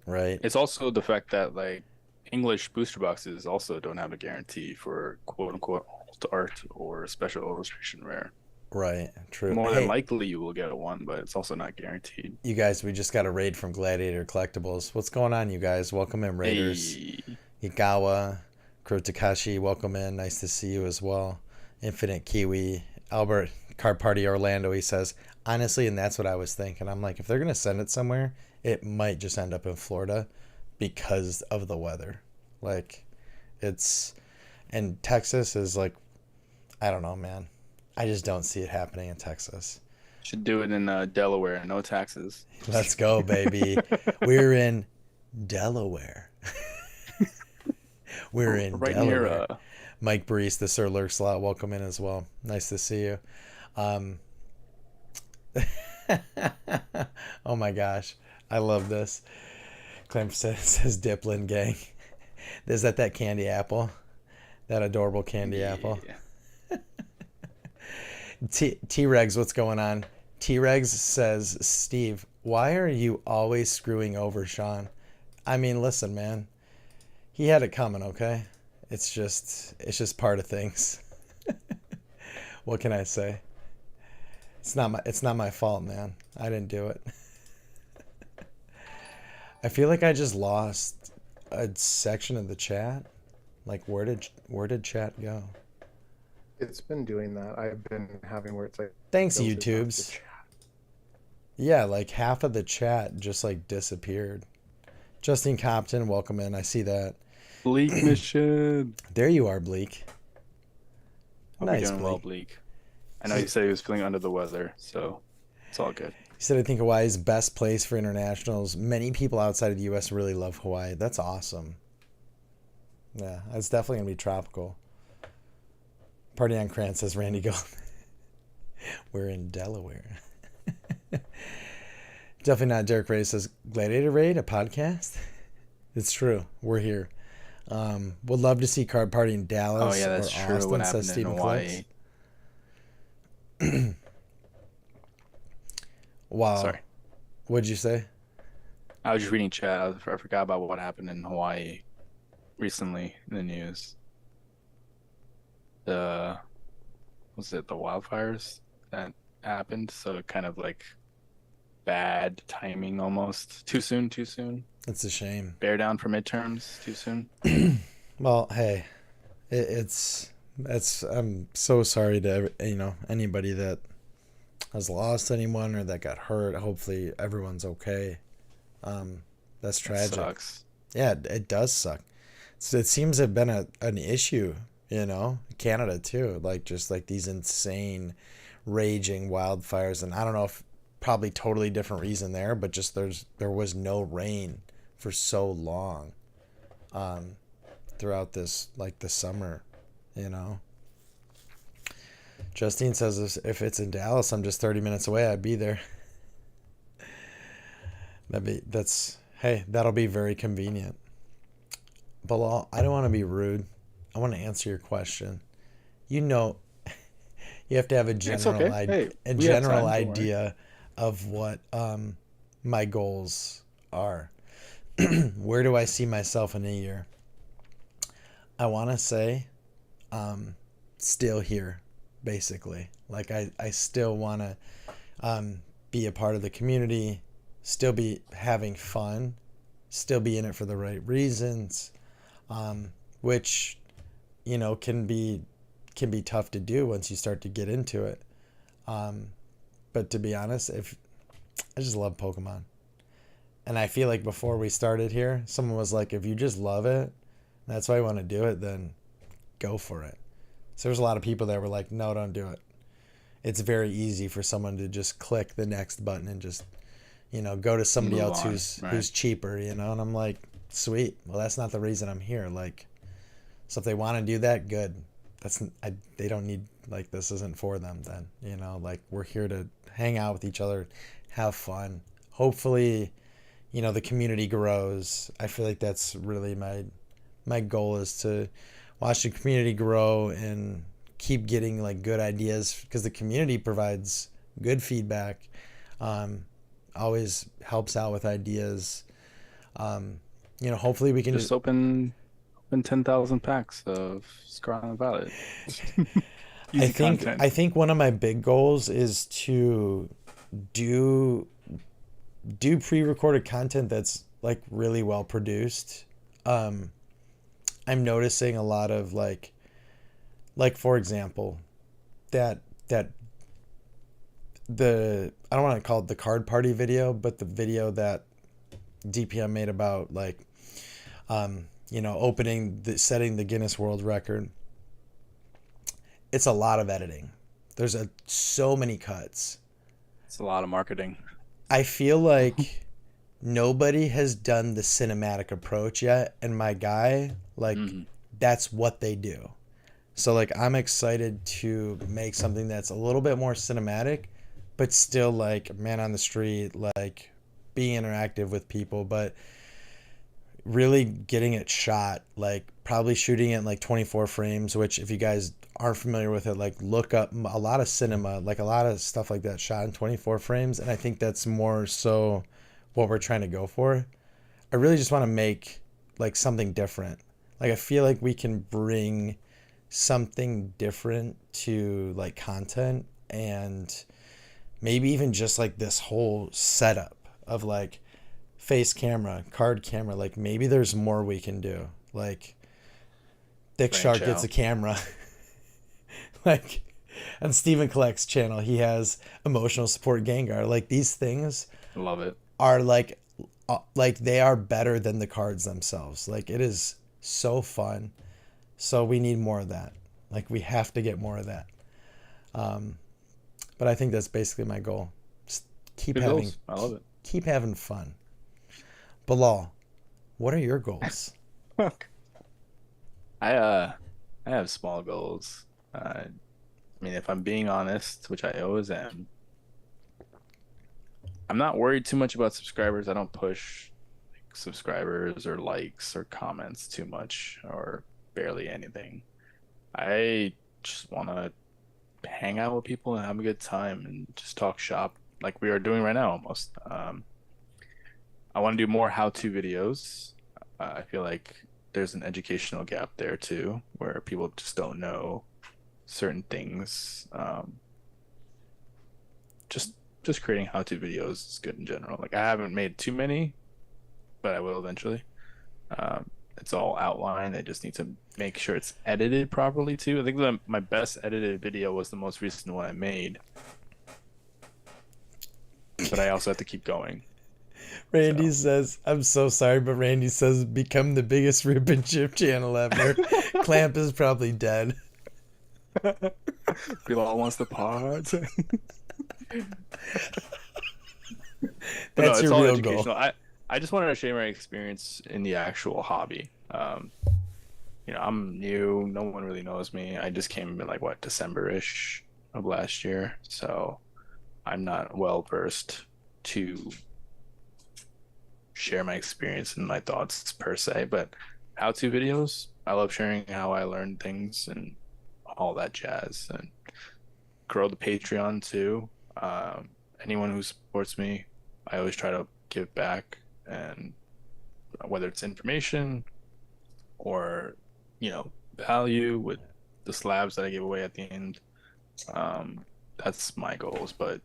Right. It's also the fact that like English booster boxes also don't have a guarantee for quote unquote alt art or special illustration rare. Right. True. More than Hey, likely you will get a one, but it's also not guaranteed. you guys, we just got a raid from Gladiator Collectibles. What's going on, you guys? Welcome in, Raiders. Hey, Igawa, Kurotakashi, welcome in. Nice to see you as well. Infinite Kiwi, Albert, Car Party Orlando, he says, honestly, and that's what I was thinking. I'm like, if they're going to send it somewhere, it might just end up in Florida because of the weather. Like, it's, and Texas is like, I don't know, man. I just don't see it happening in Texas. should do it in Delaware, no taxes. Let's go, baby. We're in Delaware. We're in Right near Delaware. Mike Brees, the Sir Lurk slot, welcome in as well. Nice to see you. Um, oh my gosh, I love this. Clem says Diplin gang. Is that candy apple? That adorable candy apple. yeah. T-Regs, what's going on? T-Regs says, Steve, why are you always screwing over Sean? I mean, listen, man. He had it coming, okay? It's just part of things. What can I say? It's not my fault, man. I didn't do it. I feel like I just lost a section of the chat. Like where did chat go? It's been doing that. I've been having where it's like Thanks, filters off the YouTubes. chat. Yeah, like half of the chat just like disappeared. Justin Compton, welcome in. I see that. Bleak mission. There you are, Bleak. Hope you're Nice, doing well, Bleak. Bleak. I know you said he was feeling under the weather, so it's all good. He said, I think Hawaii is best place for internationals. Many people outside of the U.S. really love Hawaii. That's awesome. Yeah, it's definitely going to be tropical. Party on Krantz, says Randy Gold. We're in Delaware. Definitely not Derek Ray says, Gladiator Raid, a podcast? It's true. We're here. Would love to see Card Party in Dallas Oh yeah, that's or true. Austin, What says happened in Stephen Hawaii? Clips. Wow. Sorry, What'd you say? I was just reading chat. I forgot about what happened in Hawaii recently in the news. The was it the wildfires that happened? So kind of like bad timing almost. Too soon, too soon. It's a shame. Bear down for midterms, too soon. Well, hey, I'm so sorry to anybody that has lost anyone or that got hurt. Hopefully everyone's okay. That's tragic. Sucks. Yeah, it does suck. It seems to have been an issue, Canada too, like just like these insane raging wildfires. And I don't know if probably totally different reason there, but just there was no rain for so long throughout this, like the summer, Justine says if it's in Dallas, I'm just 30 minutes away. I'd be there. That'll be very convenient. Bilal, I don't want to be rude. I want to answer your question. You have to have a It's general okay. Hey, we have time, don't worry. idea of what my goals are. Where do I see myself in a year? I want to say still here, basically. Like I still want to be a part of the community, still be having fun, still be in it for the right reasons, which can be tough to do once you start to get into it. Um, but to be honest, if I just love Pokemon, and I feel like before we started here, someone was like, if you just love it, that's why you want to do it, then go for it. So there's a lot of people that were like, no, don't do it. It's very easy for someone to just click the next button and just, go to somebody Move else on, who's right? who's cheaper, and I'm like, sweet. Well, that's not the reason I'm here. Like, so if they want to do that, good. They don't need, like, this isn't for them then, like, we're here to hang out with each other, have fun. Hopefully, the community grows. I feel like that's really my goal, is to watch the community grow and keep getting like good ideas, because the community provides good feedback, um, always helps out with ideas. Hopefully we can Just open 10,000 packs of Scarlet Violet. I Easy think content. I think one of my big goals is to do pre-recorded content that's like really well produced. Um, I'm noticing a lot of like for example, that that the I don't want to call it the card party video, but the video that DPM made about like setting the Guinness World Record. It's a lot of editing. There's so many cuts. It's a lot of marketing. I feel like nobody has done the cinematic approach yet, and my guy, like, Hmm. that's what they do. So like I'm excited to make something that's a little bit more cinematic, but still like man on the street, like being interactive with people, but really getting it shot, like probably shooting it in like 24 frames, which if you guys aren't familiar with it, like look up a lot of cinema, like a lot of stuff like that shot in 24 frames. And I think that's more so what we're trying to go for. I really just want to make like something different. Like I feel like we can bring something different to like content, and maybe even just like this whole setup of like face camera, card camera, like maybe there's more we can do. Like Thick Branch Shark gets a out. camera. Like on Stephen Collect's channel, he has emotional support Gengar. Like these things Love it. are like they are better than the cards themselves. Like it is so fun. So we need more of that. Like we have to get more of that. Um, but I think that's basically my goal. Just keep Good having goals. I love keep having fun. Bilal, what are your goals? it. I I have small goals. I mean, if I'm being honest, which I always am, I'm not worried too much about subscribers. I don't push like, subscribers or likes or comments too much or barely anything. I just want to hang out with people and have a good time and just talk shop like we are doing right now almost. I want to do more how-to videos. I feel like there's an educational gap there too, where people just don't know certain things. Just just creating how-to videos is good in general. Like I haven't made too many, but I will eventually. It's all outlined. I just need to make sure it's edited properly too. I think my best edited video was the most recent one I made, but I also have to keep going. Randy So says, I'm so sorry, but Randy says, become the biggest Rip and Chip channel ever. Clamp is probably dead. Bilal wants the pod. But no, That's it's your all real goal. educational. I just wanted to share my experience in the actual hobby. I'm new. No one really knows me. I just came in like what, December-ish of last year. So I'm not well versed to share my experience and my thoughts per se, but how-to videos, I love sharing how I learned things and all that jazz, and grow the Patreon too. Anyone who supports me, I always try to give back, and whether it's information or value with the slabs that I give away at the end. That's my goals, but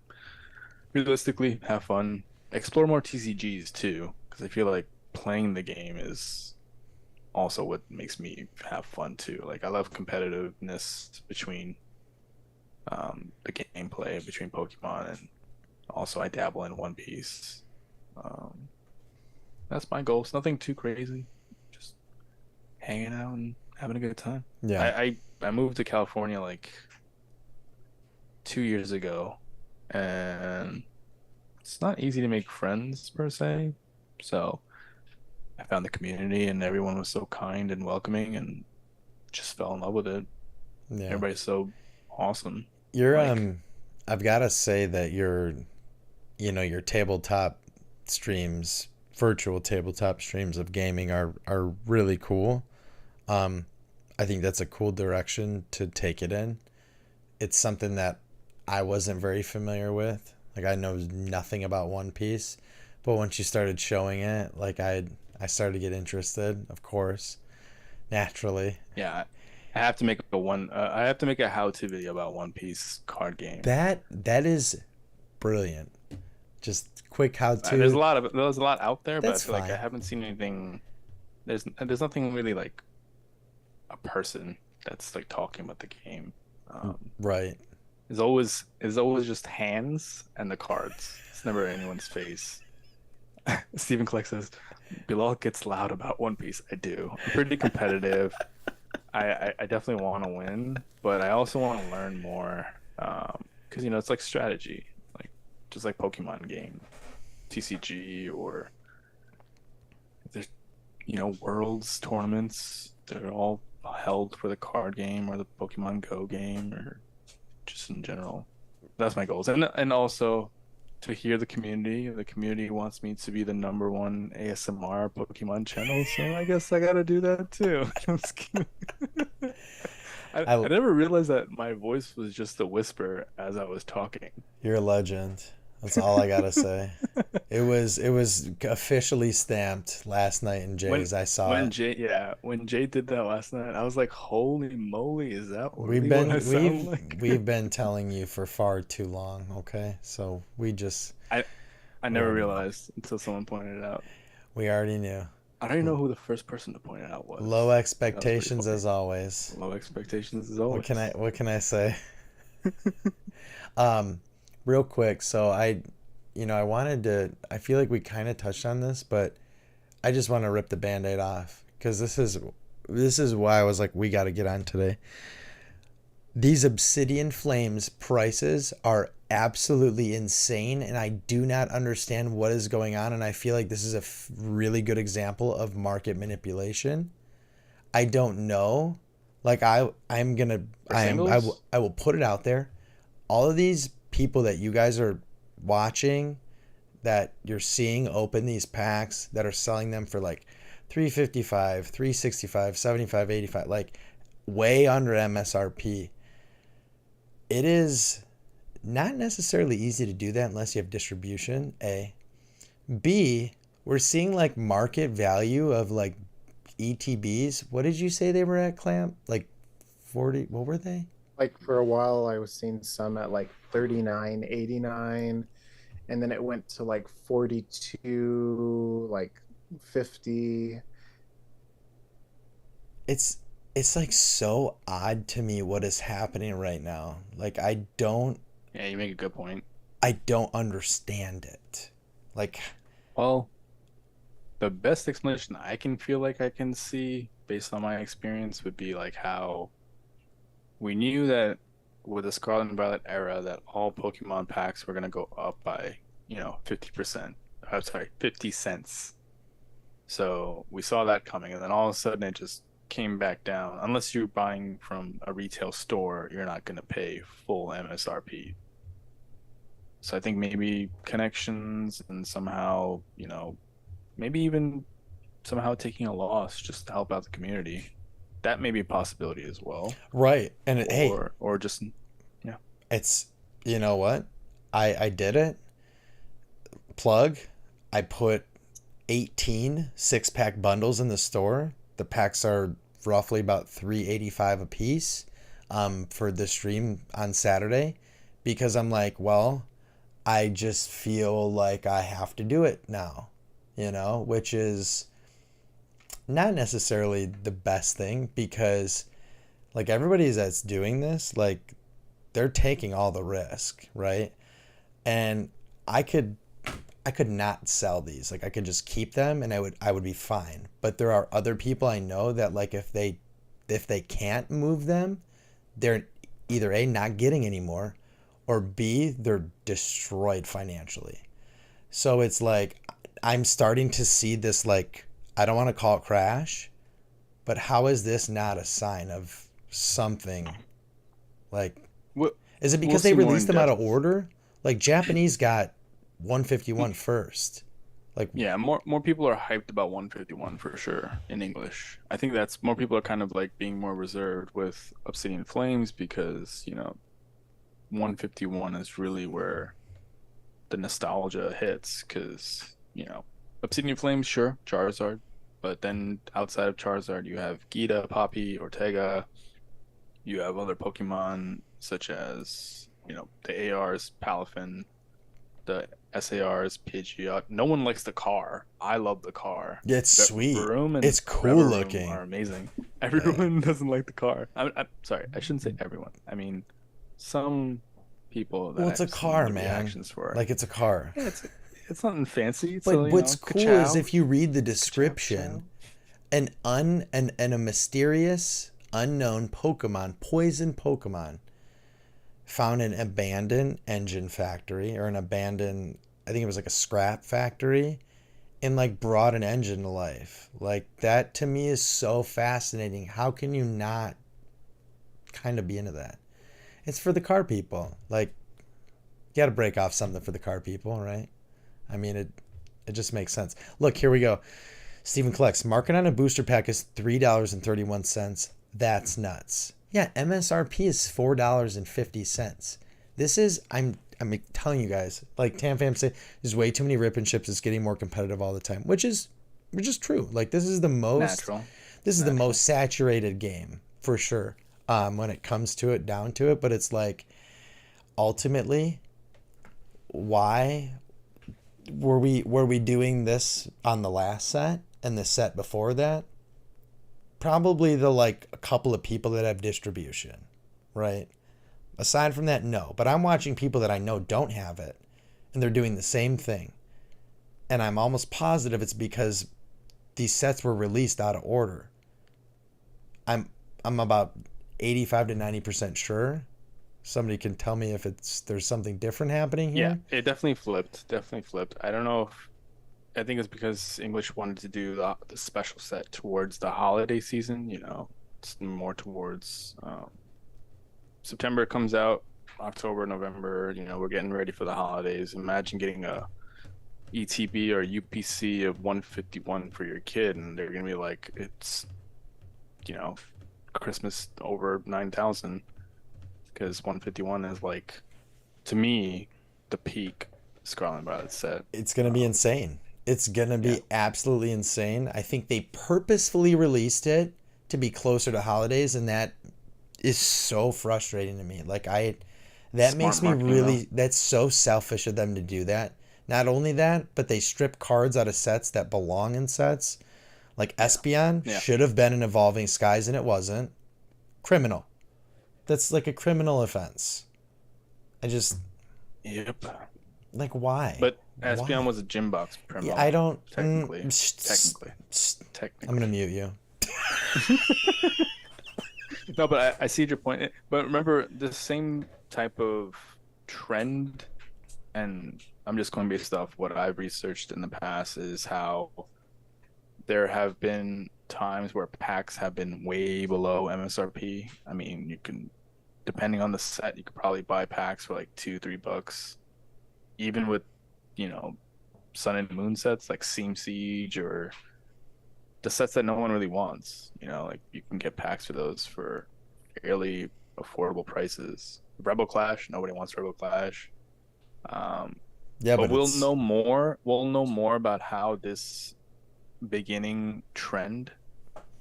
realistically, have fun, explore more TCGs too, because I feel like playing the game is also what makes me have fun too. Like I love competitiveness between the gameplay between Pokemon, and also I dabble in One Piece. Um, that's my goal. It's nothing too crazy. Just hanging out and having a good time. Yeah. I moved to California like 2 years ago, and it's not easy to make friends per se. So I found the community, and everyone was so kind and welcoming, and just fell in love with it. Yeah. Everybody's so awesome. You're Like, I've got to say that your tabletop streams, virtual tabletop streams of gaming are really cool. Um I think that's a cool direction to take it in. It's something that I wasn't very familiar with. Like I know nothing about One Piece, but once you started showing it, like I started to get interested, of course, naturally. yeah, I have to make a how-to video about One Piece card game. That is brilliant. Just quick how There's a to. lot of there's a lot out there, but I That's feel like I fine. haven't seen anything. There's nothing really like a person that's like talking about the game. Um, Right. it's always just hands and the cards. It's never anyone's face. Stephen Clark says, Bilal gets loud about One Piece. I do. I'm pretty competitive. I definitely want to win, but I also want to learn more. Because it's like strategy, like just like Pokemon game, TCG, or there's worlds tournaments. They're all held for the card game or the Pokemon Go game or just in general. That's my goals, and also to hear the community. The community wants me to be the number one ASMR Pokemon channel, so I guess I gotta do that too. I'm just kidding. I I never realized that my voice was just a whisper as I was talking. You're a legend. That's all I gotta say. It was officially stamped last night in When Jay's. I saw it. when Jay did that last night, I was like, "Holy moly, is that We've really what I been sound we've like?" we've been telling you for far too long, okay? So I I we never already knew. realized until someone pointed it out. We already knew. I don't even know who the first person to point it out Low was. That was pretty expectations funny. as always. Low expectations as What can I always. what can I say? Um, Real quick, so I wanted to. I feel like we kind of touched on this, but I just want to rip the band-aid off because this is why I was like, we got to get on today. These Obsidian Flames prices are absolutely insane, and I do not understand what is going on. And I feel like this is a really good example of market manipulation. I don't know. Like I'm gonna For singles? I will put it out there. All of these people that you guys are watching, that you're seeing open these packs that are selling them for like 355, 365, 75, 85, like way under MSRP. It is not necessarily easy to do that unless you have distribution. A. B. We're seeing like market value of like ETBs. What did you say they were at, Clamp? Like 40, what were they? Like for a while, I was seeing some at like 39.89, and then it went to like 42, like 50. It's it's like so odd to me what is happening right now. Like Yeah, you make a good point. I don't understand it. Like Well, the best explanation I can feel like I can see based on my experience would be like how we knew that with the Scarlet and Violet era that all Pokemon packs were gonna go up by, 50%. I'm sorry, 50 cents. So we saw that coming, and then all of a sudden it just came back down. Unless you're buying from a retail store, you're not gonna pay full MSRP. So I think maybe connections and somehow, maybe even somehow taking a loss just to help out the community. That may be a possibility as well. right. And hey, Or just yeah. it's you know what? I did it. Plug. I put 18 six-pack bundles in the store. The packs are roughly about 385 a piece for the stream on Saturday because I'm like, well, I just feel like I have to do it now, which is not necessarily the best thing because like everybody that's doing this, like they're taking all the risk, right? And I could I could not sell these. Like I could just keep them and I would be fine. But there are other people I know that like if they can't move them, they're either A not getting anymore or B they're destroyed financially. So it's like I'm starting to see this like I don't want to call it crash, but how is this not a sign of something like We'll, is it we'll because they see more released in them out of depth. order? Like Japanese got 151 first. Like Yeah, more people are hyped about 151 for sure in English. I think that's more people are kind of like being more reserved with Obsidian Flames because, 151 is really where the nostalgia hits because, Obsidian Flames, sure, Charizard, but then outside of Charizard, you have Gita, Poppy, Ortega, you have other Pokemon such as, the ARs, Palafin, the SARs, Pidgeot. No one likes the car. I love the car. it's sweet. Varoom and It's cool Reverum are looking. amazing. Yeah. Everyone doesn't like the car. I'm sorry, I shouldn't say everyone. I mean, some people that Well, it's a I've seen car, the man. reactions for. Like it's a car. Yeah, it's nothing fancy. It's But a, what's cool is ka-chow, if you read the ka-chow, description, ka-chow. and a mysterious unknown Pokemon, poison Pokemon, found an abandoned engine factory or an abandoned I think it was like a scrap factory and like brought an engine to life. Like that to me is so fascinating. How can you not kind of be into that? It's for the car people. Like you got to break off something for the car people, right? I mean it just makes sense. Look, here we go. Stephen collects. Market on a booster pack is $3.31. That's nuts. Yeah, MSRP is $4.50. This is I'm telling you guys, like TamFam say, there's way too many rip and ships. It's getting more competitive all the time, which is true. Like Natural. this is the Natural. most saturated game for sure. When it comes to it, down to it, but it's like ultimately, why were we doing this on the last set and the set before that? Probably the like a couple of people that have distribution, right? Aside from that, no. But I'm watching people that I know don't have it, and they're doing the same thing. And I'm almost positive it's because these sets were released out of order. I'm about 85 to 90% sure. Somebody can tell me if there's something different happening Yeah, here. it definitely flipped. Definitely flipped. I don't know if I think it's because English wanted to do the special set towards the holiday season. It's more towards September comes out, October, November. We're getting ready for the holidays. Imagine getting a ETB or UPC of 151 for your kid, and they're gonna be like, it's you know Christmas over 9,000 because 151 is like to me the peak Scarlet Violet set. It's going to be insane. It's going to Yeah, be absolutely insane. I think they purposefully released it to be closer to holidays, and that is so frustrating to me. Like that smart makes me marketing though. really that's so selfish of them to do that. Not only that, but they strip cards out of sets that belong in sets. Like Yeah, Espeon yeah, should have been in Evolving Skies and it wasn't. Criminal. That's like a criminal offense. I just yep. like why? But Espeon Why? was a gym box Yeah, I promo, don't. technically. Technically, I'm gonna technically. mute you. No, but I see your point. But remember, the same type of trend, and I'm just going based off what I've researched in the past, is how there have been times where packs have been way below MSRP. I mean, depending on the set, you could probably buy packs for like $2, $3, even with, you know, Sun and Moon sets like Seam Siege or the sets that no one really wants. Like you can get packs for those for fairly affordable prices. Rebel Clash, nobody wants Rebel Clash. Um, Yeah, but but we'll it's know more. We'll know more about how this beginning trend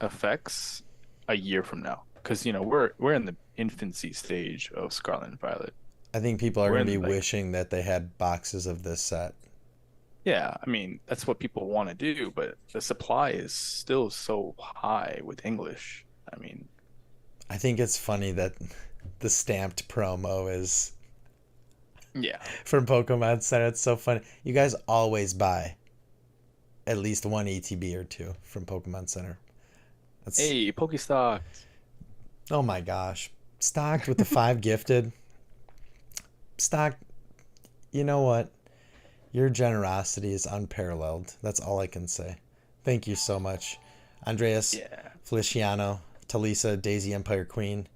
affects a year from now, because we're in the infancy stage of Scarlet and Violet. I think people are We're going to be in like wishing that they had boxes of this set. Yeah, I mean, that's what people want to do, but the supply is still so high with English. I mean, I think it's funny that the stamped promo is yeah. from Pokemon Center. It's so funny. You guys always buy at least one ETB or two from Pokemon Center. That's Hey, Pokestock. oh my gosh. Stocked with the five gifted. Stocked. You know what? Your generosity is unparalleled. That's all I can say. Thank you so much, Andreas, Yeah. Feliciano, Talisa, Daisy Empire Queen,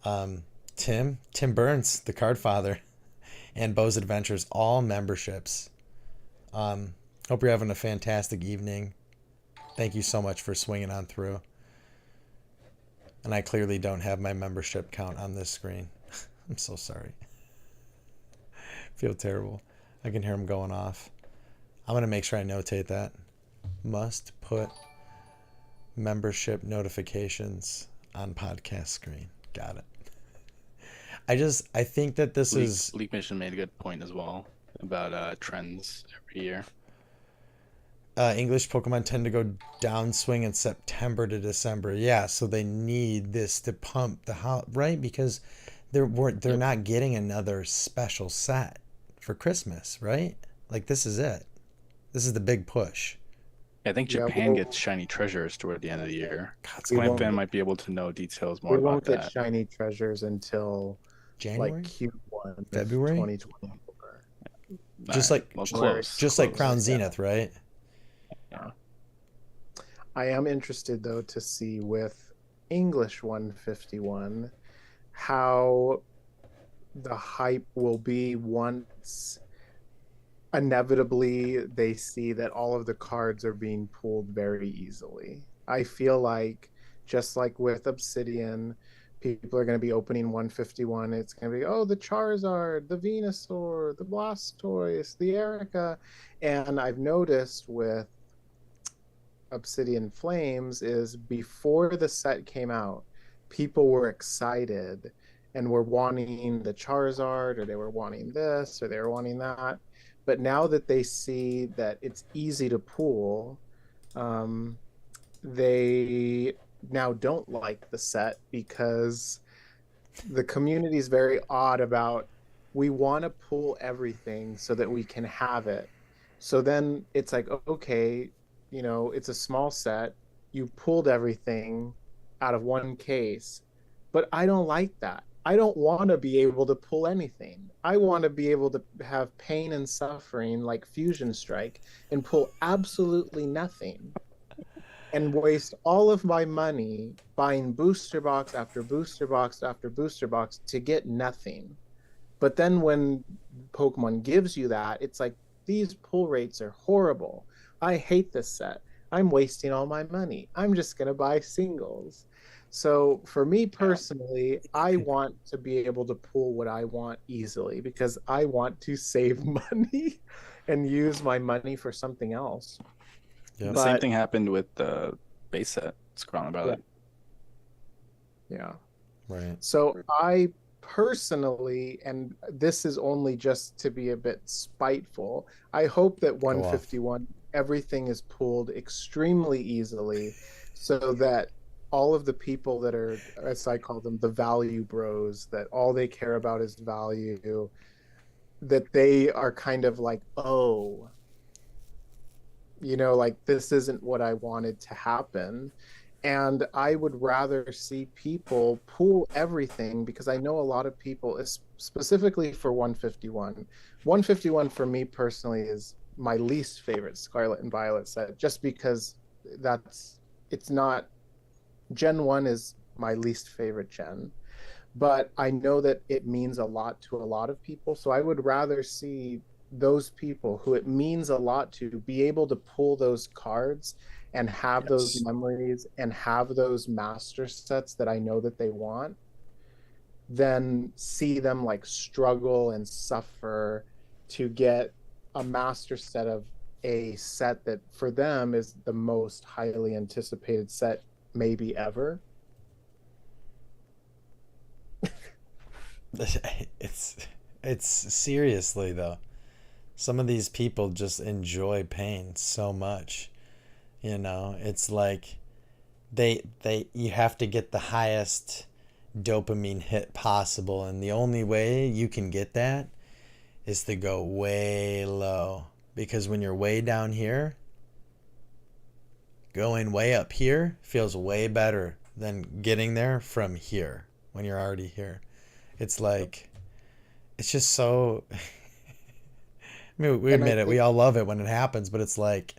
um, Tim Burns, the Card Father, and Bo's Adventures, all memberships. Hope you're having a fantastic evening. Thank you so much for swinging on through. And I clearly don't have my membership count on this screen. I'm so sorry. Feel terrible. I can hear them going off. I'm going to make sure I notate that. Must put membership notifications on podcast screen. Got it. I think that this is League Mission made a good point as well about trends every year. English Pokemon tend to go downswing in September to December. Yeah, so they need this to pump right, because they're Yep. not getting another special set for Christmas, right? Like this is it. This is the big push. I think Yeah, Japan gets shiny treasures toward the end of the year. God, it's we gonna My be won't fan might be able to know details more we about won't get that. shiny treasures until like January, Q1 of February, 2024. All just right, like well, January. just like close. Crown Yeah. Zenith, right? Yeah. I am interested though to see with English 151 how the hype will be once inevitably they see that all of the cards are being pulled very easily. I feel like just like with Obsidian, people are going to be opening 151. It's going to be, oh, the Charizard, the Venusaur, the Blastoise, the Erica. And I've noticed with Obsidian Flames is before the set came out, people were excited and were wanting the Charizard, or they were wanting this, or they were wanting that. But now that they see that it's easy to pull, um, they now don't like the set because the community is very odd about, we want to pull everything so that we can have it. So then it's like, okay, it's a small set. You pulled everything out of one case, but I don't like that. I don't want to be able to pull anything. I want to be able to have pain and suffering like Fusion Strike and pull absolutely nothing and waste all of my money buying booster box after booster box after booster box to get nothing. But then when Pokemon gives you that, it's like, these pull rates are horrible. I hate this set. I'm wasting all my money. I'm just going to buy singles. So for me personally, I want to be able to pull what I want easily because I want to save money and use my money for something else. Yep. The same But thing happened with the base set. Scrawling about yeah, it. yeah. Right. So I personally, and this is only just to be a bit spiteful, I hope that Go off. 151, everything is pulled extremely easily so that all of the people that are, as I call them, the value bros, that all they care about is value, that they are kind of like, oh, like this isn't what I wanted to happen. And I would rather see people pull everything because I know a lot of people, specifically for 151. 151 for me personally is my least favorite Scarlet and Violet set, just because it's not, Gen 1 is my least favorite gen. But I know that it means a lot to a lot of people. So I would rather see those people who it means a lot to be able to pull those cards and have those Yes. memories and have those master sets that I know that they want, than see them like struggle and suffer to get a master set of a set that for them is the most highly anticipated set maybe ever. It's seriously though. some of these people just enjoy pain so much. It's like they you have to get the highest dopamine hit possible, and the only way you can get that is to go way low, because when you're way down here, going way up here feels way better than getting there from here when you're already here. It's like, it's just so I mean, we And I admit it, we think, all love it when it happens, but it's like,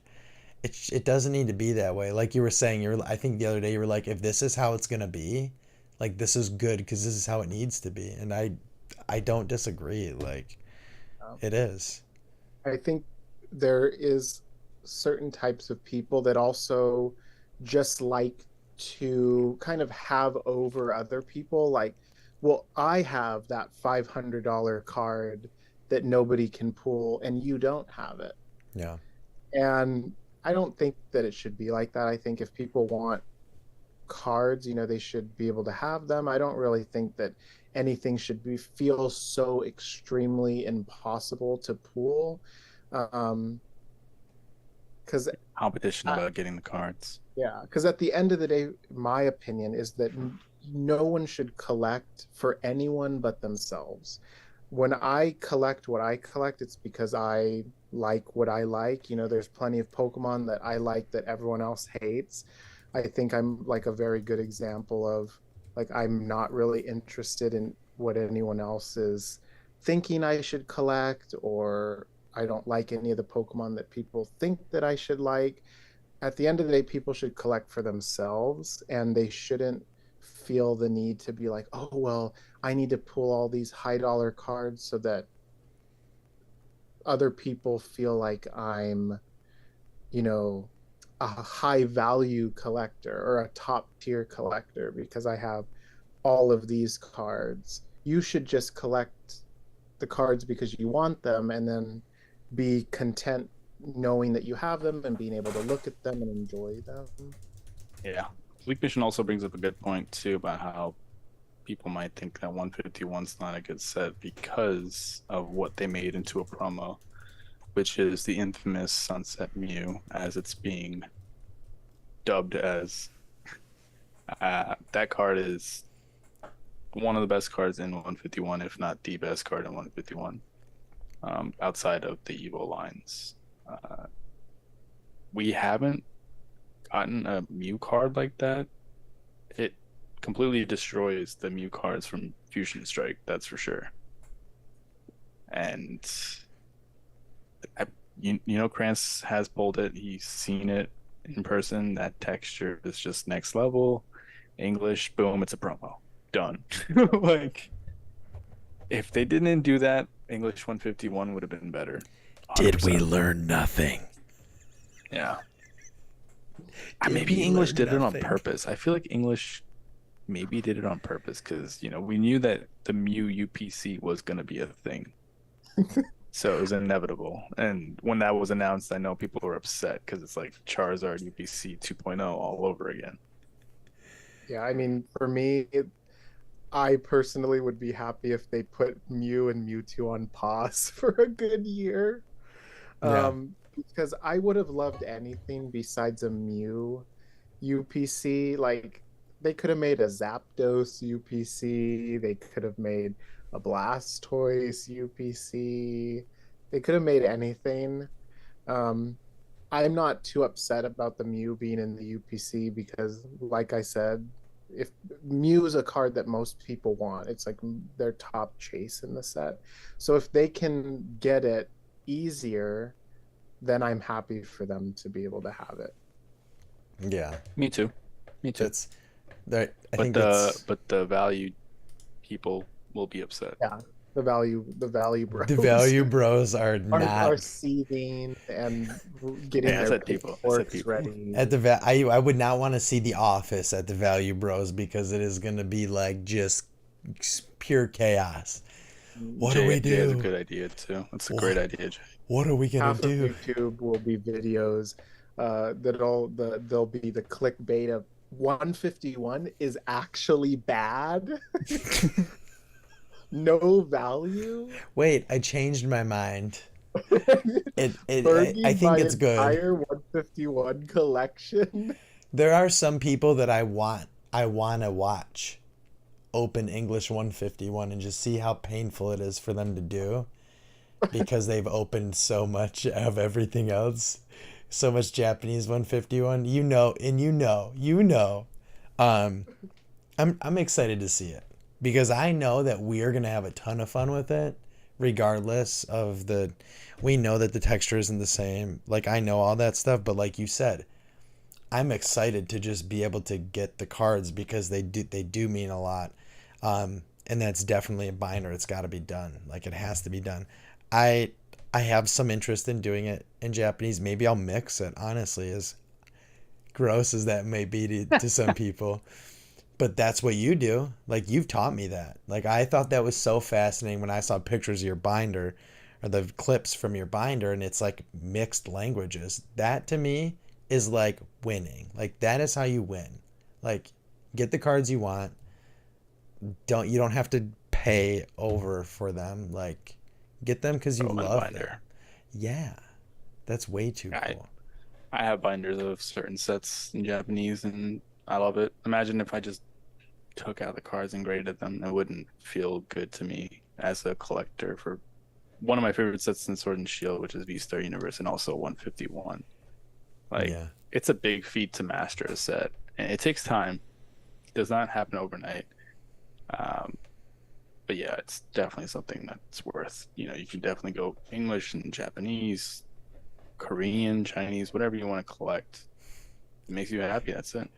it doesn't need to be that way. Like you were saying, I think the other day you were like, if this is how it's gonna be, like this is good because this is how it needs to be, and I don't disagree. Like um, it is. I think there is certain types of people that also just like to kind of have over other people. Like, well, I have that $500 card that nobody can pull, and you don't have it. Yeah. And I don't think that it should be like that. I think if people want cards, they should be able to have them. I don't really think that anything should be feel so extremely impossible to pull. Um, because Competition about getting the cards. yeah, because at the end of the day, my opinion is that no one should collect for anyone but themselves. When I collect what I collect, it's because I like what I like. There's plenty of Pokemon that I like that everyone else hates. I think I'm like a very good example of, like, I'm not really interested in what anyone else is thinking I should collect, or I don't like any of the Pokemon that people think that I should like. At the end of the day, people should collect for themselves, and they shouldn't feel the need to be like, oh, well, I need to pull all these high dollar cards so that other people feel like I'm, you know, a high value collector or a top tier collector because I have all of these cards. You should just collect the cards because you want them, and then be content knowing that you have them and being able to look at them and enjoy them. Yeah. Sleep Mission also brings up a good point too about how people might think that 151's not a good set because of what they made into a promo, which is the infamous Sunset Mew, as it's being dubbed as. That card is one of the best cards in 151, if not the best card in 151, outside of the Evo lines. We haven't gotten a Mew card like that. It completely destroys the Mew cards from Fusion Strike, that's for sure. And Krantz has pulled it. He's seen it in person. That texture is just next level. English, boom, it's a promo. Done. Like, if they didn't do that, English 151 would have been better. 100%. Did we learn nothing? Yeah. Did Maybe we English learn did it on nothing? purpose. I feel like English maybe did it on purpose because, we knew that the Mew UPC was going to be a thing. So it was inevitable. And when that was announced, I know people were upset because it's like Charizard UPC 2.0 all over again. Yeah, I mean, for me, I personally would be happy if they put Mew and Mewtwo on pause for a good year. Yeah. Because I would have loved anything besides a Mew UPC. Like, they could have made a Zapdos UPC. They could have made a Blastoise UPC. They could have made anything. Um, I'm not too upset about the Mew being in the UPC because, like I said, if Mew is a card that most people want, it's like their top chase in the set. So if they can get it easier, then I'm happy for them to be able to have it. Yeah. Me too. It's that I But think that's the value people will be upset. Yeah, the value bros the value bros are are not seething and getting Yeah, I their said people. pitchforks ready. at the I would not want to see The Office at the value bros, because it is going to be like just pure chaos. What do we Jay has a do? good idea too. That's a great idea, Jay. What are we going Half to of do? YouTube will be videos there'll be the clickbait of 151 is actually bad. No value. Wait, I changed my mind. I Fergie'd think my it's good. entire 151 collection. There are some people that I want to watch open English 151 and just see how painful it is for them to do because they've opened so much of everything else, so much Japanese 151. Um, I'm excited to see it because I know that we are gonna have a ton of fun with it, regardless of the. We know that the texture isn't the same. Like I know all that stuff, but like you said, I'm excited to just be able to get the cards because they do mean a lot. And that's definitely a binder. It's got to be done. Like it has to be done. I I have some interest in doing it in Japanese. Maybe I'll mix it. Honestly, as gross as that may be to some people, but that's what you do. Like you've taught me that. Like I thought that was so fascinating when I saw pictures of your binder or the clips from your binder and it's like mixed languages. That to me is like winning. Like that is how you win. Like get the cards you want. You don't have to pay over for them. Like get them cuz you Oh, and a love them. binder. Yeah. That's way too I cool. I have binders of certain sets in Japanese, and I love it. Imagine if I just took out the cards and graded them. It wouldn't feel good to me as a collector for one of my favorite sets in Sword and Shield, which is V-Star Universe, and also 151. Like, Yeah. it's a big feat to master a set, and it takes time. It does not happen overnight. Um, but yeah, it's definitely something that's worth, you can definitely go English and Japanese, Korean, Chinese, whatever you want to collect. It makes you happy. That's it.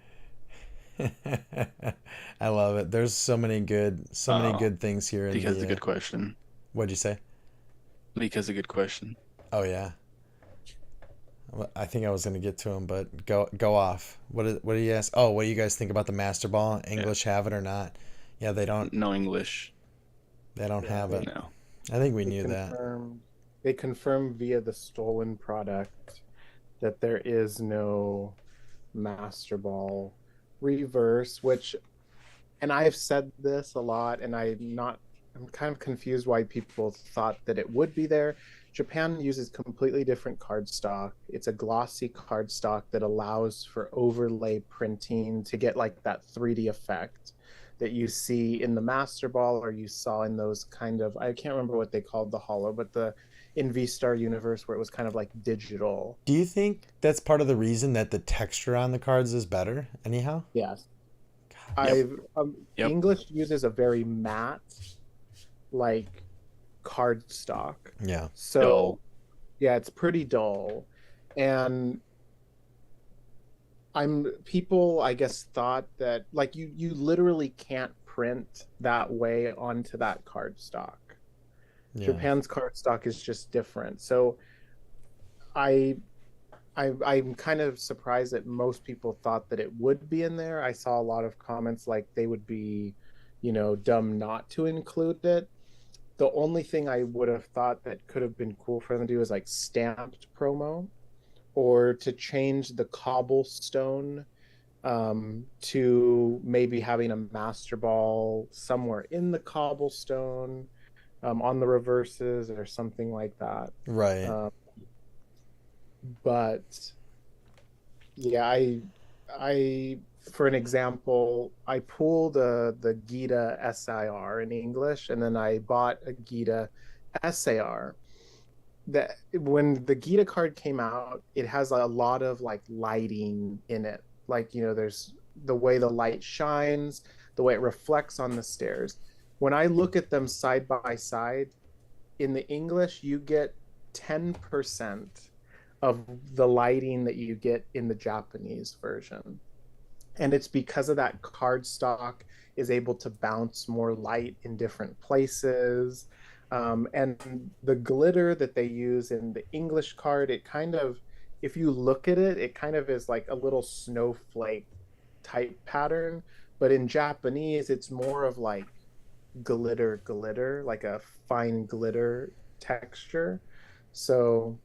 I love it. There's so many Oh, good things here Leak in has a the. good question. What'd you say? Leak has a good question. Oh yeah, I think I was gonna get to him, but go off. What do you ask? Oh, what do you guys think about the Master Ball? Yeah, English have it or not? Yeah, no English. they don't Yeah, have it. No. I think we they knew that. confirmed they confirmed via the stolen product that there is no Master Ball reverse, which, and I've said this a lot, and I'm kind of confused why people thought that it would be there. Japan uses completely different card stock. It's a glossy card stock that allows for overlay printing to get like that 3D effect that you see in the Master Ball or you saw in those kind of, I can't remember what they called the hollow, but the in V Star Universe where it was kind of like digital. Do you think that's part of the reason that the texture on the cards is better? Anyhow. Yes. Yep. I've Yep. English uses a very matte like card stock. Yeah. So Dull. yeah, it's pretty dull. And people I guess thought that like you literally can't print that way onto that card stock. Yeah. Japan's card stock is just different. So I I'm kind of surprised that most people thought that it would be in there. I saw a lot of comments like they would be, dumb not to include it. The only thing I would have thought that could have been cool for them to do is like stamped promo or to change the cobblestone to maybe having a master ball somewhere in the cobblestone on the reverses or something like that. Right. Um, but yeah, I for an example, I pulled the Gita SIR in English, and then I bought a Gita SAR. That when the Gita card came out, it has a lot of like lighting in it. Like, there's the way the light shines, the way it reflects on the stairs. When I look at them side by side, in the English, you get 10% of the lighting that you get in the Japanese version. And it's because of that card stock is able to bounce more light in different places. And the glitter that they use in the English card, it kind of, if you look at it, it kind of is like a little snowflake type pattern. But in Japanese, it's more of like glitter, like a fine glitter texture. So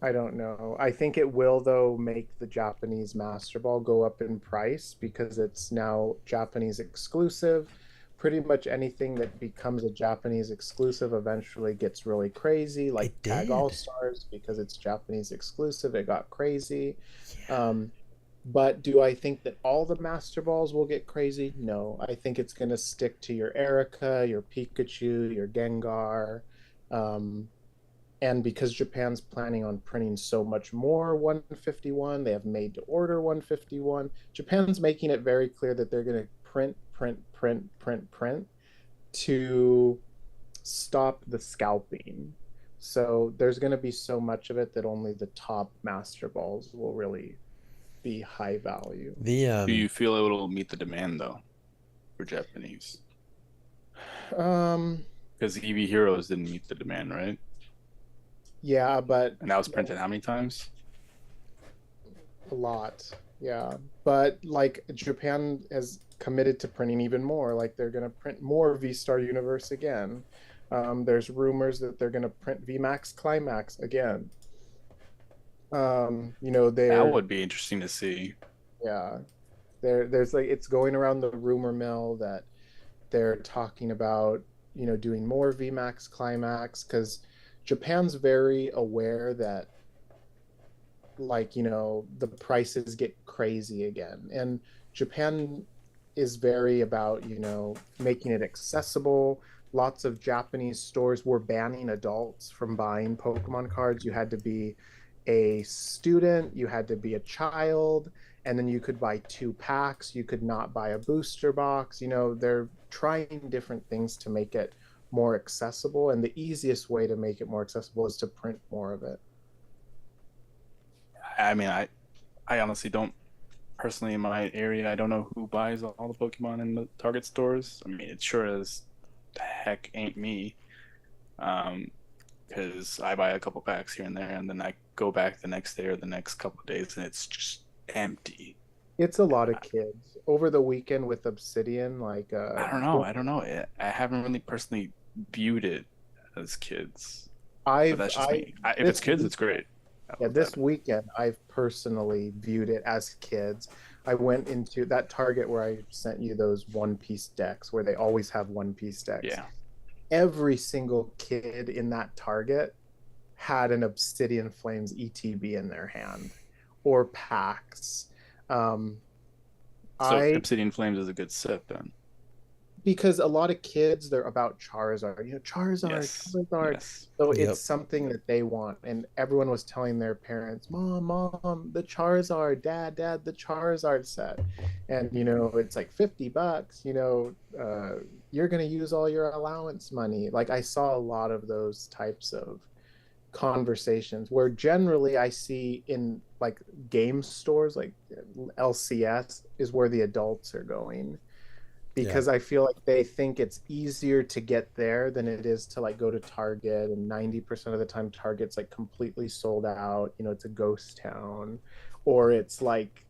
I don't know. I think it will, though, make the Japanese Master Ball go up in price because it's now Japanese exclusive, pretty much anything that becomes a Japanese exclusive eventually gets really crazy, like It Tag All did. Stars, because it's Japanese exclusive, it got crazy. Um, but do I think that all the Master Balls will get crazy? No. I think it's going to stick to your Erica, your Pikachu, your Gengar. Um, and because Japan's planning on printing so much more 151, they have made to order 151. Japan's making it very clear that they're going to print to stop the scalping. So there's going to be so much of it that only the top Master Balls will really be high value. The Do you feel it'll meet the demand though for Japanese? Um, Because EV Heroes didn't meet the demand, right? yeah, but And that was printed how many times? a lot. Yeah. But like Japan has committed to printing even more. Like they're going to print more V Star Universe again. There's rumors that they're going to print VMAX Climax again. That They're would be interesting to see. yeah, there's like it's going around the rumor mill that they're talking about, doing more VMAX Climax because Japan's very aware that like the prices get crazy again, and Japan is very about making it accessible. Lots of Japanese stores were banning adults from buying Pokemon cards. You had to be a student, you had to be a child, and then you could buy 2 packs. You could not buy a booster box. They're trying different things to make it more accessible, and the easiest way to make it more accessible is to print more of it. I mean, I honestly don't personally in my area. I don't know who buys all the Pokemon in the Target stores. I mean, it sure as heck ain't me. Because I buy a couple packs here and there, and then I go back the next day or the next couple of days, and it's just empty. It's a lot of kids over the weekend with Obsidian. Like, I don't know. I don't know. I haven't really personally viewed it as kids, but I've that's just I me. If it's this kids, week, it's great. I yeah, love this that. weekend I've personally viewed it as kids. I went into that Target where I sent you those One Piece decks, where they always have One Piece decks. Yeah. Every single kid in that Target had an Obsidian Flames ETB in their hand, or packs. Um, So I Obsidian Flames is a good set then. because a lot of kids they're about Charizard, Yes. Charizard. Yes. So it's Yep. something that they want, and everyone was telling their parents, Mom, the Charizard, Dad, the Charizard set, and it's like $50. You're gonna use all your allowance money. Like I saw a lot of those types of conversations where generally I see in like game stores, like LCS is where the adults are going Yeah. because I feel like they think it's easier to get there than it is to like go to Target, and 90% of the time Target's like completely sold out. It's a ghost town, or it's like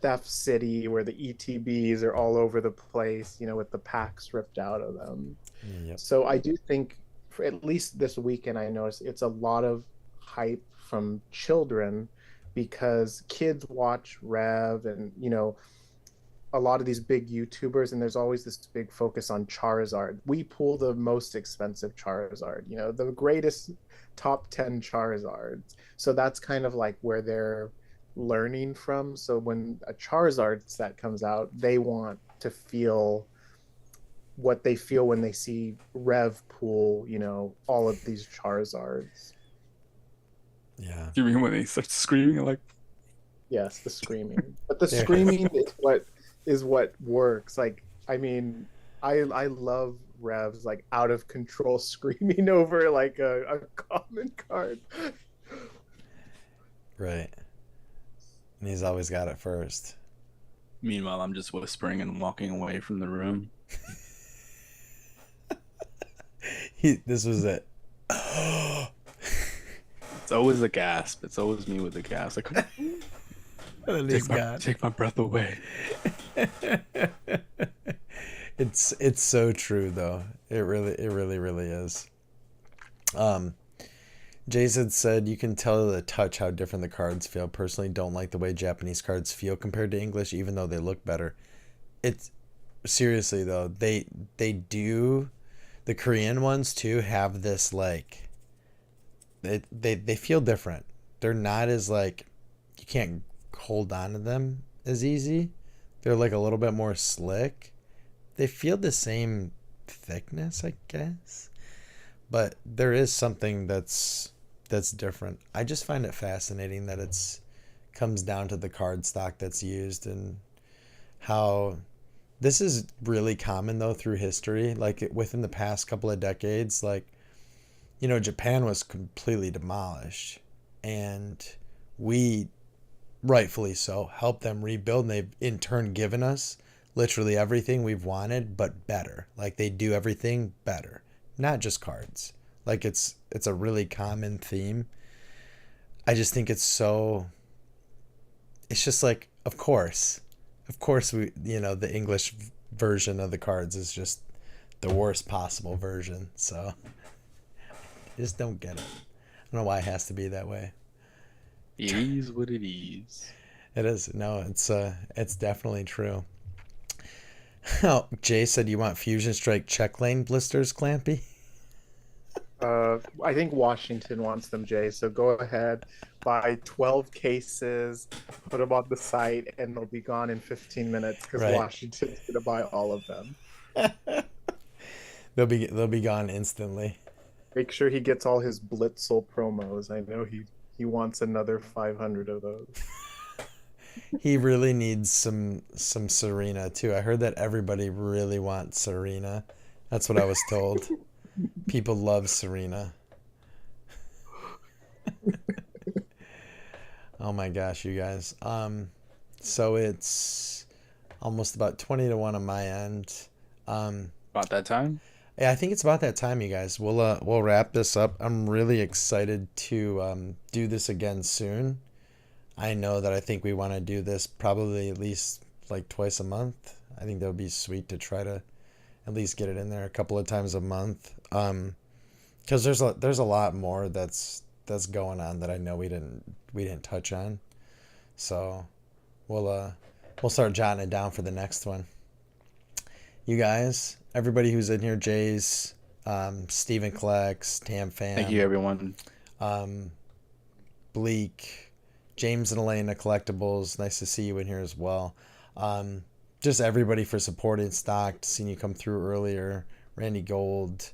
Theft City where the ETBs are all over the place, with the packs ripped out of them. Yep. So I do think for at least this weekend I noticed it's a lot of hype from children because kids watch Rev and a lot of these big YouTubers, and there's always this big focus on Charizard. We pull the most expensive Charizard, the greatest top 10 Charizards. So that's kind of like where they're learning from. So when a Charizard set comes out, they want to feel what they feel when they see Rev pool, all of these Charizards. Yeah. You mean when they start screaming like Yes, the screaming. But the There. screaming is what works. Like, I mean, I love Rev's like out of control screaming over like a common card. Right. And he's always got it first. Meanwhile, I'm just whispering and walking away from the room. This was it. It's always a gasp. It's always me with a gasp. Like, And he's got. take my breath away. It's so true though. It really is. Jason said you can tell the touch how different the cards feel. Personally, don't like the way Japanese cards feel compared to English, even though they look better. It's seriously though, they do, the Korean ones too have this like, they feel different. They're not as like, you can't hold on to them as easy. They're like a little bit more slick. They feel the same thickness, I guess, but there is something that's different. I just find it fascinating that it's comes down to the card stock that's used, and how this is really common though through history, like within the past couple of decades. Like, Japan was completely demolished, and we, rightfully so, helped them rebuild, and they've in turn given us literally everything we've wanted, but better. Like, they do everything better, not just cards. Like, it's a really common theme. I just think it's just like, of course we, the English version of the cards is just the worst possible version. So I just don't get it. I don't know why it has to be that way. It is what it is. It is. No, it's definitely true. Oh, Jay said you want Fusion Strike check lane blisters, Clampy? I think Washington wants them, Jay. So go ahead, buy 12 cases, put them on the site, and they'll be gone in 15 minutes because Right. Washington's gonna buy all of them. They'll be gone instantly. Make sure he gets all his Blitzel promos. I know he wants another 500 of those. He really needs some Serena too. I heard that everybody really wants Serena. That's what I was told. People love Serena. Oh my gosh, you guys. So it's almost about 20 to 1 on my end. About that time? Yeah, I think it's about that time, you guys. We'll wrap this up. I'm really excited to do this again soon. I know that I think we want to do this probably at least like twice a month. I think that would be sweet to try to at least get it in there a couple of times a month. Because there's a lot more that's going on that I know we didn't touch on. So we'll start jotting it down for the next one. You guys, everybody who's in here, Jay's, Steven Collects, Tam Thank you, Fam, everyone. Bleak, James and Elena Collectibles, nice to see you in here as well. Just everybody for supporting Stocked, seeing you come through earlier. Randy Gold,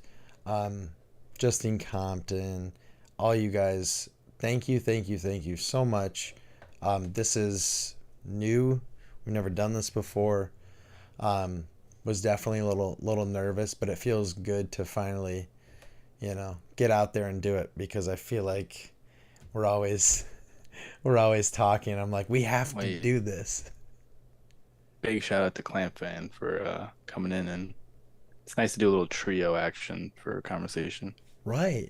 Justine Compton, all you guys, thank you, thank you, thank you so much. This is new. We've never done this before. Was definitely a little nervous, but it feels good to finally, get out there and do it, because I feel like we're always talking. I'm like, we have to Wait. do this. Big shout out to Clamp Fan for coming in, and it's nice to do a little trio action for a conversation. Right.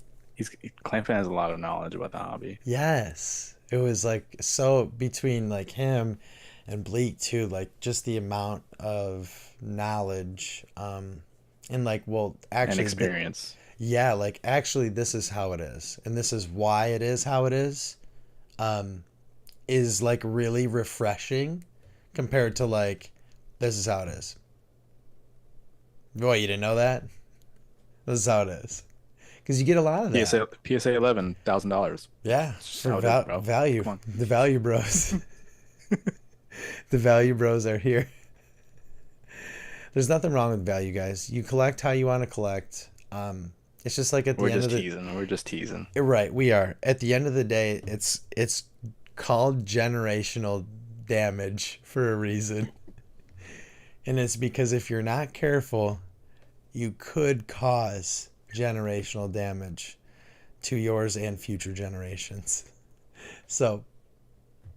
Clamp Fan has a lot of knowledge about the hobby. Yes. It was like, so between like him and Bleak too, like just the amount of knowledge, and like, well, And actually, experience. yeah, like actually this is how it is, and this is why it is how it is like really refreshing compared to like, this is how it is. Boy, you didn't know that? This is how it is. Because you get a lot of that. PSA 11, $1,000. Yeah, Just for how it is, bro. value. Come on. The value bros. The value bros are here. There's nothing wrong with value, guys. You collect how you want to collect. It's just like at the We're end just of the teasing. We're just teasing. right, we are. At the end of the day, it's called generational damage for a reason. And it's because if you're not careful, you could cause generational damage to yours and future generations. So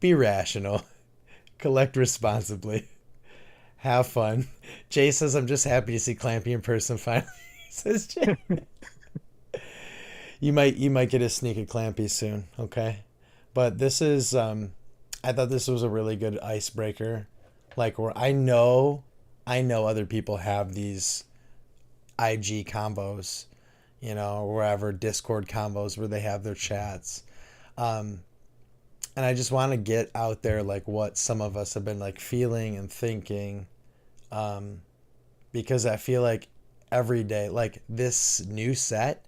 be rational, collect responsibly, have fun. Jay says, I'm just happy to see Clampy in person finally, says Jay. You might get a sneak at Clampy soon, okay? But this is I thought this was a really good icebreaker. Like, where I know other people have these IG combos, or wherever, Discord combos where they have their chats. And I just want to get out there like what some of us have been like feeling and thinking. because I feel like every day, like this new set,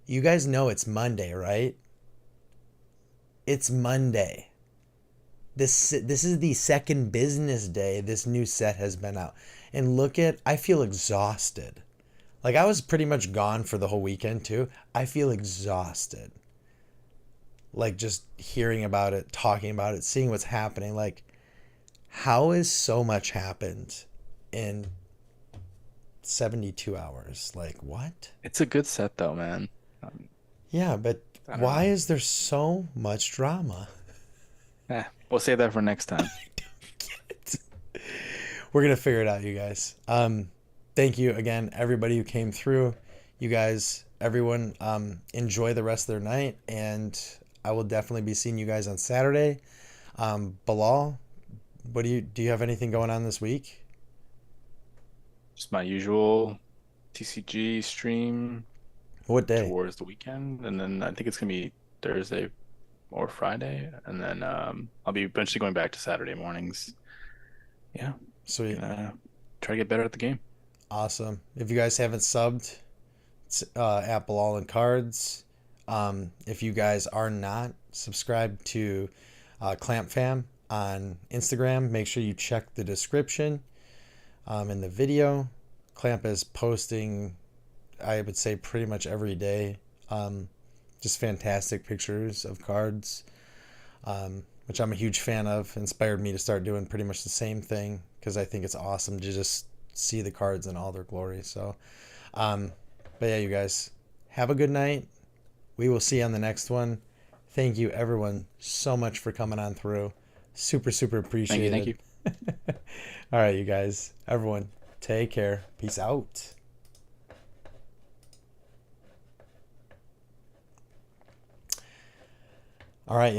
you guys know it's Monday, right? It's Monday. This is the second business day this new set has been out. And look at, I feel exhausted. Like I was pretty much gone for the whole weekend too. I feel exhausted. Like just hearing about it, talking about it, seeing what's happening. Like how has so much happened in 72 hours? Like what? It's a good set though, man. Um, Yeah, but I don't why know. is there so much drama? We'll save that for next time. We're gonna figure it out, you guys. Thank you again, everybody who came through. You guys, everyone, enjoy the rest of their night, and I will definitely be seeing you guys on Saturday. Bilal, what do you have anything going on this week? Just my usual TCG stream What day? towards the weekend, and then I think it's gonna be Thursday or Friday, and then I'll be eventually going back to Saturday mornings. Yeah, Sweet, gonna try to get better at the game. awesome. If you guys haven't subbed, at Bilal and Cards. If you guys are not subscribed to Clamp Fam on Instagram, make sure you check the description in the video. Clamp is posting, I would say, pretty much every day. Just fantastic pictures of cards, which I'm a huge fan of. Inspired me to start doing pretty much the same thing because I think it's awesome to just see the cards in all their glory. So, but yeah, you guys, have a good night. We will see you on the next one. Thank you, everyone, so much for coming on through. Super, super Thank appreciated. you. All right, you guys, everyone, take care. Peace out. All right.